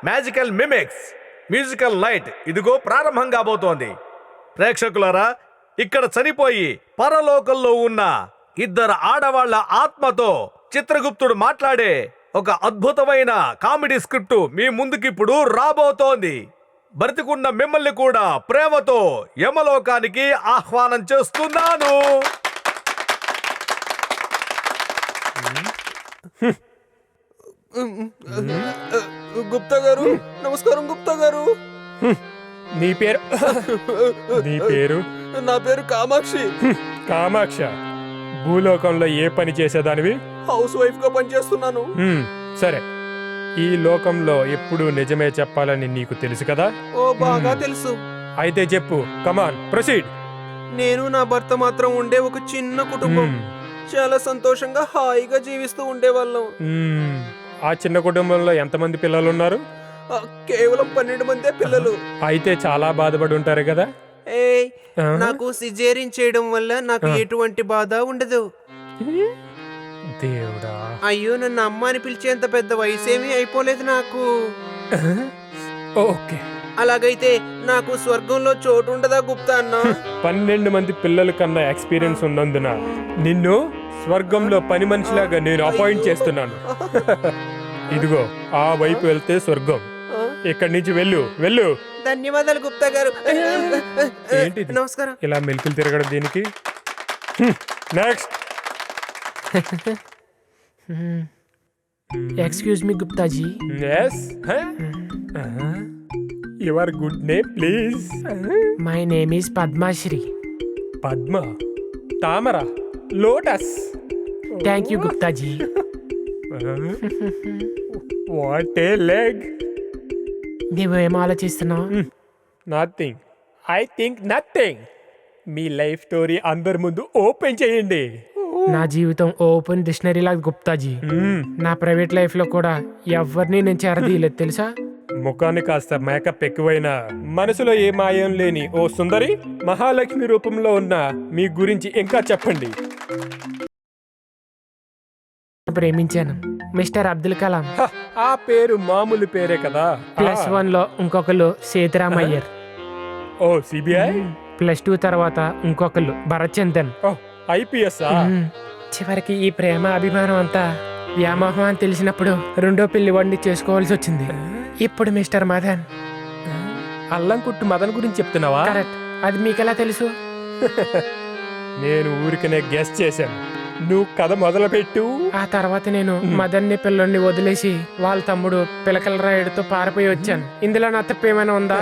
మ్యాజికల్ మిమిక్స్ మ్యూజికల్ నైట్ ఇదిగో ప్రారంభం కాబోతోంది. ప్రేక్షకులారా, ఇక్కడ చనిపోయి పరలోకంలో ఉన్న ఇద్దరు ఆడవాళ్ల ఆత్మతో చిత్రగుప్తుడు మాట్లాడే ఒక అద్భుతమైన కామెడీ స్క్రిప్ట్ మీ ముందుకిప్పుడు రాబోతోంది. బ్రతికున్న మిమ్మల్ని కూడా ప్రేమతో యమలోకానికి ఆహ్వానం చేస్తున్నాను. గుప్తా గారు నమస్కారం. గుప్తా గారు, నీ పేరు? నీ పేరు? నా పేరు కామాక్షి. కామాక్ష, భూలోకంలో ఏ పని చేసేదానివి? హౌస్ వైఫ్ గా పనిచేస్తున్నాను. సరే, ఈ లోకంలో ఎప్పుడు నిజమే చెప్పాలని నీకు తెలుసు కదా? ఓ బాగా తెలుసు. అయితే చెప్పు, కమాన్ ప్రొసీడ్. నేను నా భర్త మాత్రం ఉండే ఒక చిన్న కుటుంబం. చాలా సంతోషంగా హాయిగా జీవిస్తూ ఉండేవాళ్ళం. ఆ చిన్న కుటుంబంలో ఎంతమంది పిల్లలు ఉన్నారు? కేవలం 12 మందే పిల్లలు. అయితే చాలా బాధపడి ఉంటారు కదా? నాకు సిజేరియన్ చేయడం వల్ల నాకు ఎటువంటి బాధ ఉండదు. దేవుడా, అయ్యో, నన్ను అమ్మ అని పిలిచేంత పెద్ద వయసేమీ అయిపోలేదు నాకు. ఓకే, అలాగైతే నాకు స్వర్గంలో చోటు ఉండదా గుప్తా అన్న? 12 మంది పిల్లల కన్నా ఎక్స్పీరియన్స్ ఉన్నందున నిన్ను స్వర్గంలో పని మనిషిలాగా నేను అపాయింట్ చేస్తున్నాను. ఇదిగో, ఆ వైపు వెళ్తే స్వర్గం. ఇక్కడి నుంచి వెళ్ళు వెళ్ళు. ధన్యవాదాలు గుప్తా గారు. ఏంటి నమస్కారం. ఇలా మెలికలు తిరగడం దీనికి? Next. Excuse me Guptaji. yes your good name please? My name is Padmashri. Padma, తామర, lotus. Thank you Guptaji. What a leg. నువ్వేం ఆలోచిస్తున్నావు? నథింగ్. I think nothing. మీ లైఫ్ స్టోరీ అందరి ముందు ఓపెన్ చేయండి. నా జీవితం ఓపెన్ డిక్షనరీ లాగా గుప్తాజీ. నా ప్రైవేట్ లైఫ్ లో కూడా ఎవరిని నేను చేరదీయలేదు తెలుసా? ముఖాన్ని కాస్త మేకప్ ఎక్కువైనా మనసులో ఏ మాయం లేని ఓ సుందరి మహాలక్ష్మి రూపంలో ఉన్న మీ గురించి ఇంకా చెప్పండి. ప్రేమించాను, మిస్టర్ అబ్దుల్ కలాం. ఆ పేరు మామూలు పేరే కదా. +1 లో ఇంకొకరు సీతారామయ్యర్. ఓ సిబిఐ. +2 తర్వాత ఇంకొకరు భరత్ చందన్. IPS. చివరికి ఈ ప్రేమ అభిమానం అంతా వ్యామోహం అని తెలిసినప్పుడు రెండో పెళ్లి వాడిని చేసుకోవాల్సి వచ్చింది. ఇప్పుడు మిస్టర్ మదన్. అల్లం కుట్టు మదన్ గురించి చెప్తున్నావా? కరెక్ట్. అది మీకెలా తెలుసు? నేను ఊరికనే గెస్ట్ చేశాను. నువ్వు కథ మొదలుపెట్టు. ఆ తర్వాత నేను మదన్ని పిల్లల్ని వదిలేసి వాళ్ళ తమ్ముడు పిలకల రాయుడుతో పారిపోయి వచ్చాను. ఇందులో నా తప్పు ఏమైనా ఉందా?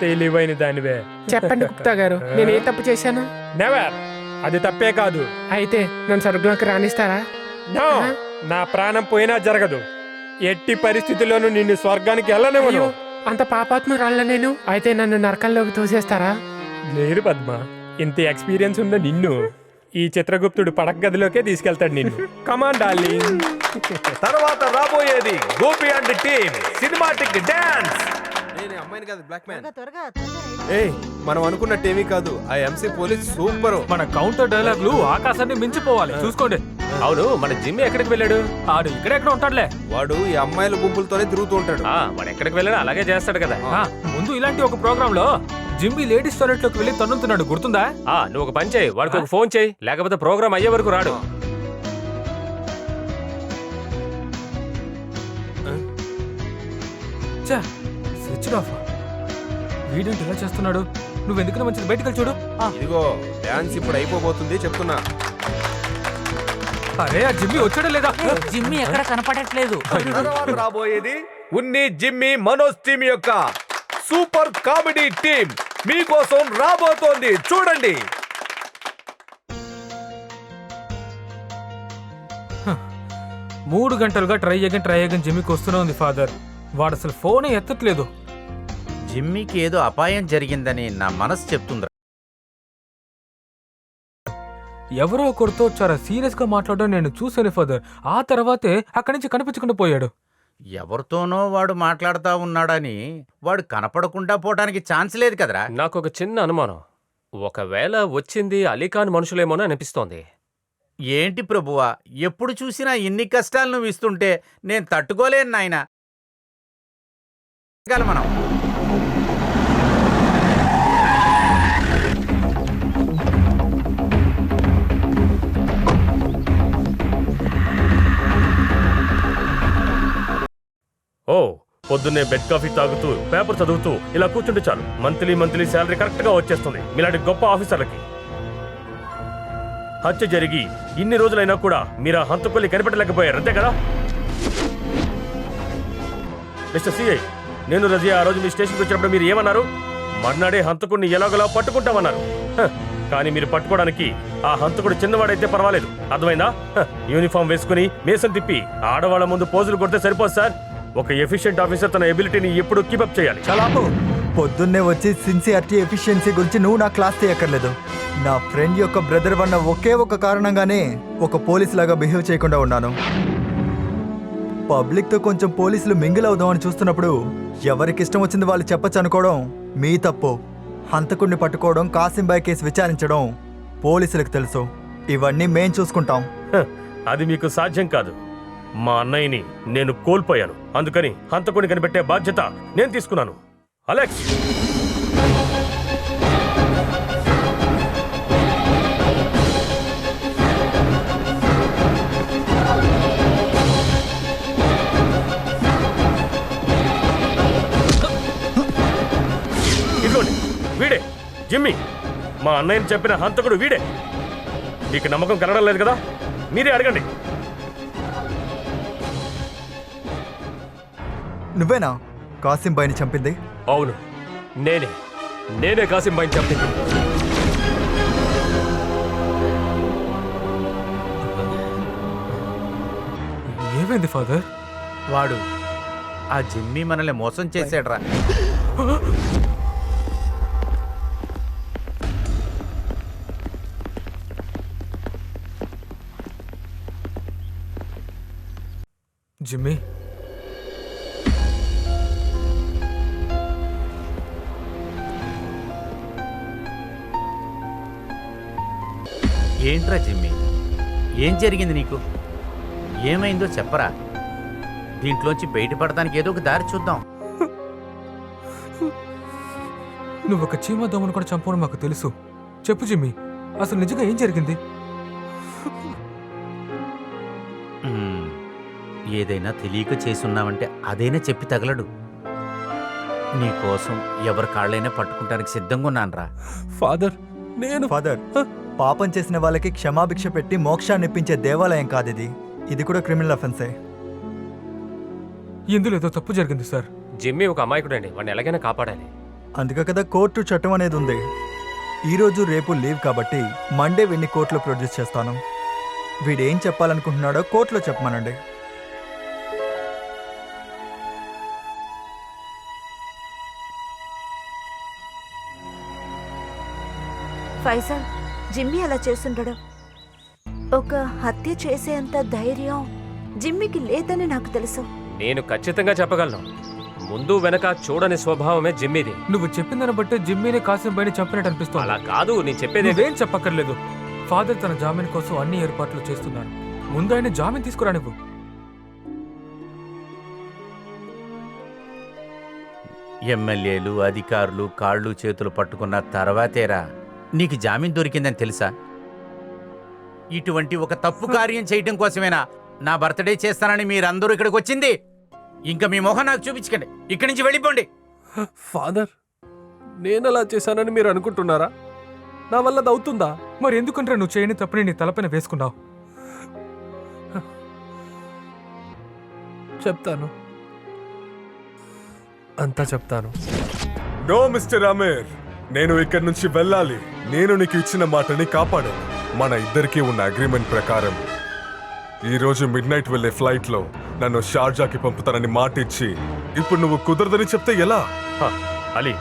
తెలివైన దానివే. చెప్పండి గుప్తా గారు, నేను ఏ తప్పు చేశాను? నెవర్. అది తప్పే కాదు. అయితే నన్ను స్వర్గంలోకి రాణిస్తారా? నో, నా ప్రాణం పోయినా జరగదు. ఎట్టి పరిస్థితుల్లోనూ నిన్ను స్వర్గానికి వెళ్ళనివ్వను. అంత పాపాత్మురాళ్ళ నేను. అయితే నన్ను నరకంలోకి తోసేస్తారా? లేదు పద్మ, ఇంత ఎక్స్పీరియన్స్ ఉన్న నిన్ను ఈ చిత్రగుప్తుడు పడక గదిలోకే తీసుకెళ్తాడు నిన్ను. Come on darling. తర్వాత రాబోయేది Gopi and team cinematic dance. నేను అమ్మాయిని కాదు, బ్లాక్ మ్యాన్. త్వరగా ఏయ్, మనం అనుకున్నట్టేమీ కాదు. ఆ ఎంసీ పోలీస్ సూపర్. మన కౌంటర్ డైలాగులు ఆకాశాన్ని మించిపోవాలి. చూసుకోండి. అవును, మన జిమ్మి ఎక్కడికి వెళ్ళాడు? ఆడు ఇక్కడెక్కడ ఉంటాడులే. వాడు ఈ అమ్మాయిల గుంపులతోనే తిరుగుతూ ఉంటాడు. వాడు ఎక్కడికి వెళ్ళాడు అలాగే చేస్తాడు కదా. ముందు ఇలాంటి ఒక ప్రోగ్రామ్ లో జిమ్మి లేడీస్ టాయిలెట్ లోకి వెళ్ళి తన్నుతున్నాడు, గుర్తుందా? నువ్వు ఒక పని చేయి, వాడికి ఒక ఫోన్ చేయి, లేకపోతే ప్రోగ్రామ్ అయ్యే వరకు రాడు. Switch off. వీడేంటి ఇలా చేస్తున్నాడు? నువ్వు ఎందుకు మంచిది బయటికి వెళ్ళి చూడు. ఇదిగో డాన్స్ ఇప్పుడు అయిపోబోతుంది చెప్తున్నా. అరే, ఆ జిమ్మి వచ్చాడా లేదా? జిమ్మి ఎక్కడ కనపడట్లేదు. తర్వాత రాబోయేది ఉన్ని జిమ్మి మనోజ్ టీమ్ యొక్క సూపర్ కామెడీ టీమ్ మీకోసం రాబోతోంది, చూడండి. మూడు గంటలుగా ట్రై అయ్యాక జిమ్మికి వస్తూనే ఉంది ఫాదర్. వాడు అసలు ఫోనే ఎత్తట్లేదు. జిమ్మికి ఏదో అపాయం జరిగిందని నా మనసు చెప్తుందిరా. ఎవరో ఒకరితో చాలా సీరియస్ గా మాట్లాడడం నేను చూశాను ఫాదర్. ఆ తర్వాతే అక్కడి నుంచి కనిపించకుండా పోయాడు. ఎవరితోనో వాడు మాట్లాడుతూ ఉన్నాడని వాడు కనపడకుండా పోవడానికి ఛాన్స్ లేదు కదరా. నాకు ఒక చిన్న అనుమానం. ఒకవేళ వచ్చింది అలీఖాన్ మనుషులేమోనో అనిపిస్తోంది. ఏంటి ప్రభువా, ఎప్పుడు చూసినా ఇన్ని కష్టాలు నువ్వు ఇస్తుంటే నేను తట్టుకోలేను నాయనా. మనం పొద్దున్నే బెడ్ కాఫీ తాగుతూ పేపర్ చదువుతూ ఇలా కూర్చుంటే చాలు, మంత్లీ శాలరీ కరెక్ట్ గా వచ్చేస్తుంది. మీలాంటి గొప్ప ఆఫీసర్లకి. హత్య జరిగి ఇన్ని రోజులైనా కూడా మీరు ఆ హంతకుల్ని కనిపెట్టలేకపోయారు, అంతే కదా? మిస్టర్ సిఐ, నేను రజియా ఆ రోజు మీ స్టేషన్కి వచ్చినప్పుడు మీరు ఏమన్నారు? మర్నాడే హంతకుడిని ఎలాగోలా పట్టుకుంటామన్నారు. కానీ మీరు పట్టుకోవడానికి ఆ హంతకుడు చిన్నవాడైతే పర్వాలేదు, అర్థమైందా? యూనిఫామ్ వేసుకుని మీసం తిప్పి ఆడవాళ్ళ ముందు పోజులు కొడితే సరిపోదు సార్. ఒక ఎఫిషియెంట్ ఆఫీసర్ తన ఎబిలిటీని ఎప్పుడు కీపప్ చేయాలి. పొద్దున్నే వచ్చి సిన్సియారిటీ ఎఫిషియన్సీ గురించి నువ్వు నా క్లాస్ తీయక్కర్లేదు. నా ఫ్రెండ్ యొక్క బ్రదర్ వన్న ఒకే ఒక కారణంగానే ఒక పోలీస్ లాగా బిహేవ్ చేయకుండా ఉన్నాను. పబ్లిక్తో కొంచెం పోలీసులు మింగిల్ అవుదామని చూస్తున్నప్పుడు ఎవరికి ఇష్టం వచ్చింది వాళ్ళు చెప్పచ్చు అనుకోవడం మీ తప్పు. హంతకుడిని పట్టుకోవడం, కాసింబాయ్ కేసు విచారించడం పోలీసులకు తెలుసు. ఇవన్నీ మేం చూసుకుంటాం. అది మీకు సాధ్యం కాదు. మా అన్నయ్యని నేను కోల్పోయాను, అందుకని హంతకుడిని కనిపెట్టే బాధ్యత నేను తీసుకున్నాను. అలెక్స్, ఇదిగోండి, వీడే జిమ్మి. మా అన్నయ్యని చెప్పిన హంతకుడు వీడే. మీకు నమ్మకం కలగడం లేదు కదా? మీరే అడగండి. నువ్వేనా కాసింబాయిని చంపింది? అవును, నేనే కాసింబాయిని చంపింది. ఏమైంది ఫాదర్? వాడు ఆ జిమ్మి మనల్ని మోసం చేశాడ్రా. జిమ్మి, ఏంట్రా జిమ్మి, ఏం జరిగింది నీకు? ఏమైందో చెప్పరా. దీంట్లోంచి బయటపడడానికి ఏదో ఒక దారి చూద్దాం. నువ్వు ఒక చీమ దోమను కూడా చంపడం మాకు తెలుసు. చెప్పు జిమ్మి, అసలు నిజంగా ఏం జరిగింది? ఏదైనా తెలియక చేసున్నావంటే అదైనా చెప్పి తగలడు. నీకోసం ఎవరి కాళ్ళైనా పట్టుకుంటానికి సిద్ధంగా ఉన్నానురా. ఫాదర్, నేను ఫాదర్, పాపం చేసిన వాళ్ళకి క్షమాభిక్ష పెట్టి మోక్షాన్ని ఇప్పించే దేవాలయం కాదిది. ఇది కూడా క్రిమినల్ అఫెన్సే. ఇందులో ఏదో తప్పు జరిగింది సార్. జిమ్మీ ఒక అమాయకుడండి, వాడిని ఎలాగైనా కాపాడాలి. అందుకే కదా కోర్టు చట్టం అనేది ఉంది. ఈరోజు రేపు లీవ్ కాబట్టి మండే వీడిని కోర్టులో ప్రొడ్యూస్ చేస్తాను. వీడేం చెప్పాలనుకుంటున్నాడో కోర్టులో చెప్పమనండి. ఫైజల్, జిమ్మీ అలా చేస్తుండడు. ఒక హత్య చేసేంత ధైర్యం జిమ్మీకి లేదని నాకు తెలుసు. నేను ఖచ్చితంగా చెప్పగలను. ముందు వెనక చూడని స్వభావమే జిమ్మీది. నువ్వు చెప్పిన బట్టి జిమ్మీని కాసిం పైన చంపినట్టు అనిపిస్తుంది. అలా కాదు, నేను చెప్పేది. నువ్వేం చెప్పక్కర్లేదు. ఫాదర్ తన జామీన్ కోసం అన్ని ఏర్పాట్లు చేస్తున్నాను. ముందు ఆయన జామీన్ తీసుకురా. నువ్వు ఎమ్మెల్యేలు అధికారులు కాళ్ళు చేతులు పట్టుకున్న తర్వాతేరా నీకు జామీన్ దొరికిందని తెలుసా? ఇటువంటి ఒక తప్పు కార్యం చేయటం కోసమేనా నా బర్త్డే చేస్తానని మీరందరూ ఇక్కడికి వచ్చింది? ఇంకా మీ మొహం నాకు చూపించకండి, ఇక్కడి నుంచి వెళ్ళిపోండి. ఫాదర్, నేను అలా చేశానని మీరు అనుకుంటున్నారా? నా వల్ల అది అవుతుందా? మరి ఎందుకంటే నువ్వు చేయని తప్పని నీ తలపైన వేసుకున్నావు. చెప్తాను, అంతా చెప్తాను. నో మిస్టర్ అమీర్, నేను ఇక్కడి నుంచి వెళ్ళాలి. నేను నీకు ఇచ్చిన మాటని కాపాడాను. మన ఇద్దరికీ ఉన్న అగ్రిమెంట్ ప్రకారం ఈరోజు మిడ్ నైట్ వెళ్లే ఫ్లైట్ లో నన్ను షార్జాకి పంపుతానని మాట ఇచ్చి ఇప్పుడు నువ్వు కుదరదని చెప్తే ఎలా? అలీ,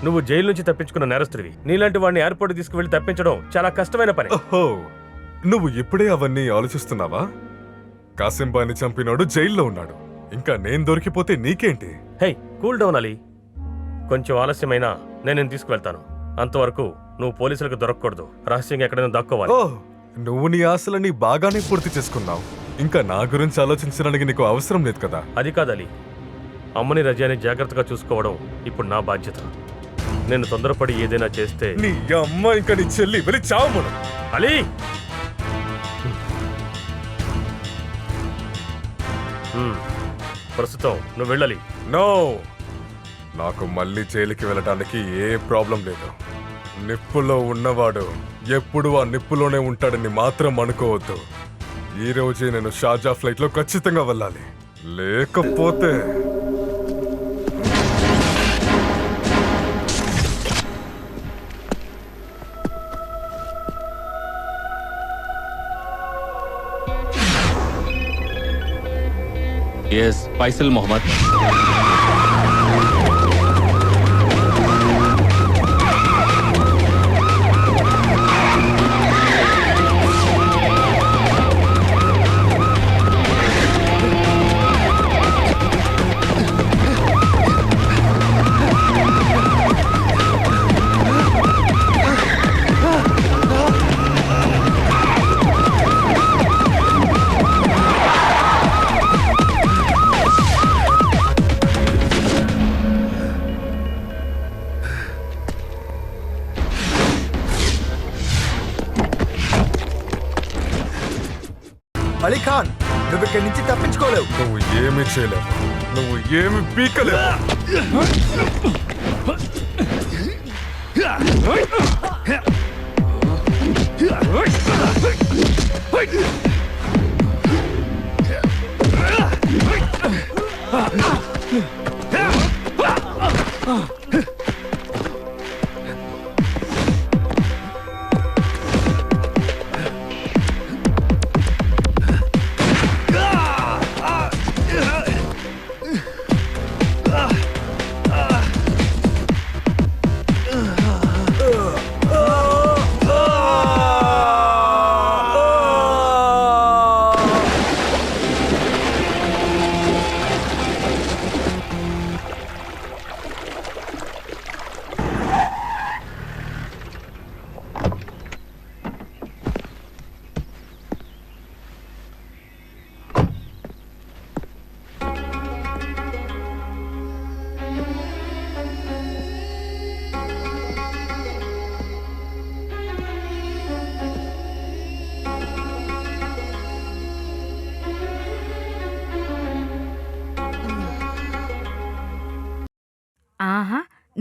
నువ్వు జైలు నుంచి తప్పించుకున్న నేరస్తుడివి. నీలాంటి వాడిని ఎయిర్పోర్ట్ తీసుకువెళ్ళి తప్పించడం చాలా కష్టమైన పని. ఓహో, నువ్వు ఇప్పుడే అవన్నీ ఆలోచిస్తున్నావా? కాసిం బాయ్ని చంపినోడు జైల్లో ఉన్నాడు. ఇంకా నేను దొరికిపోతే నీకేంటి? హే, కూల్ డౌన్ అలీ. కొంచెం ఆలస్యమైనా నేను తీసుకువెళ్తాను. అంతవరకు నువ్వు పోలీసులకు దొరకకూడదు. రహస్యంగా ఎక్కడైనా దాక్కోవాలి. ఓ, నువ్వు నీ ఆశలని బాగానే పూర్తి చేసుకున్నావు. ఇంకా నా గురించి ఆలోచించడానికి నీకు అవసరం లేదు కదా. అది కాదలి, అమ్మని రజాని జాగ్రత్తగా చూసుకోవడం ఇప్పుడు నా బాధ్యత. నేను తొందరపడి ఏదైనా చేస్తే నీ అమ్మ ఇంకా నీ చెల్లి వెళ్ళి చావు. అలీ, ప్రస్తుతం నువ్వు వెళ్ళాలి. నో, నాకు మళ్ళీ జైలుకి వెళ్ళడానికి ఏ ప్రాబ్లం లేదు. నిప్పులో ఉన్నవాడు ఎప్పుడు ఆ నిప్పులోనే ఉంటాడని మాత్రం అనుకోవద్దు. ఈ రోజే నేను షార్జా ఫ్లైట్ లో ఖచ్చితంగా వెళ్ళాలి. లేకపోతే यस फैसल मोहम्मद. అలీ ఖాన్, నువ్వు ఇక్కడి నుంచి తప్పించుకోలేవు. నువ్వు ఏమి చేయలేవు, నువ్వు ఏమి పీకలేవు.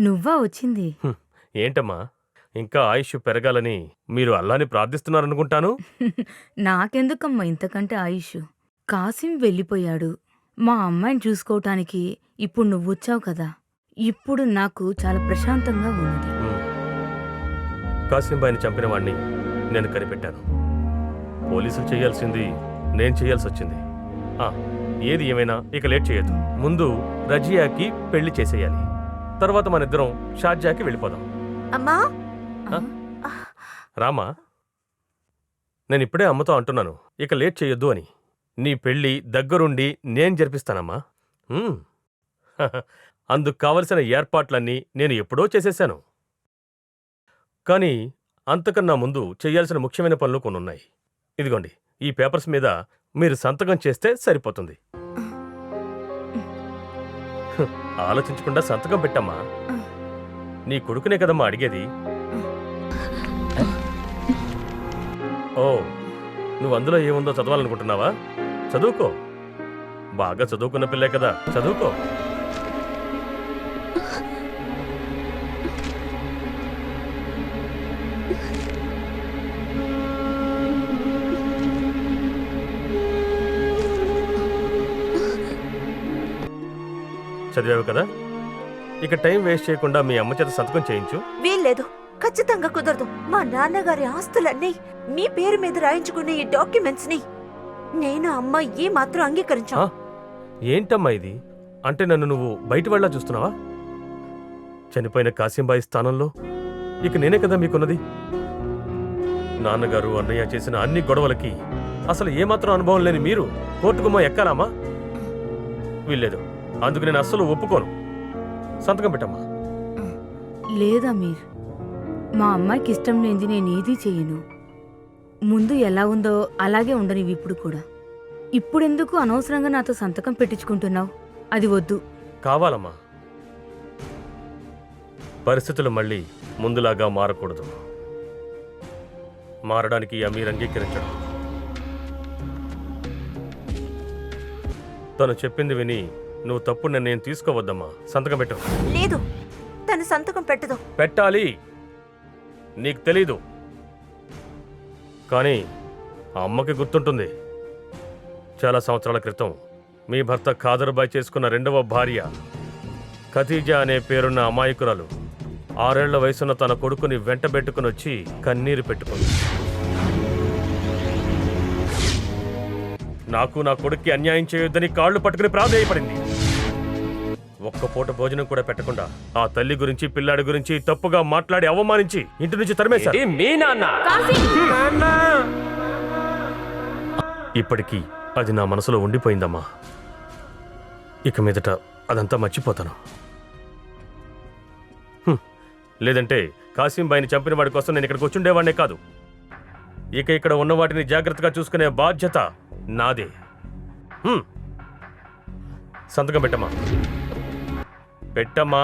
నువ్వా వచ్చింది? ఏంటమ్మా ఇంకా ఆయుష్ పెరగాలని మీరు అల్లాని ప్రార్థిస్తున్నారనుకుంటాను. నాకెందుకమ్మా ఇంతకంటే ఆయుష్? కాసిం వెళ్ళిపోయాడు. మా అమ్మాయిని చూసుకోవటానికి ఇప్పుడు నువ్వొచ్చావు కదా, ఇప్పుడు నాకు చాలా ప్రశాంతంగా ఉన్నది. కాసింబాయిని చంపిన వాణ్ణి నేను కనిపెట్టాను. పోలీసులు చేయాల్సింది నేను చేయాల్సి వచ్చింది. ఏది ఏమైనా ఇక లేట్ చేయొద్దు. ముందు రజియాకి పెళ్లి చేసేయాలి. తర్వాత మన ఇద్దరం షార్జాకి వెళ్ళిపోదాం. అమ్మా రామా, నేను ఇప్పుడే అమ్మతో అంటున్నాను ఇక లేట్ చేయొద్దు అని. నీ పెళ్లి దగ్గరుండి నేను జరిపిస్తానమ్మా. అందుకు కావలసిన ఏర్పాట్లన్నీ నేను ఎప్పుడో చేసేశాను. కానీ అంతకన్నా ముందు చేయాల్సిన ముఖ్యమైన పనులు కొన్ని ఉన్నాయి. ఇదిగోండి, ఈ పేపర్స్ మీద మీరు సంతకం చేస్తే సరిపోతుంది. ఆలోచించకుండా సంతకం పెట్టమ్మా. నీ కొడుకునే కదమ్మా అడిగేది. ఓ, నువ్వు అందులో ఏముందో చదవాలనుకుంటున్నావా? చదువుకో. బాగా చదువుకున్న పిల్లే కదా, చదువుకో. చదివావు కదా, ఇక టైం వేస్ట్ చేయకుండా మీ అమ్మ చేత సంతకం చేయించు. వీల్లేదు, ఖచ్చితంగా కుదరదు. మా నాన్నగారి ఆస్తులన్నీ మీ పేరు మీద రాయించుకునే ఈ డాక్యుమెంట్స్ ని నేను అమ్మ ఏ మాత్రం అంగీకరించా. ఏంటమ్మా ఇది? అంటే నన్ను నువ్వు బయట వాళ్ళ చూస్తున్నావా? చనిపోయిన కాసింబాయి స్థానంలో ఇక నేనే కదా మీకున్నది. నాన్నగారు అన్నయ్య చేసిన అన్ని గొడవలకి అసలు ఏమాత్రం అనుభవం లేని మీరు కోర్టుకుమో ఎక్కాలామా? వీల్లేదు, అందుకు నేను అస్సలు ఒప్పుకోను. సంతకం పెట్టమ్మా. లేదా మీర్, మా అమ్మాయికి ఇష్టం లేనిది నేను ఏదీ చెయ్యను. ముందు ఎలా ఉందో అలాగే ఉండనివి ఇప్పుడు కూడా. ఇప్పుడెందుకు అనవసరంగా నాతో సంతకం పెట్టించుకుంటున్నావు? అది వద్దు. కావాలమ్మా. పరిస్థితులు మళ్ళీ ముందులాగా మారకూడదు. మారడానికి అమీర్ అంగీకరించడం. తను చెప్పింది విని నువ్వు తప్పు నిర్ణయం తీసుకోవద్దమ్మా. సంతకం పెట్టు. లేదు, తను సంతకం పెట్టదు. పెట్టాలి. నీకు తెలీదు, కానీ ఆ అమ్మకి గుర్తుంటుంది. చాలా సంవత్సరాల క్రితం మీ భర్త ఖాదర్బాయ్ చేసుకున్న రెండవ భార్య ఖతీజా అనే పేరున్న అమాయకురాలు 6 ఏళ్ల వయసున్న తన కొడుకుని వెంటబెట్టుకుని వచ్చి కన్నీరు పెట్టుకుంది. నాకు నా కొడుక్కి అన్యాయం చేయొద్దని కాళ్ళు పట్టుకుని ప్రాధేయపడింది. ఒక్క పూట భోజనం కూడా పెట్టకుండా ఆ తల్లి గురించి పిల్లాడి గురించి తప్పుగా మాట్లాడి అవమానించి ఇంటి నుంచి తరిమేశారు. ఇప్పటికీ అది నా మనసులో ఉండిపోయిందమ్మా. ఇక మీదట అదంతా మర్చిపోతాను. లేదంటే కాసింబాయిని చంపిన వాడి కోసం నేను ఇక్కడికి వచ్చుండేవాడినే కాదు. ఇక ఇక్కడ ఉన్న వాటిని జాగ్రత్తగా చూసుకునే బాధ్యత నాదే. సంతకం పెట్టమ్మా. పెట్టమ్మా.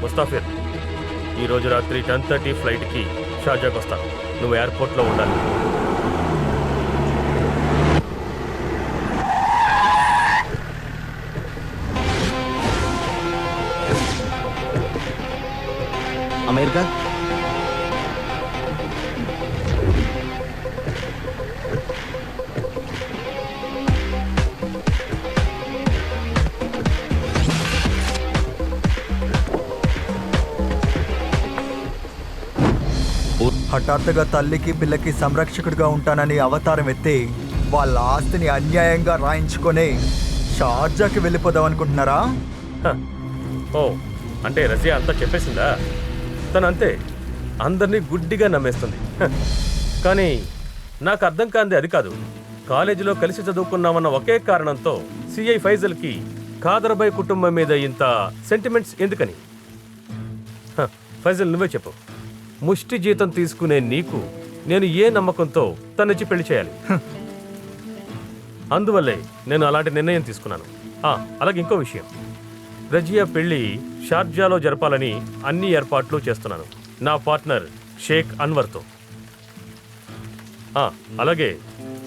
ముస్తాఫిర్, ఈరోజు రాత్రి 10:30 ఫ్లైట్కి షార్జాకి వస్తాను. నువ్వు ఎయిర్పోర్ట్లో ఉండాలి. అమెరికా హఠాత్తుగా తల్లికి పిల్లకి సంరక్షకుడిగా ఉంటానని అవతారం ఎత్తి వాళ్ళ ఆస్తిని అన్యాయంగా రాయించుకొని షార్జాకి వెళ్ళిపోదాం అనుకుంటున్నారా? ఓ, అంటే రజియా అంతా చెప్పేసిందా? తను అంతే, అందరినీ గుడ్డిగా నమ్మేస్తుంది. కానీ నాకు అర్థం కాంది అది కాదు. కాలేజీలో కలిసి చదువుకున్నామన్న ఒకే కారణంతో సిఐ ఫైజల్కి ఖాదర్బాయ్ కుటుంబం మీద ఇంత సెంటిమెంట్స్ ఎందుకని? ఫైజల్, నువ్వే చెప్పు. ముష్టి జీతం తీసుకునే నీకు నేను ఏ నమ్మకంతో తనొచ్చి పెళ్లి చేయాలి? అందువల్లే నేను అలాంటి నిర్ణయం తీసుకున్నాను. అలాగే ఇంకో విషయం, రజియా పెళ్లి షార్జాలో జరపాలని అన్ని ఏర్పాట్లు చేస్తున్నాను నా పార్ట్నర్ షేక్ అన్వర్తో. అలాగే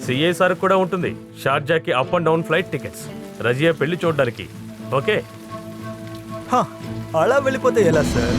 సిఏ సార్ కూడా ఉంటుంది షార్జాకి up and down flight tickets Razia పెళ్లి చూడడానికి. ఓకే అలా వెళ్ళిపోతే ఎలా సార్?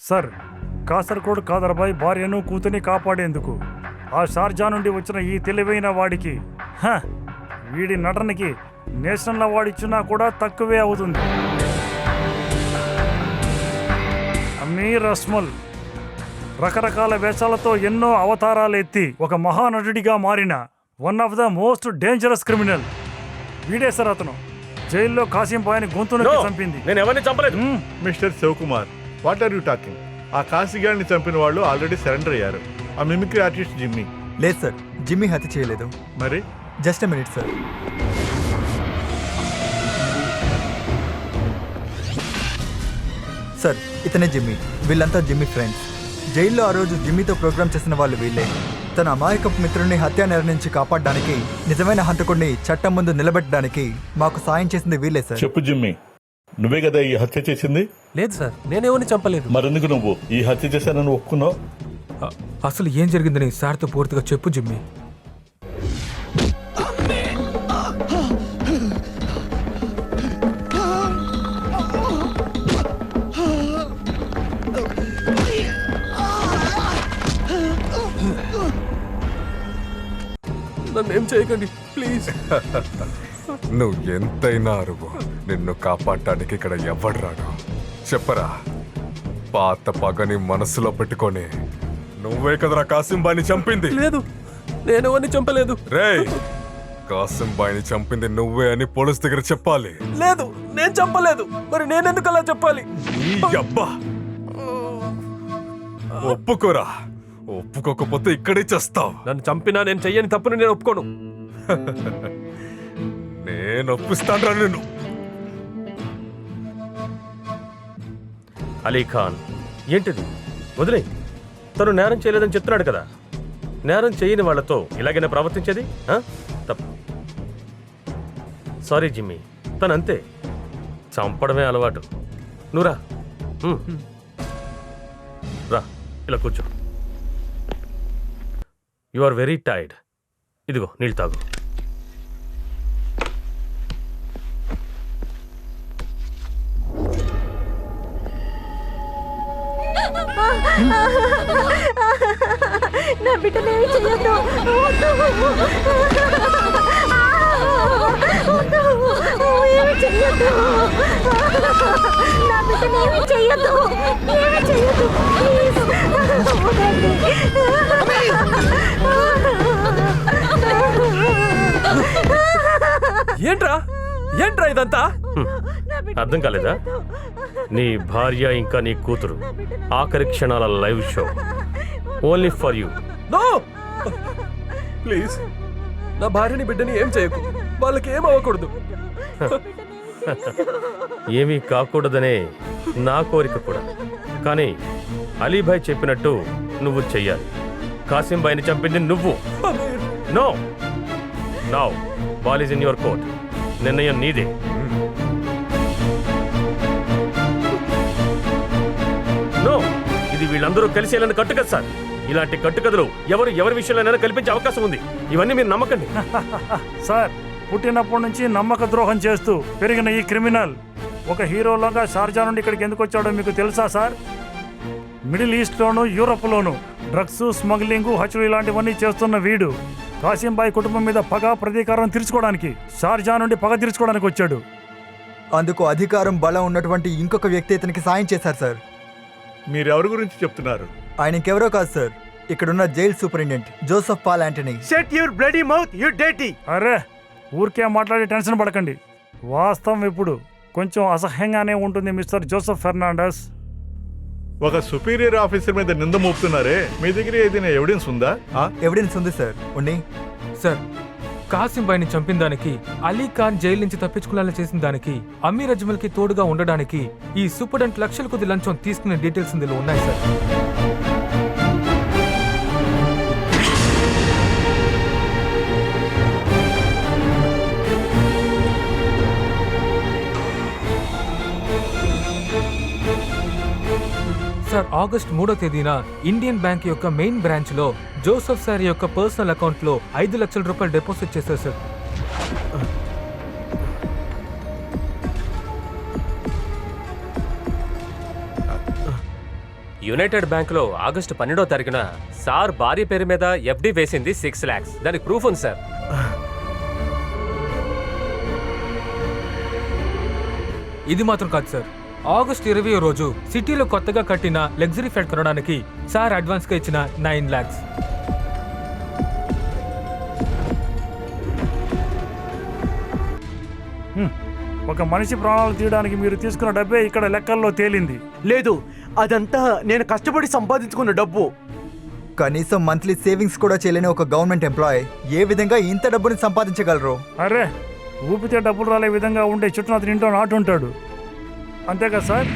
సార్, కాసర్కోడ్ కాదర్బాయ్ భార్యను కూతుని కాపాడేందుకు ఆ షార్జా నుండి వచ్చిన ఈ తెలివైన వాడికి వీడి నటనకి నేషనల్ అవార్డు ఇచ్చినా కూడా తక్కువే అవుతుంది. అమీర్ అస్మల్ రకరకాల వేషాలతో ఎన్నో అవతారాలు ఎత్తి ఒక మహానటుడిగా మారిన one of the most dangerous criminal వీడే సార్. అతను జైల్లో కాసిం బాయ్ని గొంతును చంపింది. నేను ఎవరిని చంపలేదు. Mister Shivakumar, what are you talking? ఆ కాశీగాడిని చంపిన వాళ్ళు ఆల్రెడీ సరెండర్ అయ్యారు. ఆ మిమిక్రీ ఆర్టిస్ట్ జిమ్మీ. లేదు సార్, జిమ్మీ హత్య చేయలేదు. మరి just a minute sir. Sir, ఇతనే జిమ్మీ. వీళ్ళంతా జిమ్మీ ఫ్రెండ్స్. జైల్లో ఆ రోజు జిమ్మీతో ప్రోగ్రామ్ చేసిన వాళ్ళు వీళ్ళే. తన అమాయకపు మిత్రుడిని హత్యా నేర నుంచి కాపాడడానికి, నిజమైన హంతకుడిని చట్టం ముందు నిలబెట్టడానికి మాకు సాయం చేసింది వీళ్ళే సార్. చెప్పు జిమ్మీ, నువ్వే కదా ఈ హత్య చేసింది? లేదు సార్, నేనేమని చంపలేదు. మరెందుకు నువ్వు ఈ హత్య చేశానని ఒప్పుకున్నావు? అసలు ఏం జరిగిందని సార్తో పూర్తిగా చెప్పు జిమ్మీ. నన్నేం చేయకండి ప్లీజ్. నువ్వు ఎంతైనా అరువు, నిన్ను కాపాడటానికి ఇక్కడ ఎవడు రాడు. చెప్పరా, పాత పగని మనసులో పెట్టుకొని నువ్వే కదరా కాసింబాయిని చంపింది? లేదు, నేనెవరిని చంపలేదు. రేయ్, కాసింబాయిని చంపింది నువ్వే అని పోలీస్ దగ్గర చెప్పాలి. లేదు, నేను చంపలేదు. మరి నేనెందుకు అలా చెప్పాలి? ఈ అబ్బా, ఒప్పుకోరా. ఒప్పుకోకపోతే ఇక్కడే చేస్తావు. నన్ను చంపినా నేను చెయ్యని తప్పుని నేను ఒప్పుకోను. నేను ఒప్పిస్తాను నిన్ను. అలీ ఖాన్, ఏంటిది? వదిలే. తను నేరం చేయలేదని చెప్తున్నాడు కదా. నేరం చేయని వాళ్లతో ఇలాగైనా ప్రవర్తించేది తప్పు. Sorry Jimmy, తనంతే. చంపడమే అలవాటు. నువ్వు రా. రా, ఇలా కూర్చో. You are very tired. ఇదిగో నీళ్ళు తాగు. నా బిడ్డనేమి చెయ్యొద్దు. ఏమి చెయ్యొద్దు. నా బిడ్డనేమి చెయ్యొద్దు. ఏమి చెయ్యొద్దు. ప్లీజ్ వదలండి. ఏంట్రా ఏంట్రా ఇదంతా? అర్థం కాలేదా? నీ భార్య ఇంకా నీ కూతురు ఆఖరి క్షణాల live show only for you. No please, నా భార్యని బిడ్డని ఏం చేయకు. వాళ్ళకి ఏం అవ్వకూడదు. ఏమీ కాకూడదనే నా కోరిక కూడా. కానీ అలీభాయ్ చెప్పినట్టు నువ్వు చెయ్యాలి. కాసింబాయిని చంపింది నువ్వు. No now ball is in your court. నిర్ణయం నీదే. నో, ఇది వీళ్ళందరూ కలిసేయాలని కట్టుకథ సార్. ఇలాంటి కట్టుకథలు ఎవరి విషయంలోనైనా కల్పించే అవకాశం ఉంది. ఇవన్నీ మీరు నమ్మకండి. సార్, పుట్టినప్పటి నుంచి నమ్మక ద్రోహం చేస్తూ పెరిగిన ఈ క్రిమినల్ ఒక హీరోలాగా షార్జా నుండి ఇక్కడికి ఎందుకు వచ్చాడో మీకు తెలుసా సార్? మిడిల్ ఈస్ట్లోను యూరప్లోను డ్రగ్స్, స్మగ్లింగ్, హత్యలు ఇలాంటివన్నీ చేస్తున్న వీడు కాసింబాయి కుటుంబం మీద పగ ప్రతీకారం తీర్చుకోవడానికి, షార్జా నుండి పగ తీర్చుకోవడానికి వచ్చాడు. అందుకు అధికారం బలం ఉన్నటువంటి ఇంకొక వ్యక్తి ఇతనికి సాయం చేశారు సార్. మీరెవరి గురించి చెప్తున్నారు? ఆయన ఇంకెవరో కాదు సార్, ఇక్కడున్న jail superintendent Joseph Paul Antony. Shut your bloody mouth, you dirty. అరే, ఊరికే మాట్లాడి టెన్షన్ పడకండి. వాస్తవం ఇప్పుడు కొంచెం అసహ్యంగానే ఉంటుంది మిస్టర్ జోసెఫ్ ఫెర్నాండస్. ఒక సుపీరియర్ ఆఫీసర్ మీద నింద మోపుతున్నారే, మీ దగ్గర ఏదైనా ఎవిడెన్స్ ఉందా? ఎవిడెన్స్ ఉంది సార్. ఉన్ని సార్, కాసింబాయిని చంపిన దానికి, అలీ ఖాన్ జైలు నుంచి తప్పించుకునేలా చేసిన దానికి, అమీర్ అజ్మల్ కి తోడుగా ఉండడానికి ఈ సూపరింటెండెంట్ లక్షల కొద్ది లంచం తీసుకునే డీటెయిల్స్ ఇందులో ఉన్నాయి సార్. సార్, ఆగస్ట్ 3వ తేదీన ఇండియన్ బ్యాంక్ యొక్క మెయిన్ బ్రాంచ్ లో జోసెఫ్ సార్ యొక్క పర్సనల్ అకౌంట్ లో 5 లక్షల రూపాయలు డిపాజిట్ చేశారు సార్. యునైటెడ్ బ్యాంక్ లో ఆగస్టు 12వ తారీఖున సార్ భార్య పేరు మీద ఎఫ్డి వేసింది 6 lakhs. దానికి ప్రూఫ్ ఉంది సార్. ఇది మాత్రం కాదు సార్, ఆగస్ట్ 20వ రోజు సిటీలో కొత్తగా కట్టిన లగ్జరీ ఫ్లాట్ కొనడానికి సార్ అడ్వాన్స్ గా ఇచ్చిన 9 lakhs. ఒక మనిషి ప్రాణాలు తీయడానికి మీరు తీసుకున్న డబ్బే ఇక్కడ లెక్కల్లో తేలింది. లేదు, అదంతా నేను కష్టపడి సంపాదించుకున్న డబ్బు. కనీసం మంత్లీ సేవింగ్స్ కూడా చేయలేని ఒక గవర్నమెంట్ ఎంప్లాయ్ ఏ విధంగా ఇంత డబ్బుని సంపాదించగలరు? అరే, ఊపితే డబ్బులు రాలే విధంగా ఉండే చుట్టూ అతని ఇంట్లో నాటుంటాడు. అంతేగా సార్?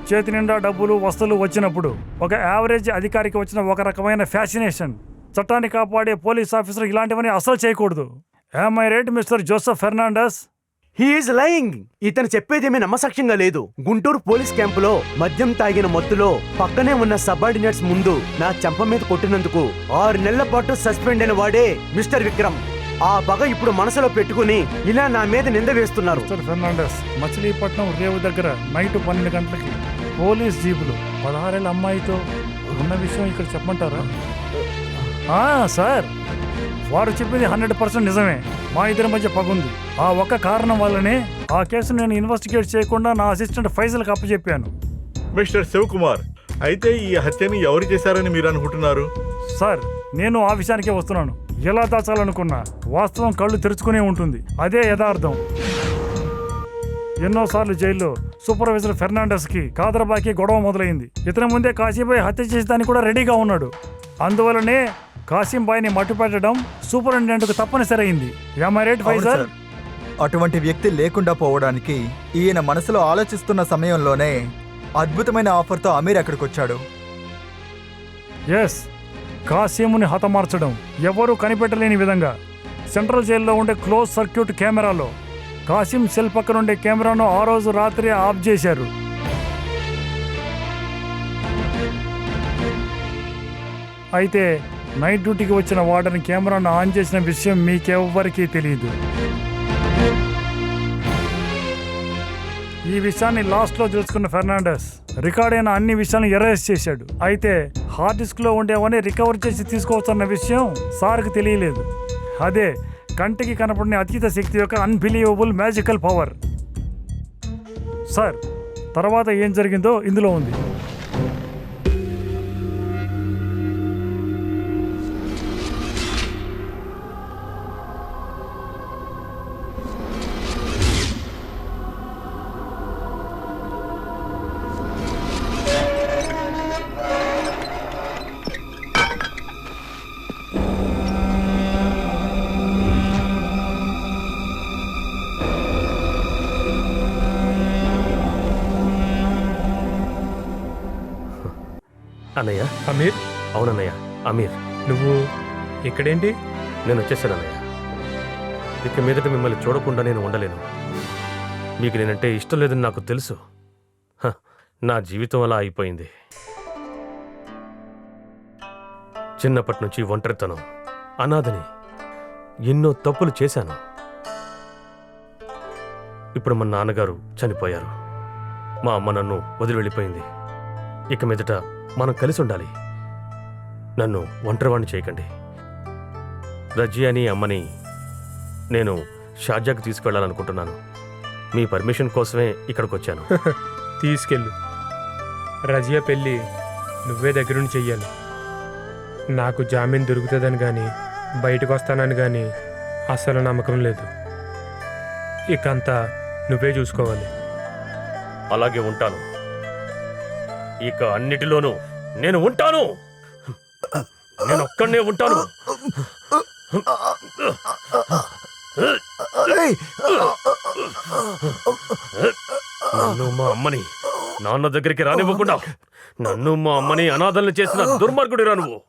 చేతి నిండా డబ్బులు, వస్తువులు వచ్చినప్పుడు ఒక యావరేజ్ అధికారికి వచ్చిన ఒక రకమైన ఫ్యాసినేషన్. చట్టాన్ని కాపాడే పోలీస్ ఆఫీసర్ ఇలాంటివన్నీ అసలు చేయకూడదు. Am I right, mister Joseph Fernandes? He's lying. ఇతను చెప్పేదేమీ నమ్మసక్యంగా లేదు. గుంటూరు పోలీస్ క్యాంపులో మద్యం తాగిన మత్తులో పక్కనే ఉన్న సబార్డినేట్స్ ముందు నా చెంప మీద కొట్టినందుకు 6 నెలల పాటు సస్పెండ్ అయిన వాడే మిస్టర్ విక్రమ్. ఆ పగ ఇప్పుడు మనసులో పెట్టుకుని ఇలా నా మీద నింద వేస్తున్నారు. మిస్టర్ ఫెర్నాండస్, మచిలీపట్నం రేవు దగ్గర నైట్ 12 గంటలకి పోలీస్ జీపులు 16 ఏళ్ల అమ్మాయితో ఉన్న విషయం ఇక్కడ చెప్పమంటారా? సార్, వారు చెప్పింది 100% నిజమే. మా ఇద్దరి మధ్య పగుంది. ఆ ఒక్క కారణం వల్లనే ఆ కేసు నేను ఇన్వెస్టిగేట్ చేయకుండా నా అసిస్టెంట్ ఫైజల్కి అప్పచెప్పాను. మిస్టర్ శివకుమార్, అయితే ఈ హత్యని ఎవరు చేశారని మీరు అనుకుంటున్నారు? సార్, నేను ఆ విషయానికే వస్తున్నాను. ఎలా దాచాలనుకున్నా వాస్తవం కళ్ళు తెరుచుకునే ఉంటుంది. అదే యథార్థం. ఎన్నోసార్లు జైల్లో సూపర్వైజర్ ఫెర్నాండస్కి కాదర్బాకి గొడవ మొదలైంది. ఇతని ముందే కాశీబాయ్ హత్య చేసేదానికి కూడా రెడీగా ఉన్నాడు. అందువల్లనే కాసింబాయిని మట్టుపెట్టడం సూపరింటెండెంట్కు తప్పనిసరి అయింది. ఫైజల్, అటువంటి వ్యక్తి లేకుండా పోవడానికి ఈయన మనసులో ఆలోచిస్తున్న సమయంలోనే అద్భుతమైన ఆఫర్తో అమీర్ అక్కడికి వచ్చాడు. ఎస్, కాసిముని హతమార్చడం ఎవరూ కనిపెట్టలేని విధంగా సెంట్రల్ జైల్లో ఉండే క్లోజ్ సర్క్యూట్ కెమెరాలో కాసిం సెల్ పక్కన ఉండే కెమెరాను ఆ రోజు రాత్రి ఆఫ్ చేశారు. అయితే నైట్ డ్యూటీకి వచ్చిన వార్డెన్ కెమెరాను ఆన్ చేసిన విషయం మీకెవ్వరికీ తెలియదు. ఈ విషయాన్ని లాస్ట్ లో తెలుసుకున్న ఫెర్నాండెస్ రికార్డ్ అయిన అన్ని విషయాలను ఎరేజ్ చేశాడు. అయితే హార్డ్ డిస్క్ లో ఉండేవన్నీ రికవర్ చేసి తీసుకోవచ్చన్న విషయం సార్కి తెలియలేదు. అదే కంటికి కనపడిన అతీత శక్తి యొక్క అన్బిలీవబుల్ మ్యాజికల్ పవర్. సార్, తర్వాత ఏం జరిగిందో ఇందులో ఉంది. అన్నయ్య. అమీర్. అవునన్నయ్య, అమీర్. నువ్వు ఇక్కడేంటి? నేను వచ్చేసాను అన్నయ్య. ఇక మీదట మిమ్మల్ని చూడకుండా నేను ఉండలేను. మీకు నేనంటే ఇష్టం లేదని నాకు తెలుసు. నా జీవితం అలా అయిపోయింది. చిన్నప్పటి నుంచి ఒంటరితనం, అనాథని, ఎన్నో తప్పులు చేశాను. ఇప్పుడు మా నాన్నగారు చనిపోయారు. మా అమ్మ నన్ను వదిలి వెళ్ళిపోయింది. ఇక మీదట మనం కలిసి ఉండాలి. నన్ను ఒంటరివాణ్ణి చేయకండి. రజియాని అమ్మని నేను షార్జాకు తీసుకువెళ్ళాలనుకుంటున్నాను. మీ పర్మిషన్ కోసమే ఇక్కడికి వచ్చాను. తీసుకెళ్ళు. రజియా పెళ్ళి నువ్వే దగ్గరుండి చెయ్యాలి. నాకు జామీన్ దొరుకుతుందని కానీ బయటకు వస్తానని కానీ అస్సలు నమ్మకం లేదు. ఇకంతా నువ్వే చూసుకోవాలి. అలాగే ఉంటాను. ఇక అన్నిటిలోనూ నేను ఉంటాను. నేను ఒక్కడే ఉంటాను. నన్ను మా అమ్మని నాన్న దగ్గరికి రానివ్వకుండా నన్ను మా అమ్మని అనాథల్ని చేసిన దుర్మార్గుడిరా నువ్వు.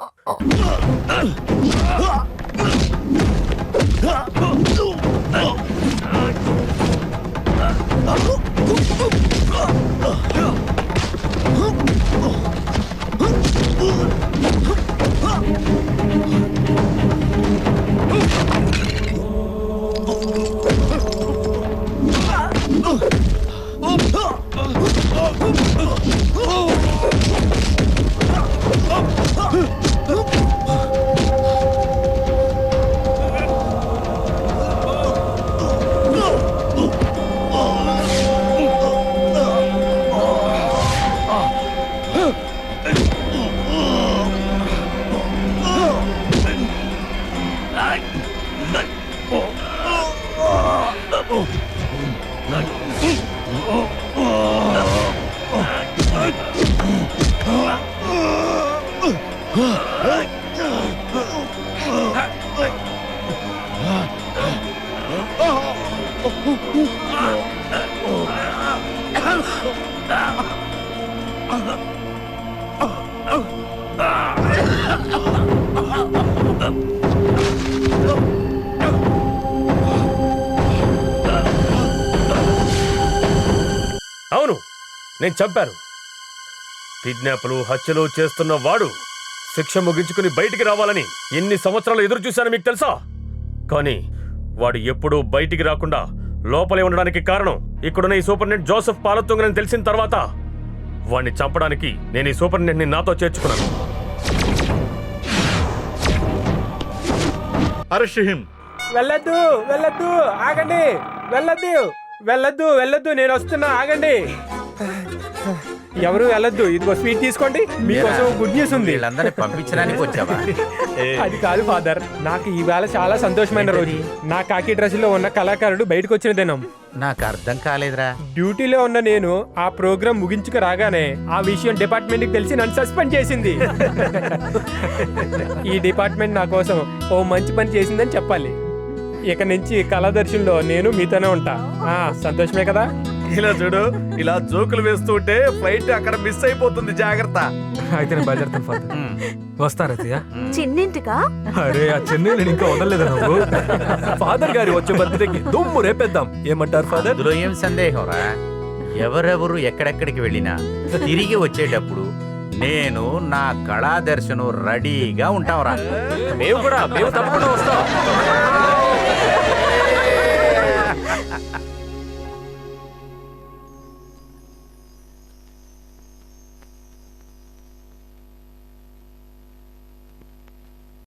అవును, నేను చంపాను. కిడ్నాప్లు, హత్యలు చేస్తున్న వాడు శిక్ష ముగించుకుని బయటికి రావాలని ఎన్ని సంవత్సరాలు ఎదురు చూశాను మీకు తెలుసా? కానీ వాడు ఎప్పుడూ బయటికి రాకుండా లోపలే ఉండడానికి కారణం ఇక్కడున్న ఈ సూపరింటెండెంట్ జోసెఫ్ పాలతుంగని తెలిసిన తర్వాత వాడిని చంపడానికి నేను ఈ సూపరింటెండెంట్ని నాతో చేర్చుకున్నాను. వెళ్ళొద్దు, వెళ్ళొద్దు, ఆగండి. వెళ్ళొద్దు, వెళ్ళొద్దు, వెళ్ళొద్దు, నేను వస్తున్నా, ఆగండి. ఎవరు వెళ్ళొద్దు. ఇదిగో స్వీట్ తీసుకోండి, మీకోసం గుడ్ న్యూస్ ఉంది. వీళ్ళందరినీ పంపించడానికి వచ్చావా? అది కాదు ఫాదర్, నాకు ఈవేళ చాలా సంతోషమైన రోజు. నా కాకి డ్రెస్ లో ఉన్న కళాకారుడు బయటకు వచ్చిన దినం. నాకు అర్థం కాలేదురా. డ్యూటీలో ఉన్న నేను ఆ ప్రోగ్రాం ముగించుకు రాగానే ఆ విషయం డిపార్ట్మెంట్ కి తెలిసి నన్ను సస్పెండ్ చేసింది. ఈ డిపార్ట్మెంట్ నా కోసం ఓ మంచి పని చేసిందని చెప్పాలి. ఇక నుంచి కళాదర్శన్లో నేను మీతోనే ఉంటా. సంతోషమే కదా? ఇలా చూడు, ఇలా జోకులు వేస్తూ ఉంటే ఫ్లైట్ అక్కడ మిస్ అయిపోతుంది, జాగ్రత్త. అయితే నేను బయలుదేరుతాను ఫాదర్. వస్తా రతియా. చిన్నింటికా? అరే ఆ చెన్నై నేను ఇంకా వదలలేదా నువ్వు? ఫాదర్ గారి వచ్చే బర్త్డేకి దుమ్ము రేపేద్దాం. ఏమంటారు ఫాదర్? అందులో ఏం సందేహం రా. ఎవరెవరు ఎక్కడెక్కడికి వెళ్ళినా తిరిగి వచ్చేటప్పుడు నేను నా కళాదర్శను రెడీగా ఉంటాంరా. మేము తప్పకుండా వస్తాం.